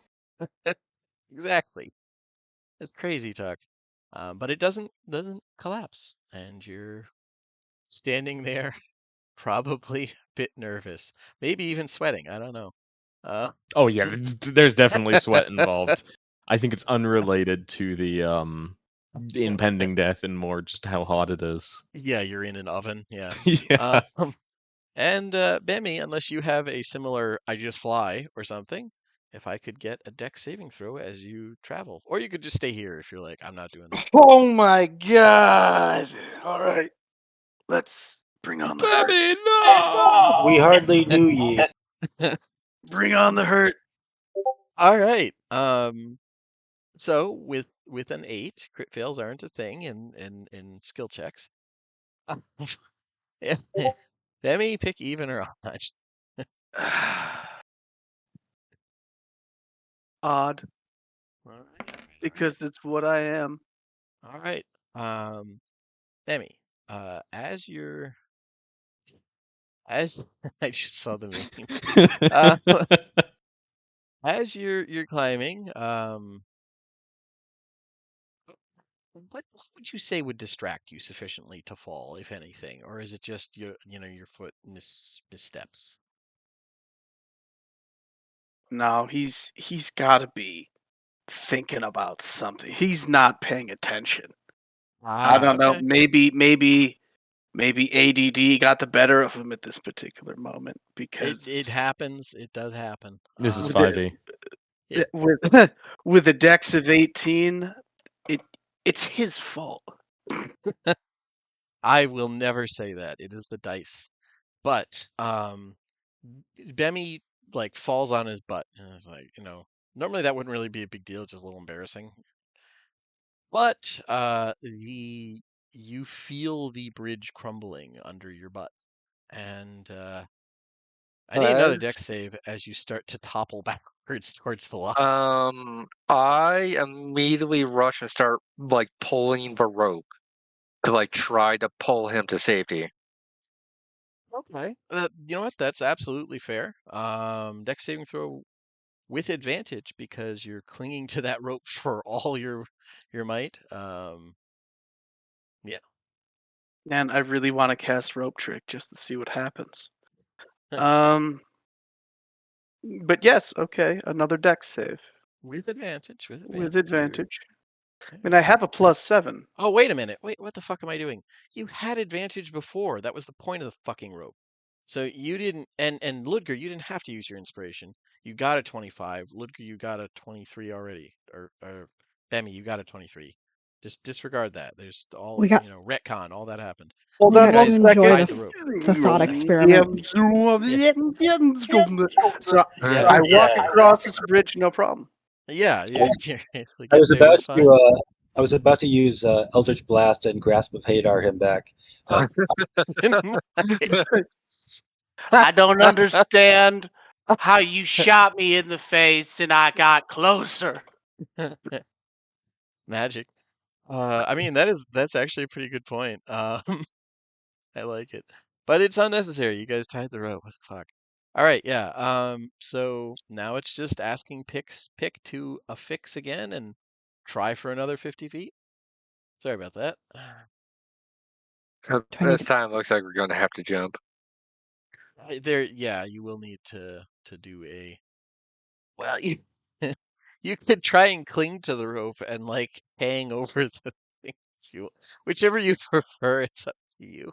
exactly, it's crazy talk, but it doesn't collapse, and you're standing there, probably a bit nervous, maybe even sweating. I don't know. Oh yeah, there's definitely sweat involved. I think it's unrelated to the impending death and more just how hot it is. Yeah, you're in an oven. Yeah. Yeah. And Bemi, unless you have a similar I just fly or something, if I could get a dex saving throw as you travel. Or you could just stay here if you're like, I'm not doing that. Oh my god! All right, let's bring on the hurt. Baby, no! We hardly knew ye. Bring on the hurt. All right. So with an 8, crit fails aren't a thing in skill checks. Bemi, pick even or odd. Odd, All right. because it's what I am. All right. Bemi, as I just saw the meme. Uh, as you're climbing, what would you say would distract you sufficiently to fall, if anything, or is it just your foot missteps? No, he's got to be thinking about something. He's not paying attention. I don't know. Okay. Maybe ADD got the better of him at this particular moment because It happens. It does happen. This is with 5e. with with a dex of 18, it's his fault. I will never say that. It is the dice. But Bemi like falls on his butt, and it's like, normally that wouldn't really be a big deal. It's just a little embarrassing. But you feel the bridge crumbling under your butt, and I need another As dex save as you start to topple backwards towards the lava. I immediately rush and start like pulling the rope to like try to pull him to safety. Okay. You know what? That's absolutely fair. Dex saving throw with advantage because you're clinging to that rope for all your might. Yeah. And I really want to cast Rope Trick just to see what happens. But yes, okay, another dex save With advantage. With advantage. with advantage. I mean, I have a +7. Oh, wait a minute. Wait, what the fuck am I doing? You had advantage before. That was the point of the fucking rope. So you didn't, and Ludger, you didn't have to use your inspiration. You got a 25. Ludger, you got a 23 already. Or Bemi, you got a 23. Just disregard that. There's all, We got retcon, all that happened. Hold we on got one to guys enjoy tied second. the rope. thought experiment. So Yeah. I walk across this bridge, no problem. Yeah, I we I get was there about just to fine. I was about to use Eldritch Blast and Grasp of Hadar him back. I don't understand how you shot me in the face and I got closer. Magic. I mean that's actually a pretty good point. I like it, but it's unnecessary. You guys tied the rope. What the fuck? All right, yeah. So now it's just asking pick to affix again and try for another 50 feet. Sorry about that. This time looks like we're going to have to jump. Yeah, you will need to do a. Well, you you could try and cling to the rope and like hang over the thing. Whichever you prefer, it's up to you.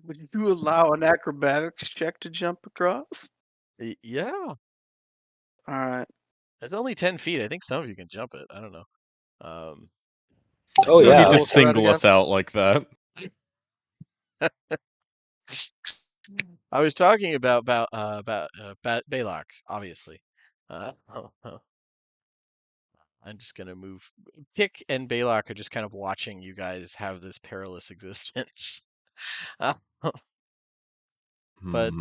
Would you allow an acrobatics check to jump across? Yeah, All right. it's only 10 feet. I think some of you can jump it. I don't know. Oh Don't yeah, need to Roll for that single again? us out like that. I was talking about Balak, obviously. I'm just gonna move. Pick and Balak are just kind of watching you guys have this perilous existence. But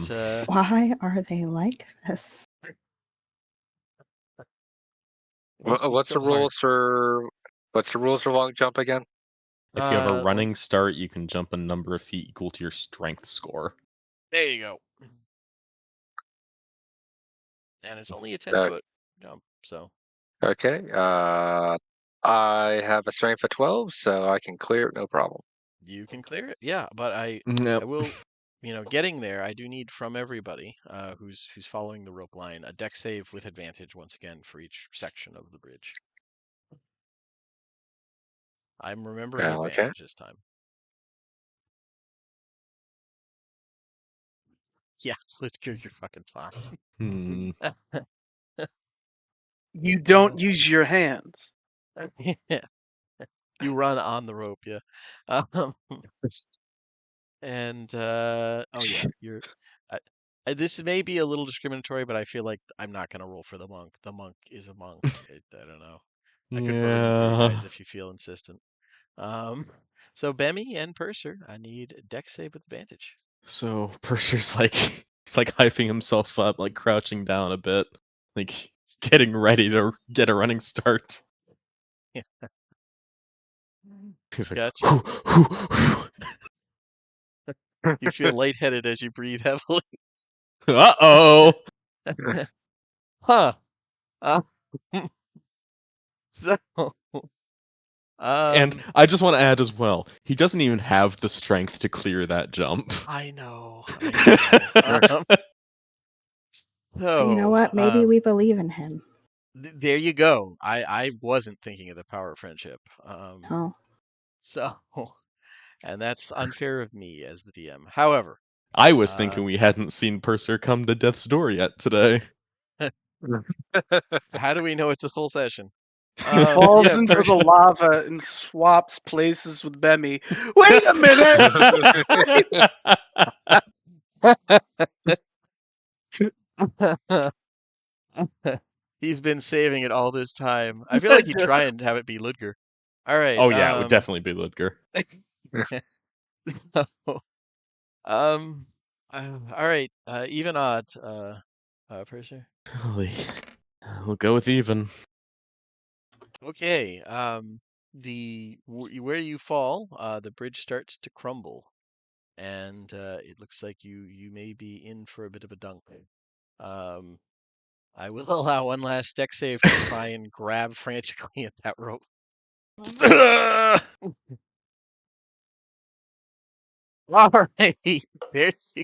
Why are they like this? must be What's the so hard. rules for long jump again? If you have a Let me- running start, you can jump a number of feet equal to your strength score. There you go. And it's only a 10 Uh, foot jump, so Okay. I have a strength of 12, so I can clear it, no problem. you can clear it. Yeah, but I Nope. will, getting there, I do need from everybody who's following the rope line a dex save with advantage once again for each section of the bridge. I'm remembering Okay. advantage this time. Yeah, Ludger, you're fucking fine. Hmm. You don't use your hands. Yeah. You run on the rope, yeah. Um, and oh yeah, you're. This may be a little discriminatory, but I feel like I'm not gonna roll for the monk. The monk is a monk. I don't know. I could burden you guys Yeah. if you feel insistent. So Bemi and Purser, I need dex save with advantage. So Purser's like he's like hyping himself up, like crouching down a bit, like getting ready to get a running start. Yeah. He's like, Gotcha. "Whew, whew, You feel lightheaded as you breathe heavily. whew." Uh-oh. Huh. Uh, so, And I just want to add as well, he doesn't even have the strength to clear that jump. I know. So, You know what? Maybe we believe in him. there you go. I wasn't thinking of the power of friendship. Oh, So, and that's unfair of me as the DM. However, I was thinking we hadn't seen Purser come to death's door yet today. how do we know it's a full session? Falls Yeah, into the Purser. lava and swaps places with Bemi. Wait a minute! He's been saving it all this time. I feel like he'd try and have it be Ludger. All right. Oh yeah, it would definitely be Ludger. um, all right. Even odd. Purser. Holy. We'll go with even. Okay. Where you fall, the bridge starts to crumble, and it looks like you may be in for a bit of a dunk. Um, I will allow one last deck save to try and grab frantically at that rope. All right, there you go.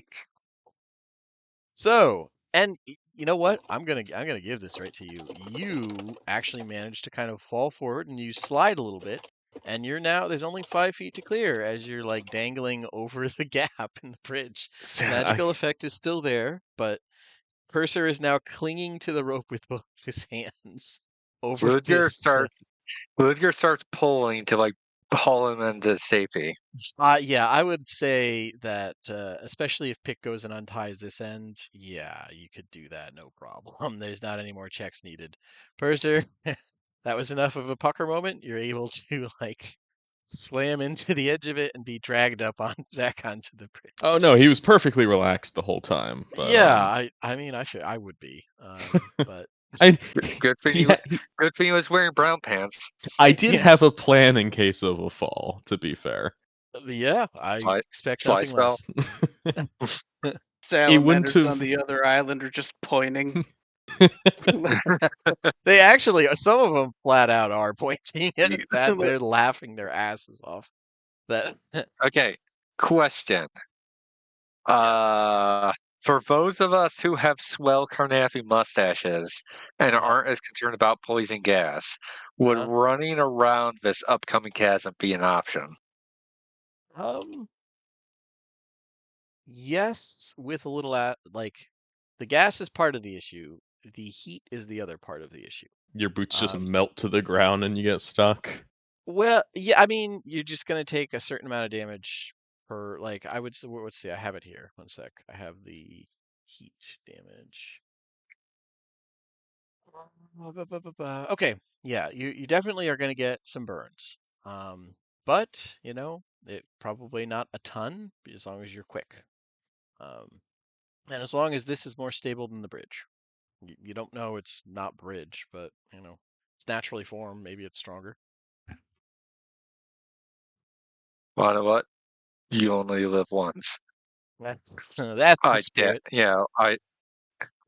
So, and you know what? I'm gonna give this right to you. You actually managed to kind of fall forward and you slide a little bit, and there's only 5 feet to clear as you're like dangling over the gap in the bridge. The magical effect is still there, but Purser is now clinging to the rope with both his hands over Ludger this. starts pulling to like haul him into safety. Yeah, I would say that, especially if Pick goes and unties this end, yeah, you could do that, no problem. There's not any more checks needed. Purser, that was enough of a pucker moment. You're able to like slam into the edge of it and be dragged up back onto the bridge. Oh no, he was perfectly relaxed the whole time. But, Yeah, I mean, I would be, but Good for you. Good for you. Was wearing brown pants. I did Yeah. have a plan in case of a fall. To be fair. Yeah, I Slide- expect slide nothing spell. less. wouldn't Salamanders have- on the other island are just pointing. They actually, some of them flat out are pointing at that. Like- They're laughing their asses off. That Okay. Question. yes. For those of us who have swell Carnathy mustaches and Yeah. aren't as concerned about poison gas, would Uh-huh. running around this upcoming chasm be an option? Yes, with a little like the gas is part of the issue. The heat is the other part of the issue. Your boots just Um, melt to the ground and you get stuck. Well, yeah, I mean, you're just gonna take a certain amount of damage per like I would say. Let's see, I have it here. One sec. I have the heat damage. Okay, yeah, you definitely are going to get some burns. But it probably not a ton as long as you're quick. And as long as this is more stable than the bridge. You don't know it's not bridge, but it's naturally formed. Maybe it's stronger. Well, you know what? You only live once. That's the spirit.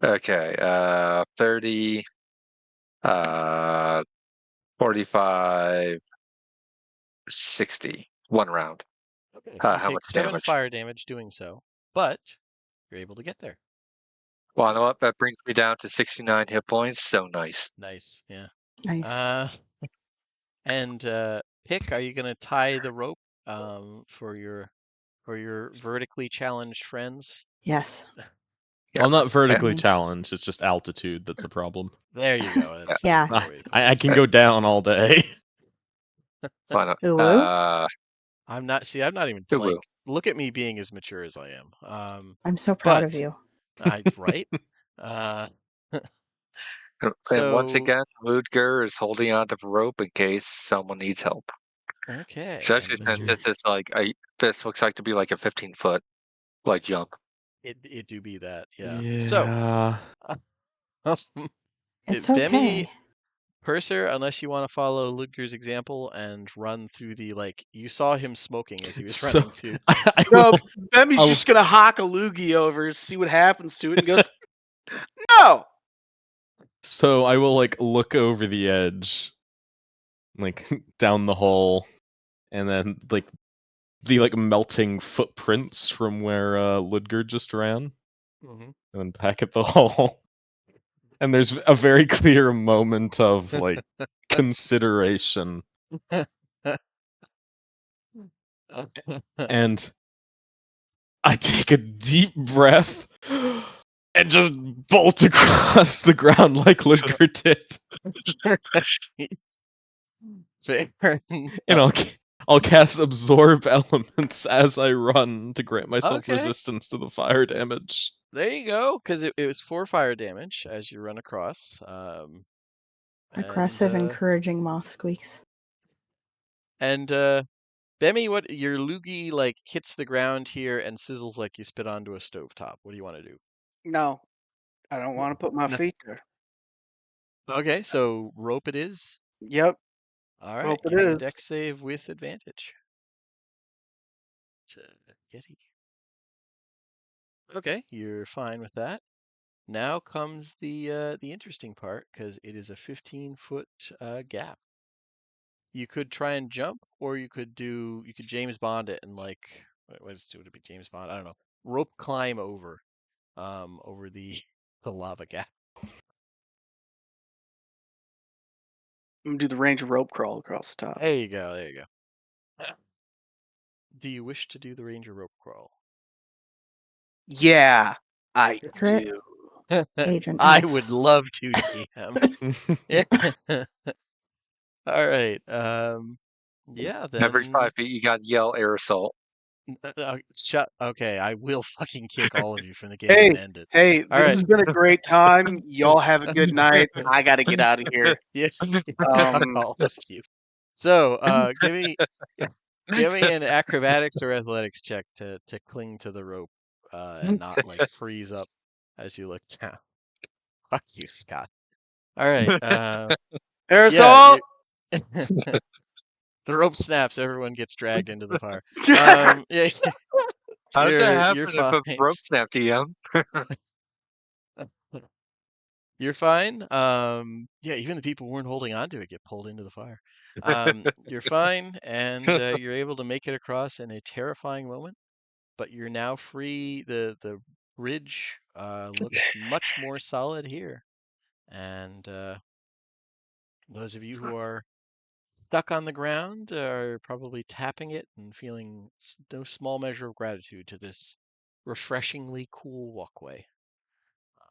Okay. 30, 45, 60. One round. Okay. You How take much 7 damage? fire damage doing so, but you're able to get there. Well, you know what? That brings me down to 69 hit points. So nice. Nice, yeah. Nice. And Pick, are you gonna tie the rope for your vertically challenged friends? Yes. Well, I'm not vertically Mhm. challenged. It's just altitude that's a problem. There you go. That's Yeah. the way to put I it. can go down all day. Fine. Ooh. I'm not even Ooh. like look at me being as mature as I am. I'm so proud But of you. right? Uh, And once so again, Ludger is holding onto the rope in case someone needs help. okay, Especially and since Mr. this is like this looks like to be like a 15-foot like jump. It do be that, yeah. So Yeah. It's Bemmy, okay. Purser, unless you want to follow Ludger's example and run through you saw him smoking as he was So running through. I No, would, Bemmy's I'll- just gonna hock a loogie over, see what happens to it, and goes, "No." so I will like look over the edge, like down the hole, and then like the melting footprints from where Ludger just ran, Mhm. and then back at the hole. And there's a very clear moment of like consideration, and I take a deep breath and just bolt across the ground like Ludger did. Fair And enough. I'll cast absorb elements as I run to grant myself Okay. resistance to the fire damage. There you go, because it was 4 fire damage as you run across. Aggressive, and encouraging moth squeaks. Bemmy, what your loogie like hits the ground here and sizzles like you spit onto a stovetop. What do you want to do? No, I don't want to put my No. feet there. Okay, so rope it is. Yep. All right, Rope it give me a is. dex save with advantage. To Yeti. Okay, you're fine with that. Now comes the interesting part because it is a 15-foot gap. You could try and jump, or you could James Bond it and like what is it? Would it be James Bond? I don't know. Rope climb over over the the lava gap. I'm gonna do the Ranger rope crawl across the top. There you go. There you go. Do you wish to do the Ranger rope crawl? Yeah, I Crit. do. Agent I Elf. would love to, DM. All right. Yeah, Every then 5 feet, you got to yell air assault. shut. Okay, I will fucking kick all of you from the game Hey, and end it. hey, All this right. has been a great time. Y'all have a good night. I gotta get out of here. Yeah, fuck Um, all of you. So, give me an acrobatics or athletics check to cling to the rope, and not like freeze up as you look down. Fuck you, Scott. All right. air Yeah, assault. the rope snaps. Everyone gets dragged into the fire. Yeah, How does that you're happen if fine. a rope snap, DM? You're fine. Yeah, even the people who weren't holding on to it get pulled into the fire. You're fine, and you're able to make it across in a terrifying moment. But you're now free. The bridge looks much more solid here, and those of you who are stuck on the ground are probably tapping it and feeling no small measure of gratitude to this refreshingly cool walkway.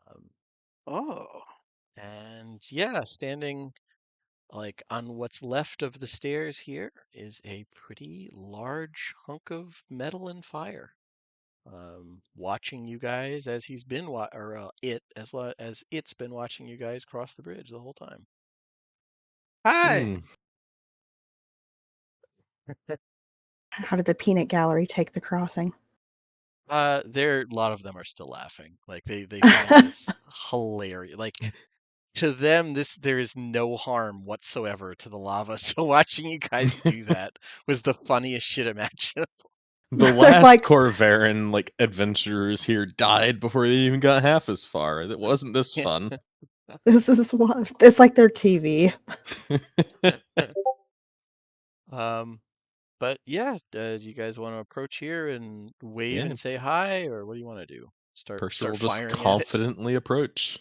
Um, Oh, and yeah, standing like on what's left of the stairs here is a pretty large hunk of metal and fire. Watching you guys as he's been as it's been watching you guys cross the bridge the whole time. hi. How did the peanut gallery take the crossing? A lot of them are still laughing. Like they find this hilarious. Like to them, there is no harm whatsoever to the lava. So watching you guys do that was the funniest shit imaginable. The They're last like, Corvarin adventurers here died before they even got half as far. It wasn't this fun. this is what it's like their TV. But yeah, do you guys want to approach here and wave Yeah. and say hi, or what do you want to do? Percival Start will just firing at it. confidently approach.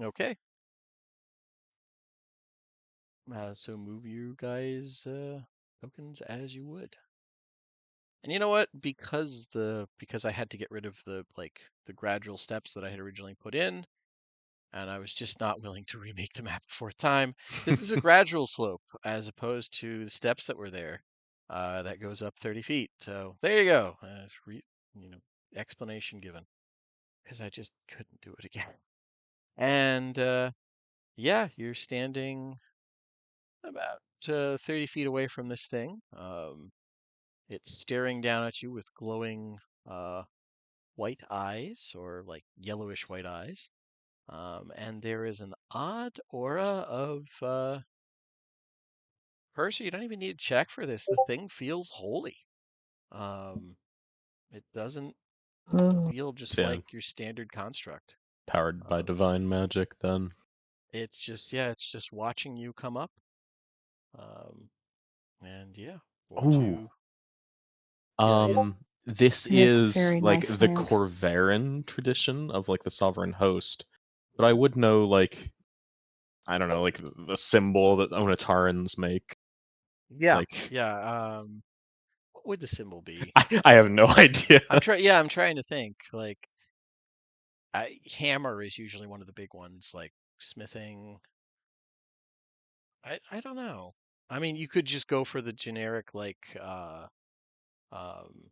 Okay. So move you guys tokens as you would. And you know what? Because I had to get rid of the gradual steps that I had originally put in, and I was just not willing to remake the map a fourth time. This is a gradual slope as opposed to the steps that were there. That goes up 30 feet. So there you go. Explanation given. Because I just couldn't do it again. And yeah, you're standing about 30 feet away from this thing. It's staring down at you with glowing white eyes, or like yellowish white eyes. And there is an odd aura of Percy. You don't even need to check for this. The thing feels holy. It doesn't Oh. feel just Yeah. like your standard construct. Powered by divine magic, then. It's just watching you come up. And yeah, what would Ooh. you? Yeah, This It is is very like nice the land. Corvarin tradition of like the sovereign host. But I would know I don't know, like the symbol that Onatarans make. yeah, Like yeah. What would the symbol be? I have no idea. I'm trying to think. Like, hammer is usually one of the big ones. Like smithing. I don't know. I mean, you could just go for the generic um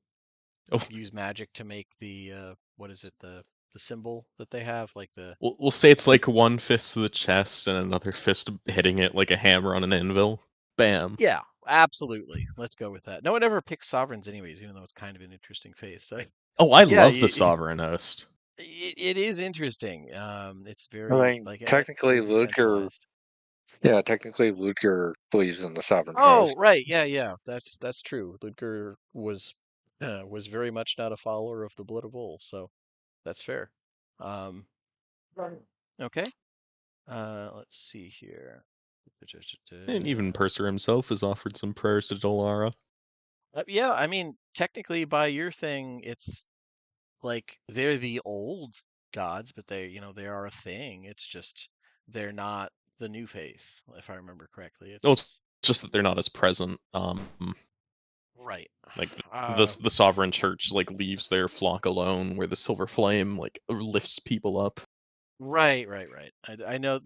Oh, use magic to make the what is it, the symbol that they have, like the we'll say it's like one fist to the chest and another fist hitting it like a hammer on an anvil. Bam. yeah Absolutely. Let's go with that. No one ever picks sovereigns anyways, even though it's kind of an interesting faith. So Oh, I yeah, love the sovereign host. it is interesting. It's I very mean, like it's technically, very Ludger. decentralized. Yeah, technically, Ludger believes in the sovereign Oh, host. right. Yeah. That's true. Ludger was very much not a follower of the blood of Vol, so that's fair. Um, okay. Let's see here. And even Purser himself has offered some prayers to Dolara. Yeah, I mean, technically by your thing, it's like they're the old gods, but they are a thing. It's just they're not the new faith, if I remember correctly. Oh, it's It's just that they're not as present. right. Like Uh, the sovereign church like leaves their flock alone, where the silver flame like lifts people up. right. I know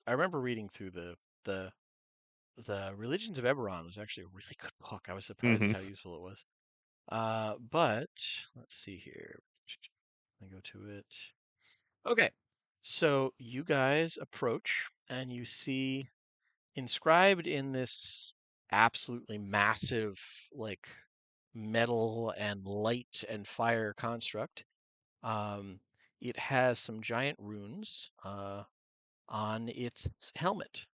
I remember reading through the Religions of Eberron was actually a really good book. I was surprised Mm-hmm. how useful it was. But let's see here. Let me go to it. Okay. So you guys approach and you see inscribed in this absolutely massive, like metal and light and fire construct, um, it has some giant runes on its helmet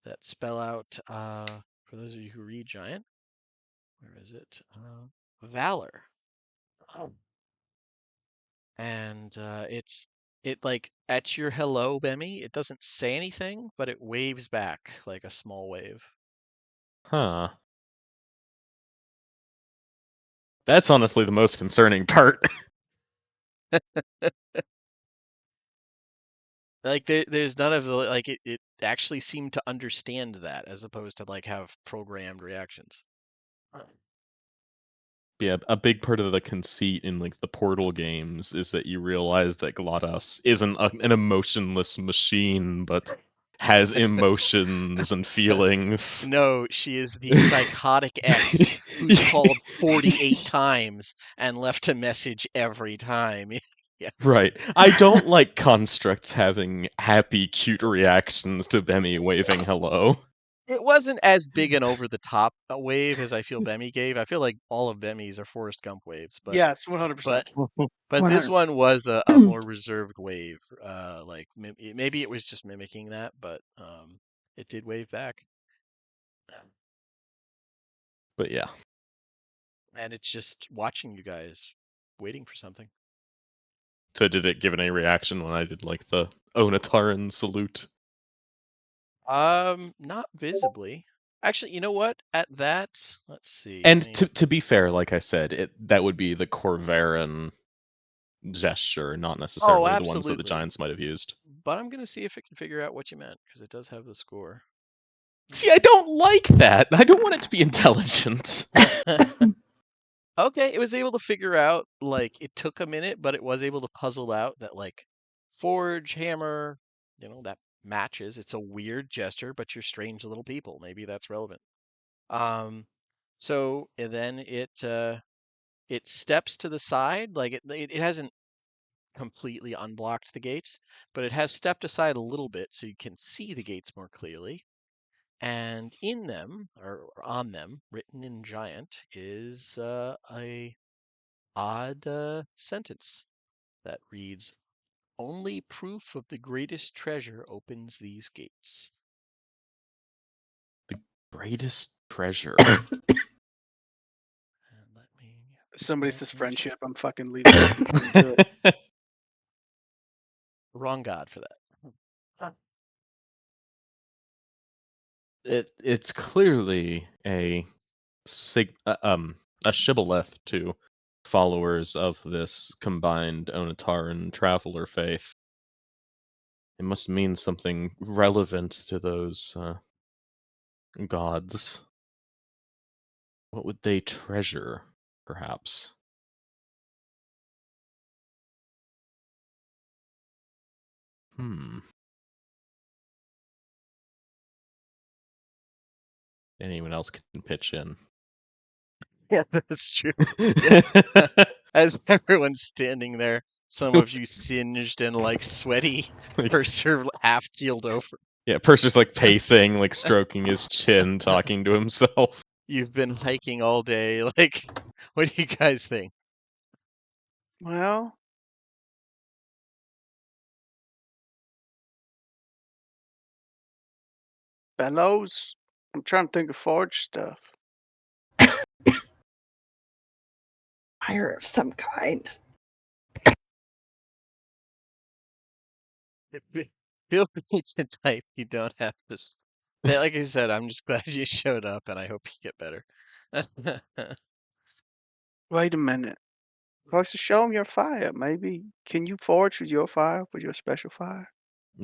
that spell out, for those of you who read giant, where is it? Valor. Oh. And it like at your hello, Bemmy, it doesn't say anything, but it waves back like a small wave. Huh. That's honestly the most concerning part. Like there's none of the like it actually seemed to understand that as opposed to like have programmed reactions. Yeah, a big part of the conceit in like the Portal games is that you realize that GLaDOS isn't an emotionless machine, but has emotions and feelings. No, she is the psychotic ex who's called 48 times and left a message every time. Yeah. Right. I don't like constructs having happy, cute reactions to Bemmy waving hello. It wasn't as big an over the top wave as I feel Bemmy gave. I feel like all of Bemmy's are Forrest Gump waves, Yes, 100%. but this 100. one was a more reserved wave. Like maybe it was just mimicking that, but it did wave back. But yeah. And it's just watching you guys, waiting for something. So did it give any reaction when I did like the Onataran salute? Not visibly. Actually, you know what? At that, let's see. And Let me to be fair, like I said, that would be the Corvaran gesture, not Oh, necessarily the ones that the absolutely. Giants might have used. But I'm gonna see if it can figure out what you meant because it does have the score. See, I don't like that. I don't want it to be intelligent. Okay, it was able to figure out, like, it took a minute, but it was able to puzzle out that, like, forge, hammer, that matches. It's a weird gesture, but you're strange little people. Maybe that's relevant. So and then it steps to the side, like it hasn't completely unblocked the gates, but it has stepped aside a little bit so you can see the gates more clearly. And in them, or on them, written in giant, is a odd sentence that reads, "Only proof of the greatest treasure opens these gates." The greatest treasure. And let me Somebody that says in friendship. chat. I'm fucking leaving. Do it. Wrong god for that. It's clearly a shibboleth to followers of this combined Onataran traveler faith. It must mean something relevant to those gods. What would they treasure, perhaps? Anyone else can pitch in. Yeah, that's true. Yeah. As everyone's standing there, some of you singed and like sweaty, Like, Purser half keeled over. Yeah, Purser's like pacing, like stroking his chin, talking to himself. You've been hiking all day. Like, what do you guys think? Well, bellows. I'm trying to think of forge stuff. Fire of some kind. Feel free to type. You don't have to. Like I said, I'm just glad you showed up, and I hope you get better. Wait a minute. Supposed to show him your fire. Maybe can you forge with your fire, with your special fire?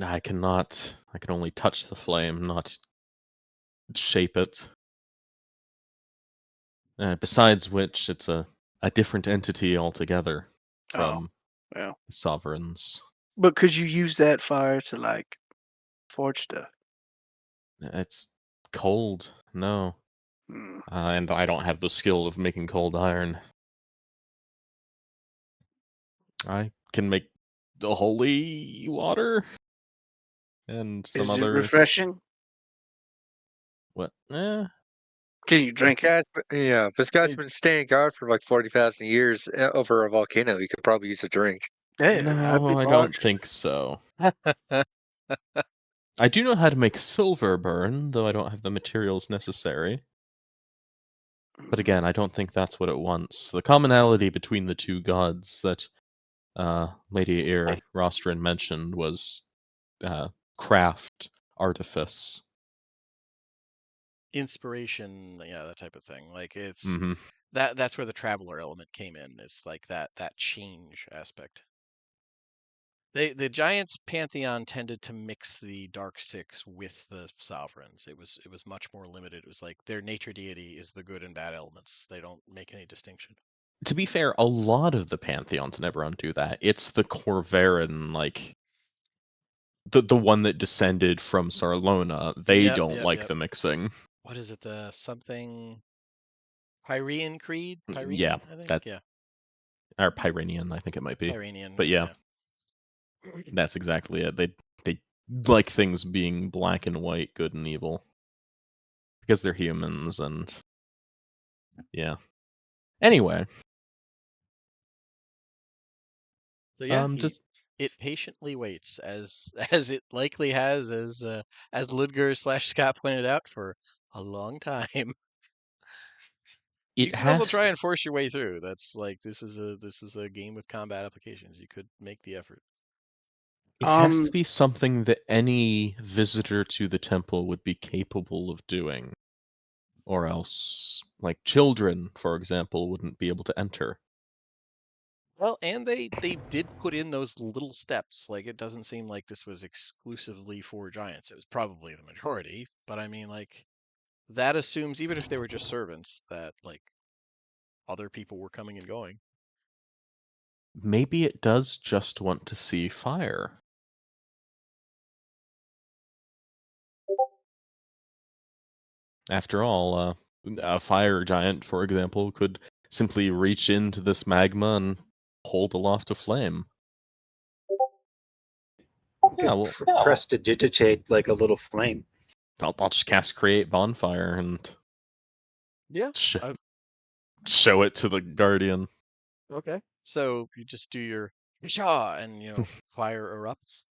I cannot. I can only touch the flame, not shape it. Besides which, it's a different entity altogether Oh, from well. sovereigns. But could you use that fire to like forge stuff? It's cold, no. Hmm. And I don't have the skill of making cold iron. I can make the holy water and some Is it other refreshing? what? Can you This drink it? guy's this guy's been staying guard for like 40,000 years over a volcano. He could probably use a drink. Yeah, I'd be No, I don't parched. think so. I do know how to make silver burn, though I don't have the materials necessary. But again, I don't think that's what it wants. The commonality between the two gods that Lady Rostrin mentioned was craft, artifice. Inspiration, yeah, that type of thing. Like it's Hmm. that's where the traveler element came in. It's like that change aspect. The Giants pantheon tended to mix the Dark Six with the sovereigns. It was much more limited. It was like their nature deity is the good and bad elements. They don't make any distinction. To be fair, a lot of the pantheons in Eberron do that. It's the Corvarin, like the one that descended from Sarlona. They Yep, don't yep, like yep. the mixing. What is it? The something Pyrean Creed? Yeah, Pyrean, I think. that Yeah, or Pyrenian, I think it might be. Pyrenean. But yeah, Yeah. that's exactly it. They like things being black and white, good and evil, because they're humans, and yeah. Anyway, So yeah, just it patiently waits as it likely has as Ludger slash Scott pointed out for a long time. You it could also has try to, and force your way through. That's like this is a game with combat applications. You could make the effort. it has to Um, be something that any visitor to the temple would be capable of doing, or else, like children, for example, wouldn't be able to enter. Well, and they did put in those little steps. Like it doesn't seem like this was exclusively for giants. It was probably the majority, but I mean like that assumes even if they were just servants that like other people were coming and going. Maybe it does just want to see fire. After all, a fire giant, for example, could simply reach into this magma and hold aloft a flame. You Yeah, could well, press to digitate like a little flame. I'll just cast Create Bonfire and Yeah. sh- show it to the Guardian. Okay. So you just do your Shaw and fire erupts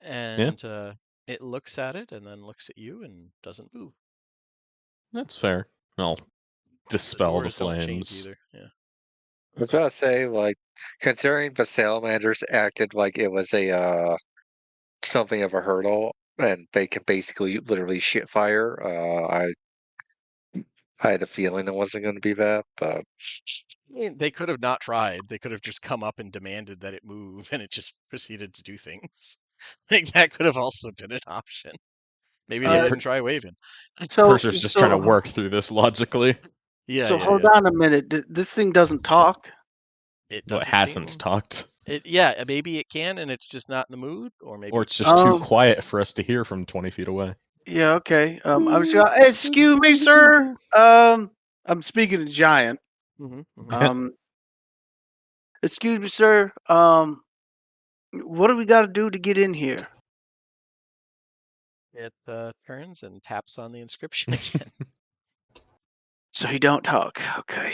Yeah, and it looks at it and then looks at you and doesn't move. that's fair. I'll The dispel the doors don't change flames. either. Yeah. I was about to say, like, considering the salamanders acted like it was a something of a hurdle, and they can basically literally shit fire. I had a feeling it wasn't going to be that, but I mean, they could have not tried. They could have just come up and demanded that it move and it just proceeded to do things. Like that could have also been an option. Maybe they Yeah, uh, didn't try waving. so Purser's just trying to so work through this logically. Yeah, so yeah, hold yeah. on a minute. This thing doesn't talk. It No, it doesn't hasn't seem talked. yeah, maybe it can and it's just not in the mood, or maybe Or it it's just too Um, quiet for us to hear from 20 feet away. yeah, okay. I'm just gonna, excuse me, sir. I'm speaking to Giant. mm-hmm. Um, excuse me, sir. What do we got to do to get in here? It turns and taps on the inscription again. So he don't talk. Okay.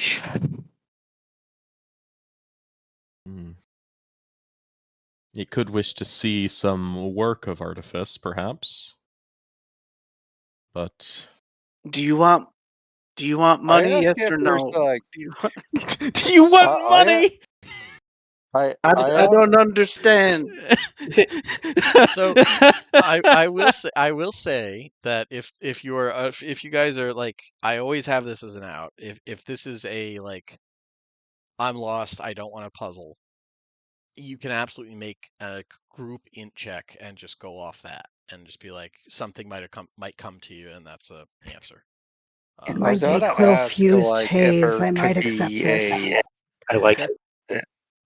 You could wish to see some work of artifice, perhaps. But Do you want money? asked Yes if or there's no? like Do you want- do you want I money? I I asked don't understand. So I will say that if you are if you guys are like, I always have this as an out. If this is a like, I'm lost, I don't want to puzzle, you can absolutely make a group int check and just go off that and just be like, something might come to you, and that's a answer. In I my was gonna Dayquil ask fused like if haze, there I could might accept be this. I like it.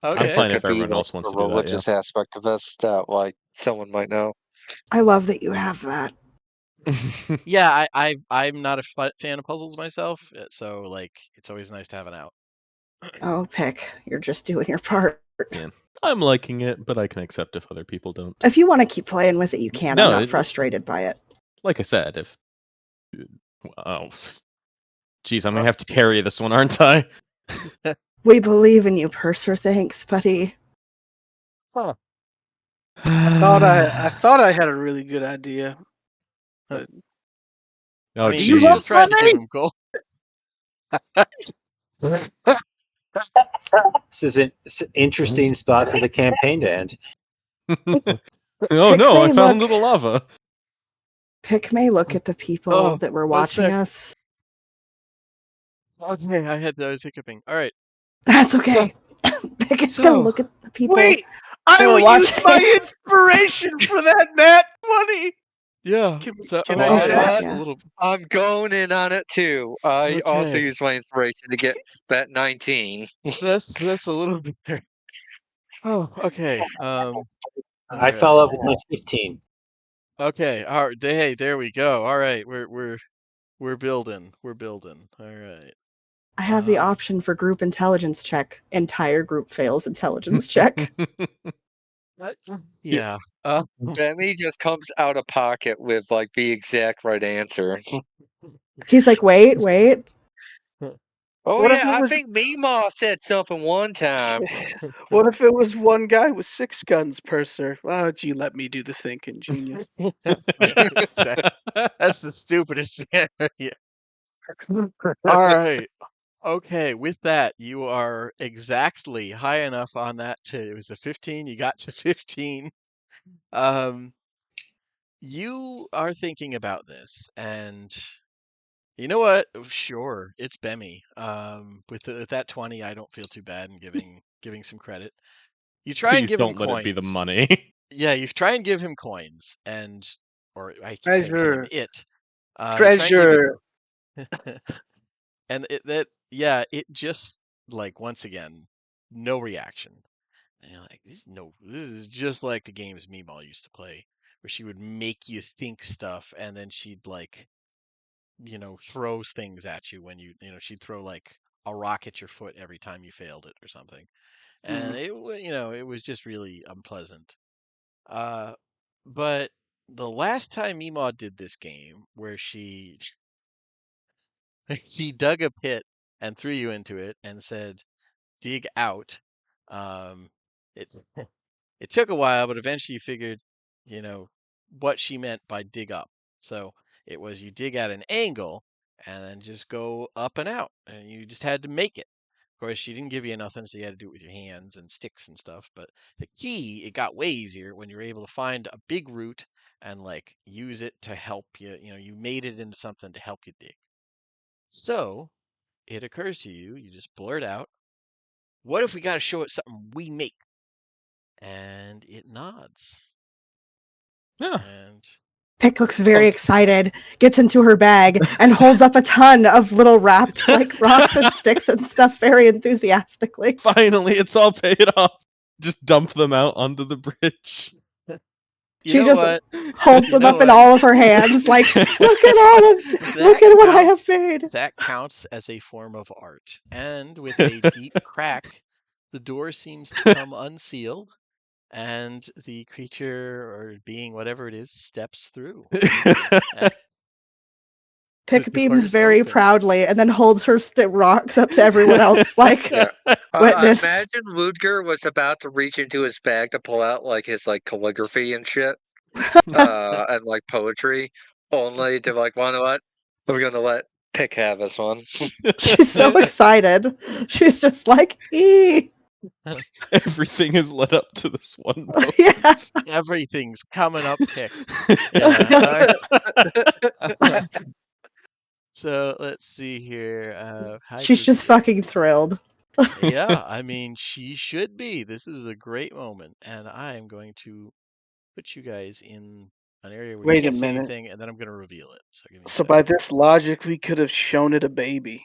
I'm Okay. fine could if be everyone like else wants a to do that, yeah. religious aspect of this that like someone might know. I love that you have that. Yeah, I'm not a fan of puzzles myself, so like it's always nice to have an out. Oh, Pick, you're just doing your part. Yeah. I'm liking it, but I can accept if other people don't. If you want to keep playing with it, you can. I'm No, not frustrated by it. Like I said, if... Oh, geez, I'm gonna have to carry this one, aren't I? We believe in you, Purser. Thanks, buddy. Huh. I thought I had a really good idea. But Oh, I mean, do you you still want geez. tried to give money? him gold. This is an interesting spot for the campaign to end. Oh Pick no, I may found look- little lava. Pick may look at the people Oh, that were one watching sec. us. Okay, I was hiccuping. All right. That's okay. Pick is gonna so- look at the people. Wait, I They were will use watching. my inspiration for that nat 20. Yeah. Can, So can okay, I You do know that? what? that's a little. I'm going in on it too. I also Okay. use my inspiration to get that 19. That's a little bit. Oh, okay. I Alright. follow up with my 15. Okay. All right. Hey, there we go. All right. We're building. We're building. All right. I have the option for group intelligence check. Entire group fails intelligence check. Yeah. Demi just comes out of pocket with like the exact right answer. He's like, wait. Oh What if yeah, it I was- think Meemaw said something one time. What if it was one guy with 6 guns, Purser? Why don't you let me do the thinking, genius? That's the stupidest scenario. All right. Okay, with that, you are exactly high enough on that it was a 15. You got to 15. You are thinking about this, and you know what? Sure, it's Bemmy. With that 20, I don't feel too bad in giving some credit. You try and Please give him don't let it be the coins. money. Yeah, you try and give him coins, or I keep saying him, Treasure. it. You try and give Treasure. it, and it just like once again, no reaction. And you're like, this is just like the games Meemaw used to play, where she would make you think stuff, and then she'd like, throw things at you when she'd throw like a rock at your foot every time you failed it or something, and it was just really unpleasant. But the last time Meemaw did this game, where she she dug a pit and threw you into it and said, "Dig out," it it took a while, but eventually you figured, what she meant by dig up. So it was you dig at an angle and then just go up and out, and you just had to make it. Of course, she didn't give you nothing, so you had to do it with your hands and sticks and stuff. But the key, it got way easier when you were able to find a big root and like use it to help you. You made it into something to help you dig. So it occurs to you, you just blurt out, "What if we got to show it something we make?" And it nods. Yeah. And Pick looks very excited, gets into her bag, and holds up a ton of little wrapped like rocks and sticks and stuff very enthusiastically. Finally, it's all paid off. Just dump them out onto the bridge. She know just what? holds You them know up in what? all of her hands, like, look at look That at what I have counts. made. That counts as a form of art. And with a deep crack, the door seems to come unsealed, and the creature or being, whatever it is, steps through. Pick The beams doors very open. proudly and then holds her rocks up to everyone else like Yeah. witness. Imagine Ludger was about to reach into his bag to pull out like his like calligraphy and shit, and like poetry, only to like, you know what? We're gonna let Pick have this one. She's so excited. She's just like, ee. Everything is led up to this one moment. Yeah. Everything's coming up, Pick. Yeah. So let's see here. Hide She's just reveal. fucking thrilled. Yeah, I mean, she should be. This is a great moment, and I am going to put you guys in an area where you Wait a can't see minute. anything, and then I'm going to reveal it. So give me a So by second. this logic, we could have shown it a baby.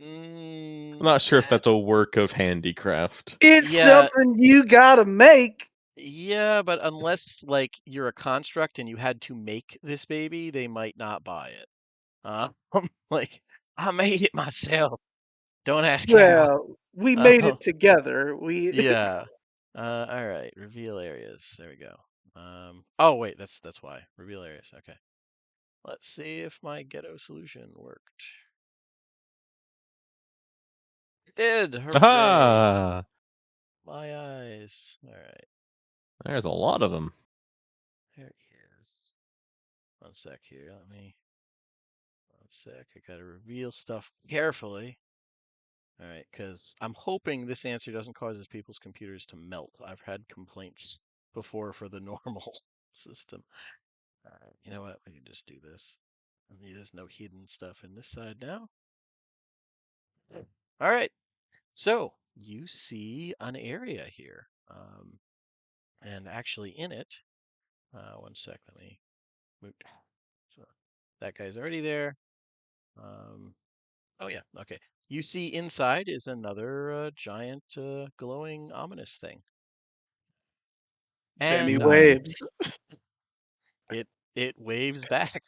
I'm not sure if that's a work of handicraft. It's Yeah. something you gotta make. Yeah, but unless like you're a construct and you had to make this baby, they might not buy it. Like I made it myself. Don't ask how. Well, we made Uh, it together. We yeah. All right. Reveal areas. There we go. Oh wait, that's why. Reveal areas. Okay. Let's see if my ghetto solution worked. It did. Hooray! Aha! My eyes. All right. There's a lot of them. There he is. One sec here. One sec. I gotta reveal stuff carefully. All right, because I'm hoping this answer doesn't cause people's computers to melt. I've had complaints before for the normal system. All right, you know what? We can just do this. There's no hidden stuff in this side now. All right, so you see an area here, and actually in it. One sec. Let me move. So that guy's already there. Oh yeah, okay. You see inside is another giant glowing ominous thing. Bammy And waves. it waves back.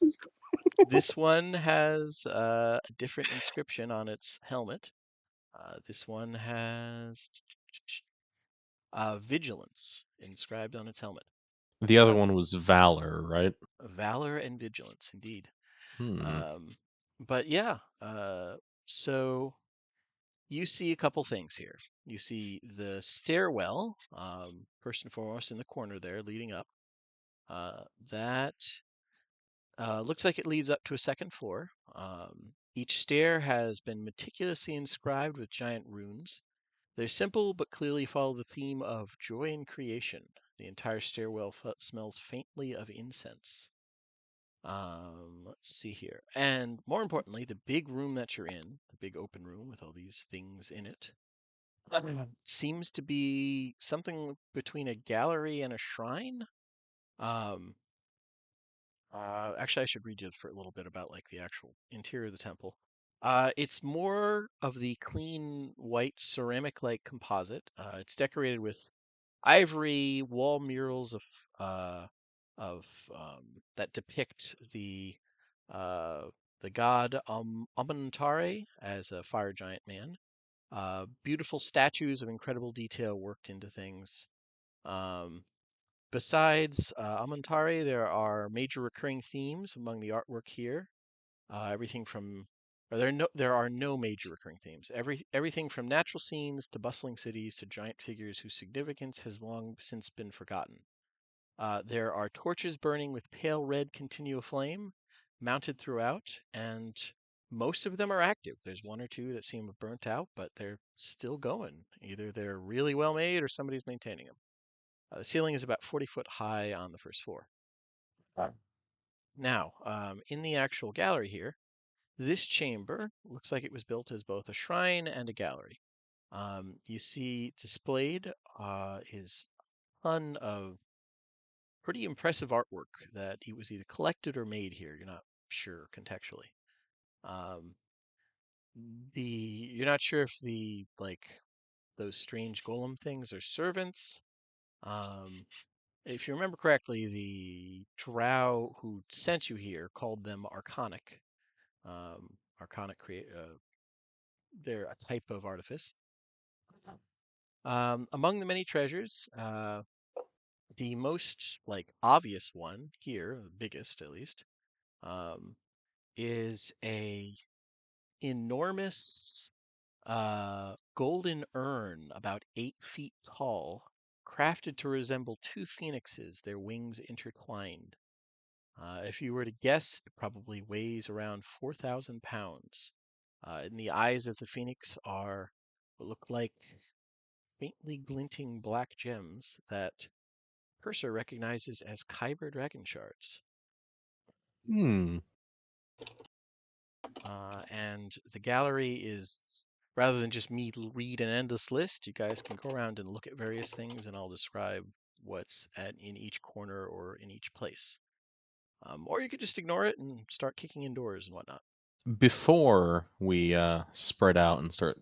This one has a different inscription on its helmet. This one has vigilance inscribed on its helmet. The other one was Valor, right? Valor and vigilance, indeed. Hmm. But yeah, so you see a couple things here. You see the stairwell, first and foremost in the corner there, leading up. That looks like it leads up to a second floor. Each stair has been meticulously inscribed with giant runes. They're simple but clearly follow the theme of joy in creation. The entire stairwell smells faintly of incense. Let's see here. And more importantly, the big room that you're in, the big open room with all these things in it, seems to be something between a gallery and a shrine. Um, Actually, I should read you for a little bit about like the actual interior of the temple. It's more of the clean white ceramic-like composite. It's decorated with ivory wall murals uh, of that depict uh, the god Amuntare as a fire giant man. Beautiful statues of incredible detail worked into things. Um, Besides Amuntare, there are major recurring themes among the artwork here. Everything from there are no major recurring themes. Everything from natural scenes to bustling cities to giant figures whose significance has long since been forgotten. There are torches burning with pale red continual flame mounted throughout, and most of them are active. There's one or two that seem burnt out, but they're still going. Either they're really well made or somebody's maintaining them. The ceiling is about 40 foot high on the first floor. Now, in the actual gallery here, this chamber looks like it was built as both a shrine and a gallery. You see displayed is a ton of pretty impressive artwork that it was either collected or made here. You're not sure contextually. Um, you're not sure if the like those strange golem things are servants. Um, if you remember correctly, the drow who sent you here called them archonic. Archonic create. They're a type of artifice. Among the many treasures, the most obvious one here, the biggest at least, um, is a enormous golden urn about 8 feet tall, crafted to resemble two phoenixes, their wings intertwined. If you were to guess, it probably weighs around 4,000 pounds. And the eyes of the phoenix are what look like faintly glinting black gems that Purser recognizes as Kyber dragon shards. Hmm. And the gallery is, rather than just me read an endless list, you guys can go around and look at various things, and I'll describe what's in each corner or in each place. Or you could just ignore it and start kicking indoors and whatnot. Before we spread out and start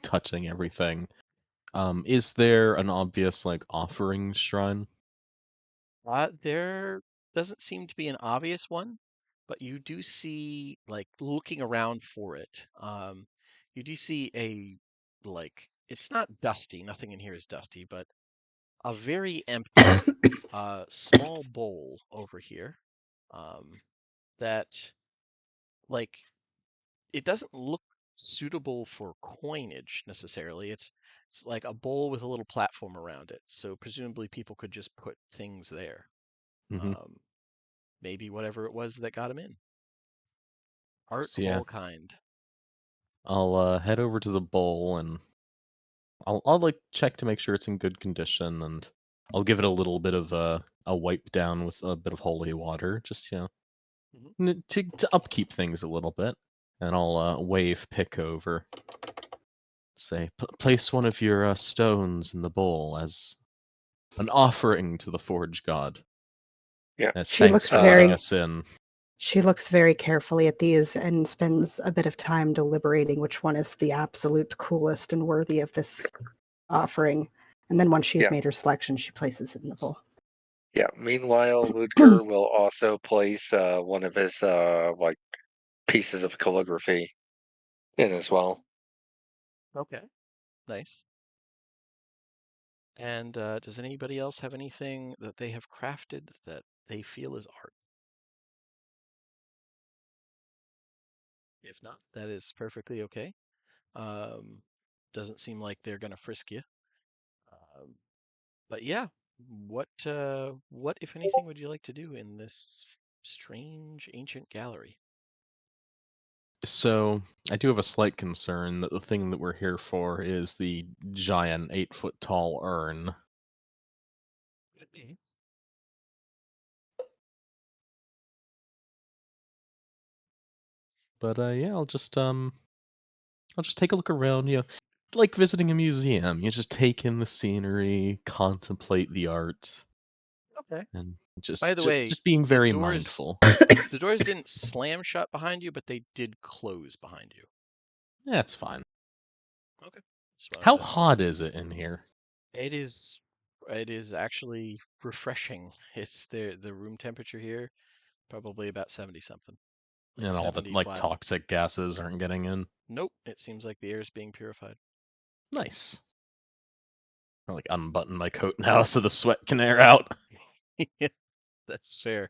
touching everything, is there an obvious offering shrine? There doesn't seem to be an obvious one, but you do see, looking around for it, you do see it's not dusty, nothing in here is dusty, but a very empty, small bowl over here, that, like, it doesn't look suitable for coinage necessarily. It's like a bowl with a little platform around it, so presumably people could just put things there. Mm-hmm. Maybe whatever it was that got him in. Art So of yeah, all kind. I'll head over to the bowl and I'll check to make sure it's in good condition, and I'll give it a little bit of a wipe down with a bit of holy water, just Mhm. to upkeep things a little bit. And I'll wave Pick over, say, place one of your stones in the bowl as an offering to the Forge God, Yeah. as She thanks looks for letting very us in. she looks very carefully at these and spends a bit of time deliberating which one is the absolute coolest and worthy of this offering. And then once she's Yeah. made her selection, she places it in the bowl. Yeah. Meanwhile, Ludger will also place one of his pieces of calligraphy in as well. Okay. Nice. And does anybody else have anything that they have crafted that they feel is art? If not, that is perfectly okay. Um, doesn't seem like they're gonna frisk you. Um, but yeah, what if anything would you like to do in this strange ancient gallery? So I do have a slight concern that the thing that we're here for is the giant 8 foot tall urn. Could be. But yeah, I'll just take a look around, like visiting a museum. You just take in the scenery, contemplate the art, Okay. and By the way, just being the very doors mindful. the doors didn't slam shut behind you, but they did close behind you. That's fine. Okay. Just wanted How to. hot is it in here? It is actually refreshing. It's the room temperature here, probably about 70 something. Like And all the 70 flat. toxic gases aren't getting in. Nope, it seems like the air is being purified. Nice. I'll unbutton my coat now so the sweat can air out. Yeah, that's fair.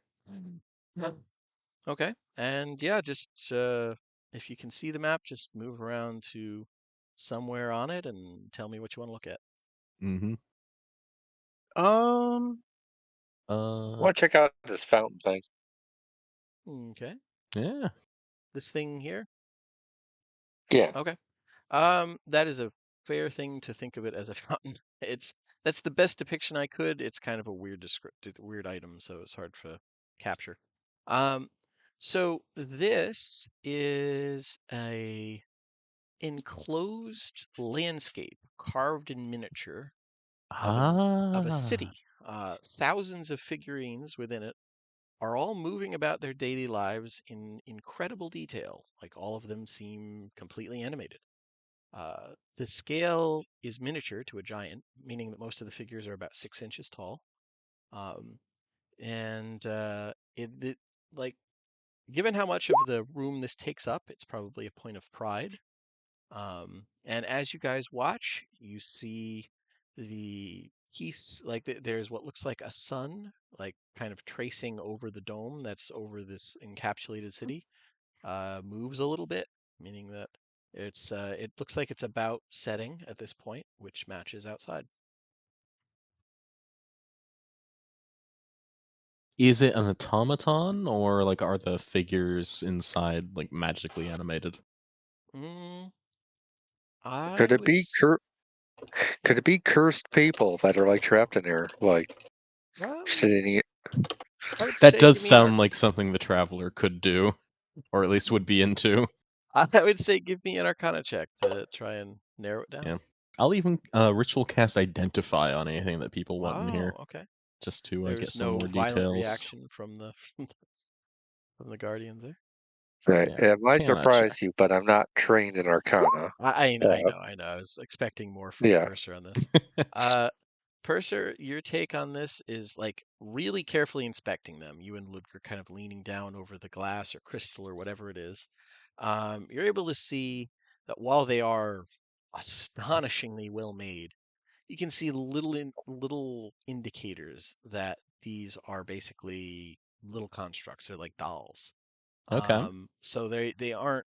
Okay. And yeah, just if you can see the map, just move around to somewhere on it and tell me what you want to look at. Mm-hmm. I want to check out this fountain thing. Okay. Yeah. This thing here? Yeah. Okay. That is a fair thing to think of it as a fountain. That's the best depiction I could. It's kind of a weird item, so it's hard to capture. Um, so this is a enclosed landscape carved in miniature of a Ah. city. Thousands of figurines within it are all moving about their daily lives in incredible detail. Like all of them seem completely animated. The scale is miniature to a giant, meaning that most of the figures are about 6 inches tall. Um, and like, given how much of the room this takes up, it's probably a point of pride. And as you guys watch, you see the piece, like there's what looks like a sun, like kind of tracing over the dome that's over this encapsulated city, moves a little bit, meaning that it looks like it's about setting at this point, which matches outside. Is it an automaton, or like are the figures inside like magically animated? Mm, Could I it would be could it be cursed people that are like trapped in there, like um, sitting? I would That say does give me an sound like something the Traveler could do, or at least would be into. I would say give me an Arcana check to try and narrow it down. Yeah. I'll even ritual cast Identify on anything that people want in here, Oh, okay. just to get There's some no more violent details. reaction from the from the guardians there. Right. Yeah, It might cannot check. surprise you, but I'm not trained in Arcana. I know. I was expecting more from Yeah. Purser on this. Purser, your take on this is like really carefully inspecting them. You and Ludger kind of leaning down over the glass or crystal or whatever it is. You're able to see that while they are astonishingly well made, you can see little indicators that these are basically little constructs. They're like dolls. Okay. So they aren't.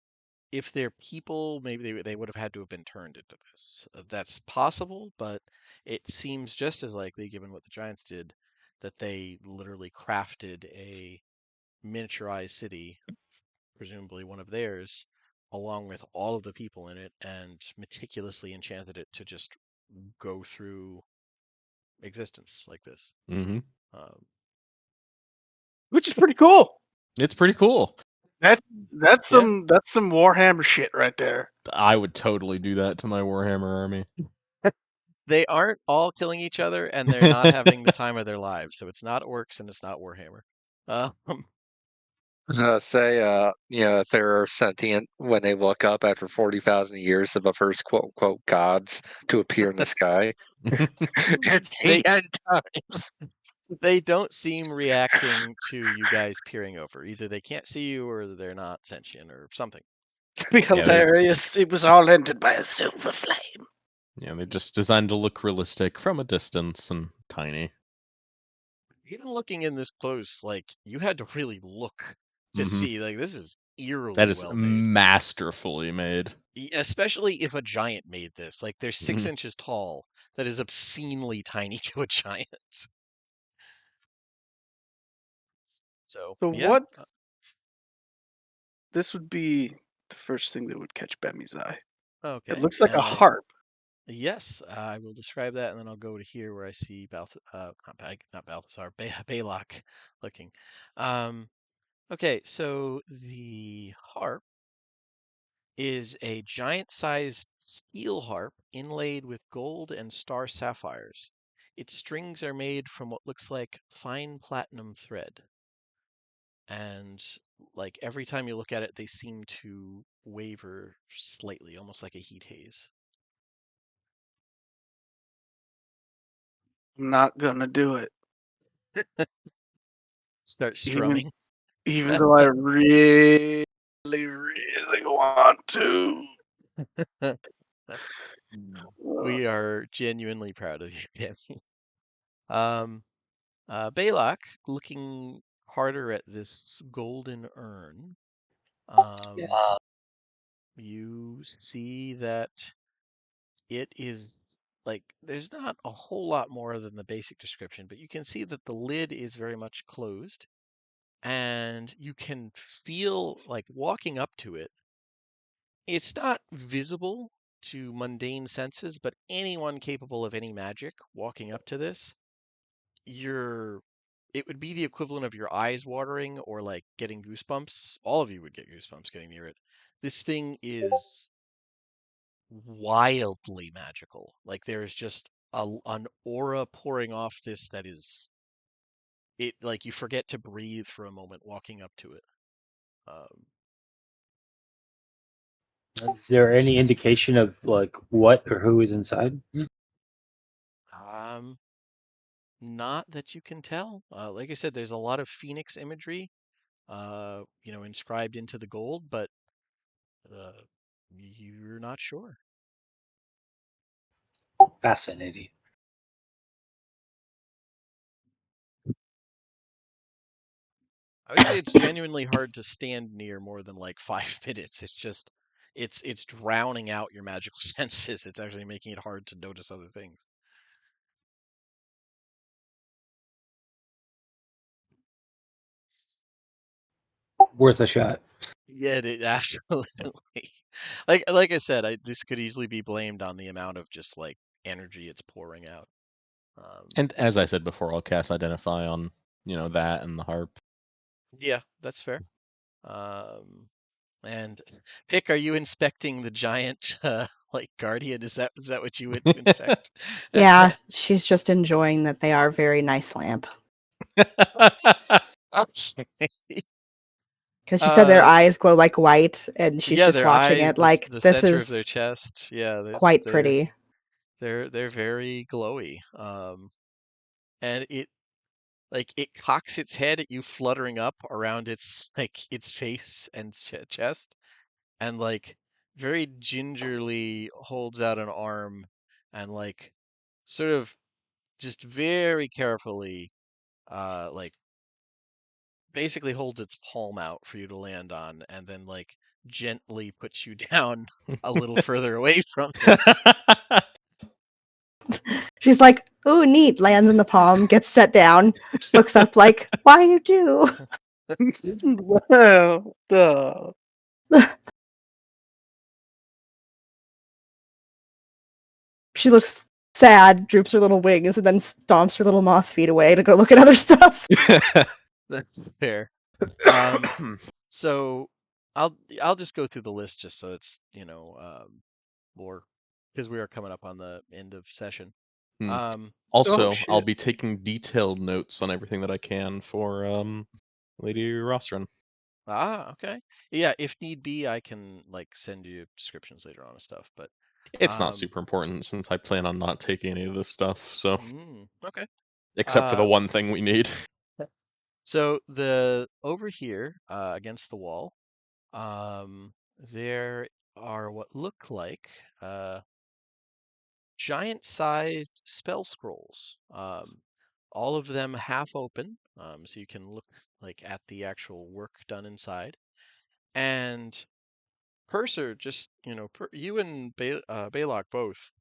If they're people, maybe they would have had to have been turned into this. That's possible, but it seems just as likely, given what the Giants did, that they literally crafted a miniaturized city, presumably one of theirs, along with all of the people in it, and meticulously enchanted it to just go through existence like this. Mm-hmm. Which is pretty cool. It's pretty cool. That's Yeah. some Warhammer shit right there. I would totally do that to my Warhammer army. They aren't all killing each other, and they're not having the time of their lives. So it's not orcs and it's not Warhammer. Um, Say, if they're sentient when they look up after 40,000 years of the first quote unquote gods to appear in the sky. It's they the end times. they don't seem reacting to you guys peering over. Either they can't see you, or they're not sentient, or something. It'd be Yeah, they- hilarious. It was all ended by a silver flame. Yeah, they're just designed to look realistic from a distance and tiny. Even looking in this close, like you had to really look to Mhm. see. Like this is eerily That is well made. masterfully made. Especially if a giant made this. Like they're 6 inches tall. That is obscenely tiny to a giant. So So yeah. what? This would be the first thing that would catch Bemmy's eye. Okay. It looks like a And harp. yes, I will describe that, and then I'll go to here where I see not Balthasar, Balak looking. Um, okay, so the harp is a giant-sized steel harp inlaid with gold and star sapphires. Its strings are made from what looks like fine platinum thread, and like every time you look at it, they seem to waver slightly, almost like a heat haze. I'm not gonna do it. Start Even strumming. even though I really, really want to. We are genuinely proud of you, Danny. Um, Balak, looking harder at this golden urn, Yes. you see that it is like there's not a whole lot more than the basic description, but you can see that the lid is very much closed, and you can feel like walking up to it. It's not visible to mundane senses, but anyone capable of any magic walking up to this, it would be the equivalent of your eyes watering or like getting goosebumps. All of you would get goosebumps getting near it. This thing is wildly magical. Like there is just an aura pouring off this that is it like you forget to breathe for a moment walking up to it. Um, Is there any indication of like what or who is inside? um Not that you can tell. Like I said, there's a lot of phoenix imagery, inscribed into the gold, but uh, you're not sure. Fascinating. I would say it's genuinely hard to stand near more than like 5 minutes. It's just it's drowning out your magical senses. It's actually making it hard to notice other things. Worth a shot. Yeah, it absolutely. Like I said, this could easily be blamed on the amount of just like energy it's pouring out. And as I said before, I'll cast Identify on, that and the harp. Yeah, that's fair. And Pick, are you inspecting the giant like guardian? Is that what you went to inspect? Yeah, she's just enjoying that they are very nice lamp. Okay. Because she said their Uh, eyes glow like white, and she's yeah, just their watching eyes, it like, the this center of their is chest. Yeah, quite pretty. they're very glowy. And it cocks its head at you, fluttering up around its face and chest, and like very gingerly holds out an arm and like sort of just very carefully like basically holds its palm out for you to land on, and then like gently puts you down a little further away from it. She's like, ooh, neat, lands in the palm, gets set down, looks up like, why you do? Well, duh. She looks sad, droops her little wings, and then stomps her little moth feet away to go look at other stuff. That's fair. So I'll just go through the list just so it's more, because we are coming up on the end of session. Also, Oh, I'll shit. be taking detailed notes on everything that I can for Lady Rostron. Okay. Yeah, if need be, I can like send you descriptions later on and stuff, but It's not super important since I plan on not taking any of this stuff, so okay. except for the one thing we need. So over here, against the wall, there are what look like giant-sized spell scrolls. All of them half open, so you can look like at the actual work done inside. And Purser, just you and Balok both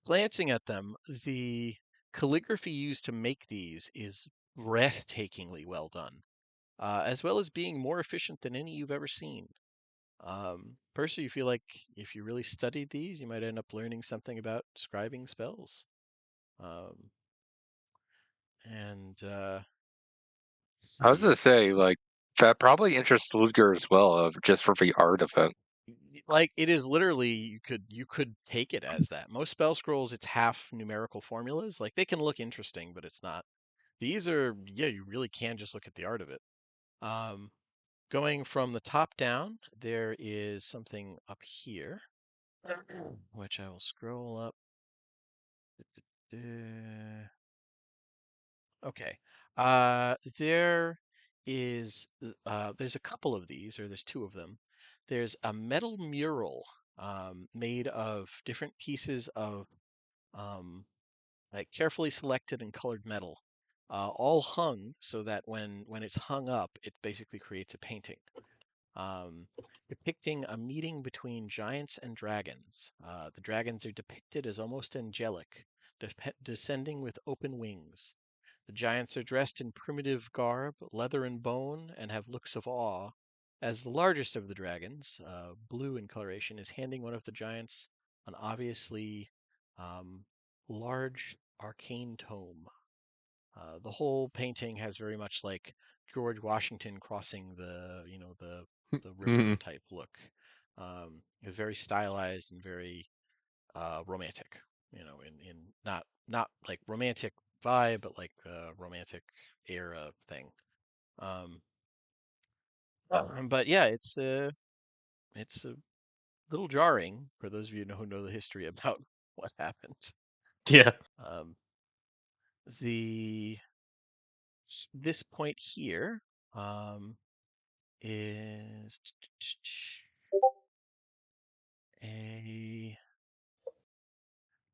glancing at them, the calligraphy used to make these is breathtakingly well done, as well as being more efficient than any you've ever seen. Percy, you feel like if you really studied these, you might end up learning something about scribing spells. Um, and let's I was see, gonna say, like, that probably interests Ludger as well, just for the art of it. like it is literally you could take it as that. Most spell scrolls, it's half numerical formulas. Like they can look interesting, but it's not. These are, yeah, you really can just look at the art of it. Um, Going from the top down, there is something up here, which I will scroll up. Okay. There's a couple of these, or there's two of them. There's a metal mural made of different pieces of um, like carefully selected and colored metal, all hung so that when it's hung up, it basically creates a painting. um, Depicting a meeting between giants and dragons. The dragons are depicted as almost angelic, descending with open wings. The giants are dressed in primitive garb, leather and bone, and have looks of awe, as the largest of the dragons, blue in coloration, is handing one of the giants an obviously um, large arcane tome. The whole painting has very much like George Washington crossing the river type look. It's very stylized and very romantic. In not like romantic vibe, but like romantic era thing. Um, but yeah, it's a little jarring for those of you who know the history about what happened. Yeah. Um, the This point here is a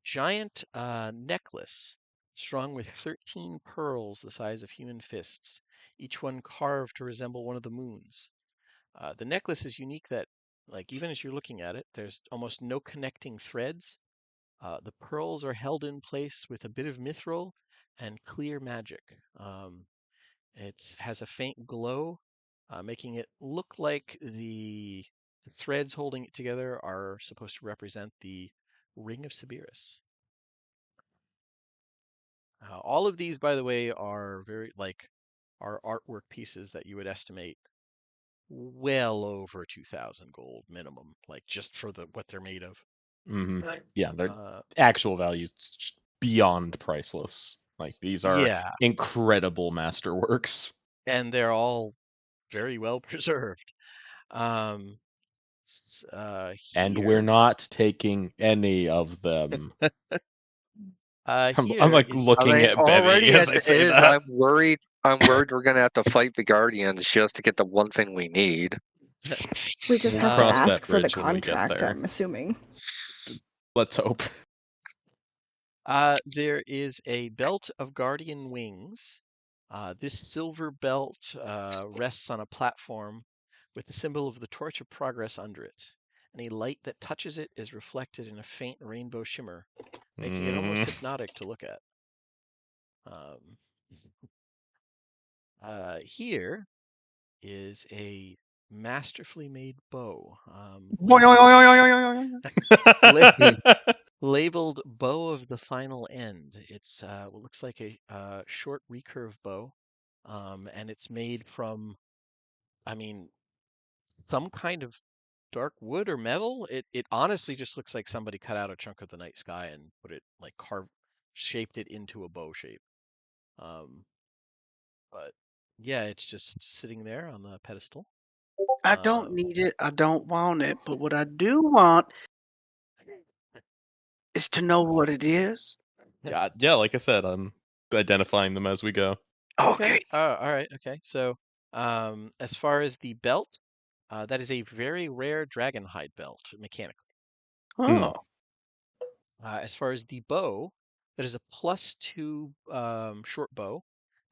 giant necklace strung with 13 pearls the size of human fists, each one carved to resemble one of the moons. The necklace is unique that, like, even as you're looking at it, there's almost no connecting threads. The pearls are held in place with a bit of mithril and clear magic. It has a faint glow, making it look like the threads holding it together are supposed to represent the Ring of Sibiris. All of these, by the way, are are artwork pieces that you would estimate well over 2,000 gold minimum, like just for what they're made of. Yeah, their actual values beyond priceless. Like these are Yeah, incredible masterworks, and they're all very well preserved. and we're Here, not taking any of them. I'm here like is I looking mean, at Bevy already as as I it say is, that. I'm worried. I'm worried we're gonna have to fight the Guardians just to get the one thing we need. We just We'll have to cross that ask for the bridge when we get contract, there. I'm assuming. Let's hope. there is a belt of guardian wings. This silver belt rests on a platform with the symbol of the Torch of Progress under it. Any light that touches it is reflected in a faint rainbow shimmer, making it almost hypnotic to look at. Here is a masterfully made bow, labeled Bow of the Final End. It's what looks like a short recurve bow, and it's made from, I mean, some kind of dark wood or metal. It honestly just looks like somebody cut out a chunk of the night sky and put it like shaped it into a bow shape. But yeah, it's just sitting there on the pedestal. I don't need it. I don't want it. But what I do want is to know what it is. Yeah, like I said, I'm identifying them as we go. Okay. All right. Okay. So, as far as the belt, that is a very rare dragonhide belt mechanically. Oh. As far as the bow, that is a +2 short bow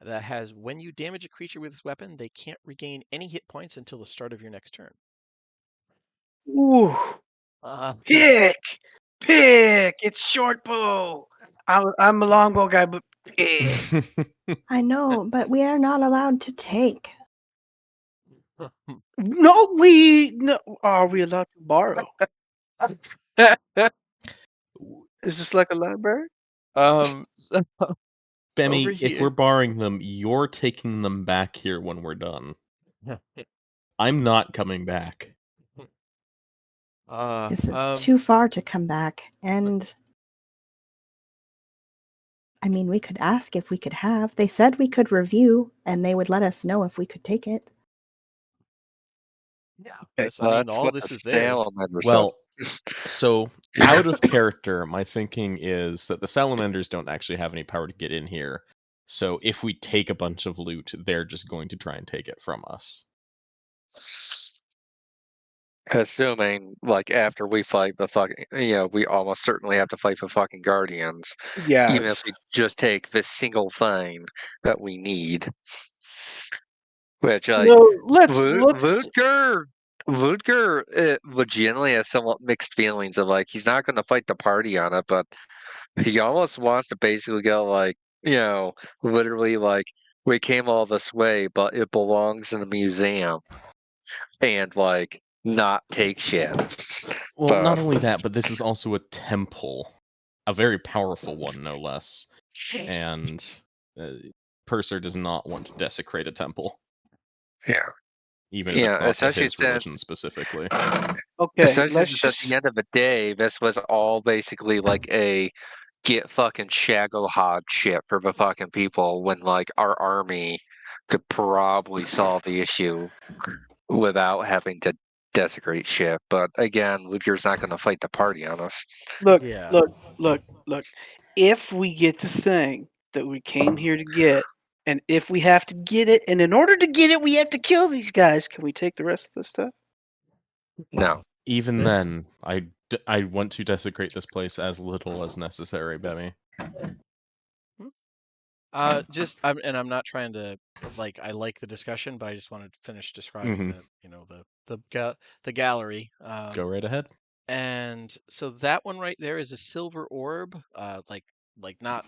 that has, when you damage a creature with this weapon, they can't regain any hit points until the start of your next turn. Ooh. Uh, Pick! Pick! It's short bow. I'm a longbow guy, but pick. I know, but we are not allowed to take. No. Are we allowed to borrow? Is this like a library? so over Bemmy, if we're here. borrowing them, you're taking them back here when we're done. I'm not coming back. This is too far to come back, and I mean, we could ask if we could have. They said we could review, and they would let us know if we could take it. Yeah, Okay. I mean, That's all what this the is theirs. salamander Well, said. so out of character, my thinking is that the salamanders don't actually have any power to get in here. So if we take a bunch of loot, they're just going to try and take it from us. Assuming, like, after we fight the fucking, we almost certainly have to fight the fucking Guardians, even if Yes. we just take this single thing that we need. Which, like, So let's Ludger legitimately has somewhat mixed feelings of, like, he's not going to fight the party on it, but he almost wants to basically go, like, literally, like, we came all this way, but it belongs in a museum, and, like, not take shit. Well, not only that, but this is also a temple. A very powerful one, no less. And Purser does not want to desecrate a temple. Yeah. Even if it's not to especially his religion since specifically. Okay, especially let's since at the end of the day, this was all basically like a get fucking Shagglehod shit for the fucking people when, like, our army could probably solve the issue without having to desecrate shit. But again, Ludger's not going to fight the party on us. look. Yeah. Look. If we get the thing that we came here to get, and if we have to get it, and in order to get it, we have to kill these guys, can we take the rest of the stuff? No. Even then, I want to desecrate this place as little as necessary, Bemmy. I'm not trying to I like the discussion, but I just wanted to finish describing Mhm. the gallery. Go right ahead. And so that one right there is a silver orb, not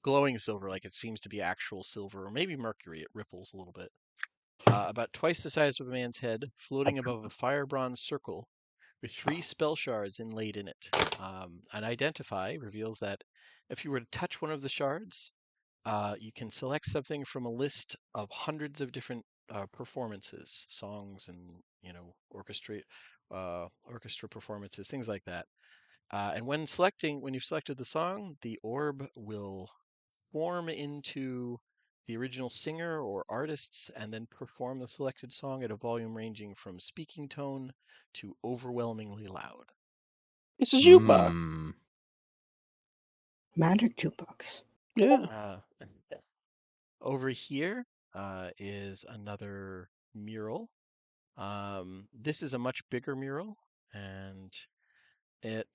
glowing silver, like it seems to be actual silver, or maybe mercury. It ripples a little bit. About twice the size of a man's head, floating above a fire bronze circle with 3 spell shards inlaid in it. An identify reveals that if you were to touch one of the shards, you can select something from a list of hundreds of different performances, songs, and orchestra performances, things like that. And when you've selected the song, the orb will form into the original singer or artists and then perform the selected song at a volume ranging from speaking tone to overwhelmingly loud. It's a jukebox. Magic jukebox. Yeah. Over here is another mural. This is a much bigger mural, and it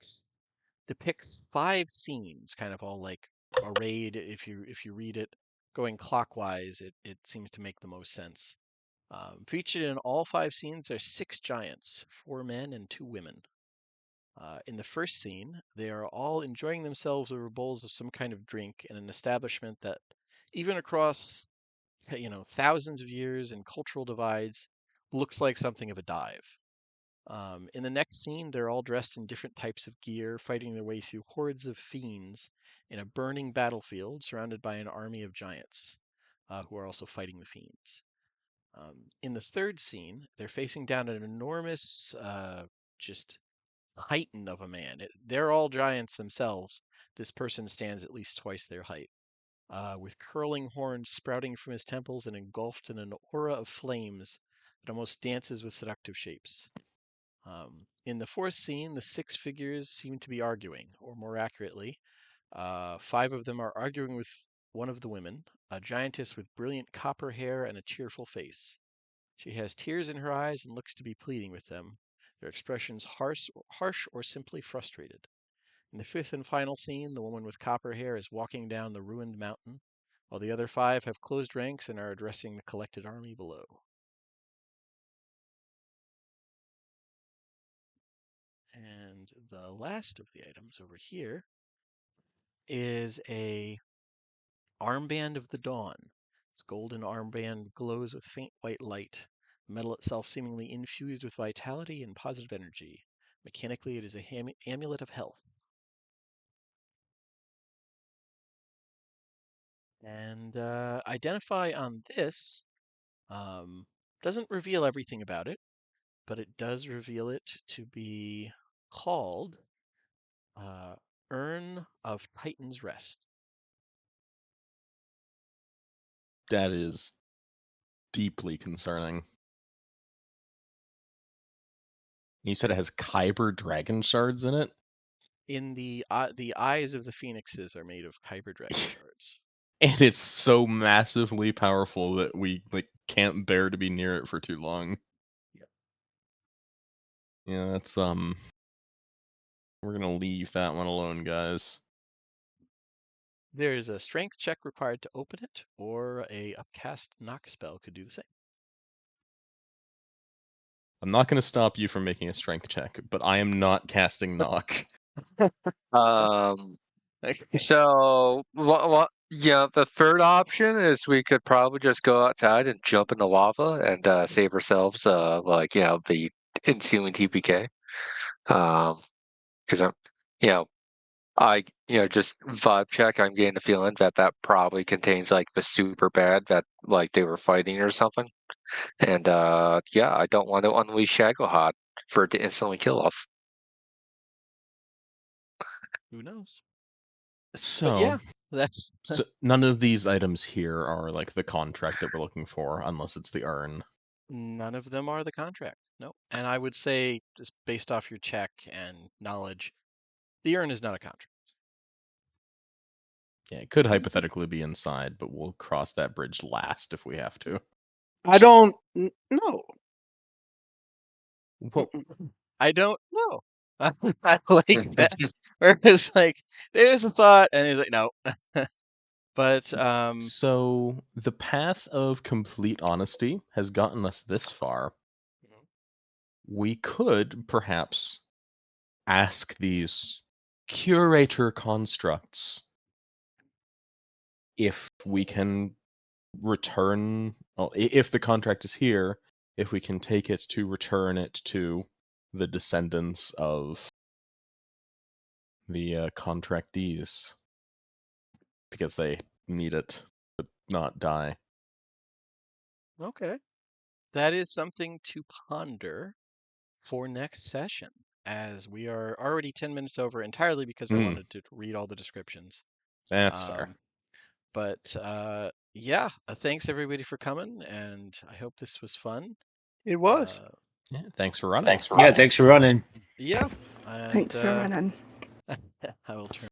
depicts 5 scenes, kind of all like arrayed. If you read it going clockwise, it seems to make the most sense. Featured in all 5 scenes are 6 giants, 4 men and 2 women. In the first scene, they are all enjoying themselves over bowls of some kind of drink in an establishment that, even across thousands of years and cultural divides, looks like something of a dive. In the next scene, they're all dressed in different types of gear, fighting their way through hordes of fiends in a burning battlefield surrounded by an army of giants who are also fighting the fiends. In the third scene, they're facing down an enormous, just titan of a man. They're all giants themselves. This person stands at least twice their height, with curling horns sprouting from his temples and engulfed in an aura of flames that almost dances with seductive shapes. In the fourth scene, the 6 figures seem to be arguing, or more accurately, 5 of them are arguing with one of the women, a giantess with brilliant copper hair and a cheerful face. She has tears in her eyes and looks to be pleading with them, their expressions harsh or simply frustrated. In the 5th and final scene, the woman with copper hair is walking down the ruined mountain, while the other 5 have closed ranks and are addressing the collected army below. And the last of the items over here is a armband of the dawn. Its golden armband glows with faint white light, the metal itself seemingly infused with vitality and positive energy. Mechanically, it is a amulet of health. And identify on this doesn't reveal everything about it, but it does reveal it to be called Urn of Titan's Rest. That is deeply concerning. You said it has Kyber dragon shards in it? In the eyes of the phoenixes are made of Kyber dragon shards. And it's so massively powerful that we can't bear to be near it for too long. Yep. Yeah, that's we're gonna leave that one alone, guys. There is a strength check required to open it, or a upcast knock spell could do the same. I'm not gonna stop you from making a strength check, but I am not casting knock. So what? Yeah, the third option is we could probably just go outside and jump in the lava and save ourselves, the ensuing TPK. Because just vibe check. I'm getting the feeling that that probably contains like the super bad that like they were fighting or something. And I don't want to unleash Shagohod for it to instantly kill us. Who knows? But So, yeah, that's so none of these items here are like the contract that we're looking for, unless it's the urn. none of them are the contract. No. And I would say, just based off your check and knowledge, the urn is not a contract. Yeah, it could hypothetically be inside, but we'll cross that bridge last if we have to. I don't know. Well, I don't know. I like that. Where it's like, there's a thought, and he's like, no. But So the path of complete honesty has gotten us this far. We could perhaps ask these curator constructs if we can return, well, if the contract is here, if we can take it to return it to the descendants of the contractees, because they need it to not die. okay, that is something to ponder for next session, as we are already 10 minutes over entirely because I wanted to read all the descriptions. That's fair. But yeah, thanks everybody for coming, and I hope this was fun. It was. Yeah, thanks for running. Yeah, thanks for running. Yeah, and Thanks for running. I will turn.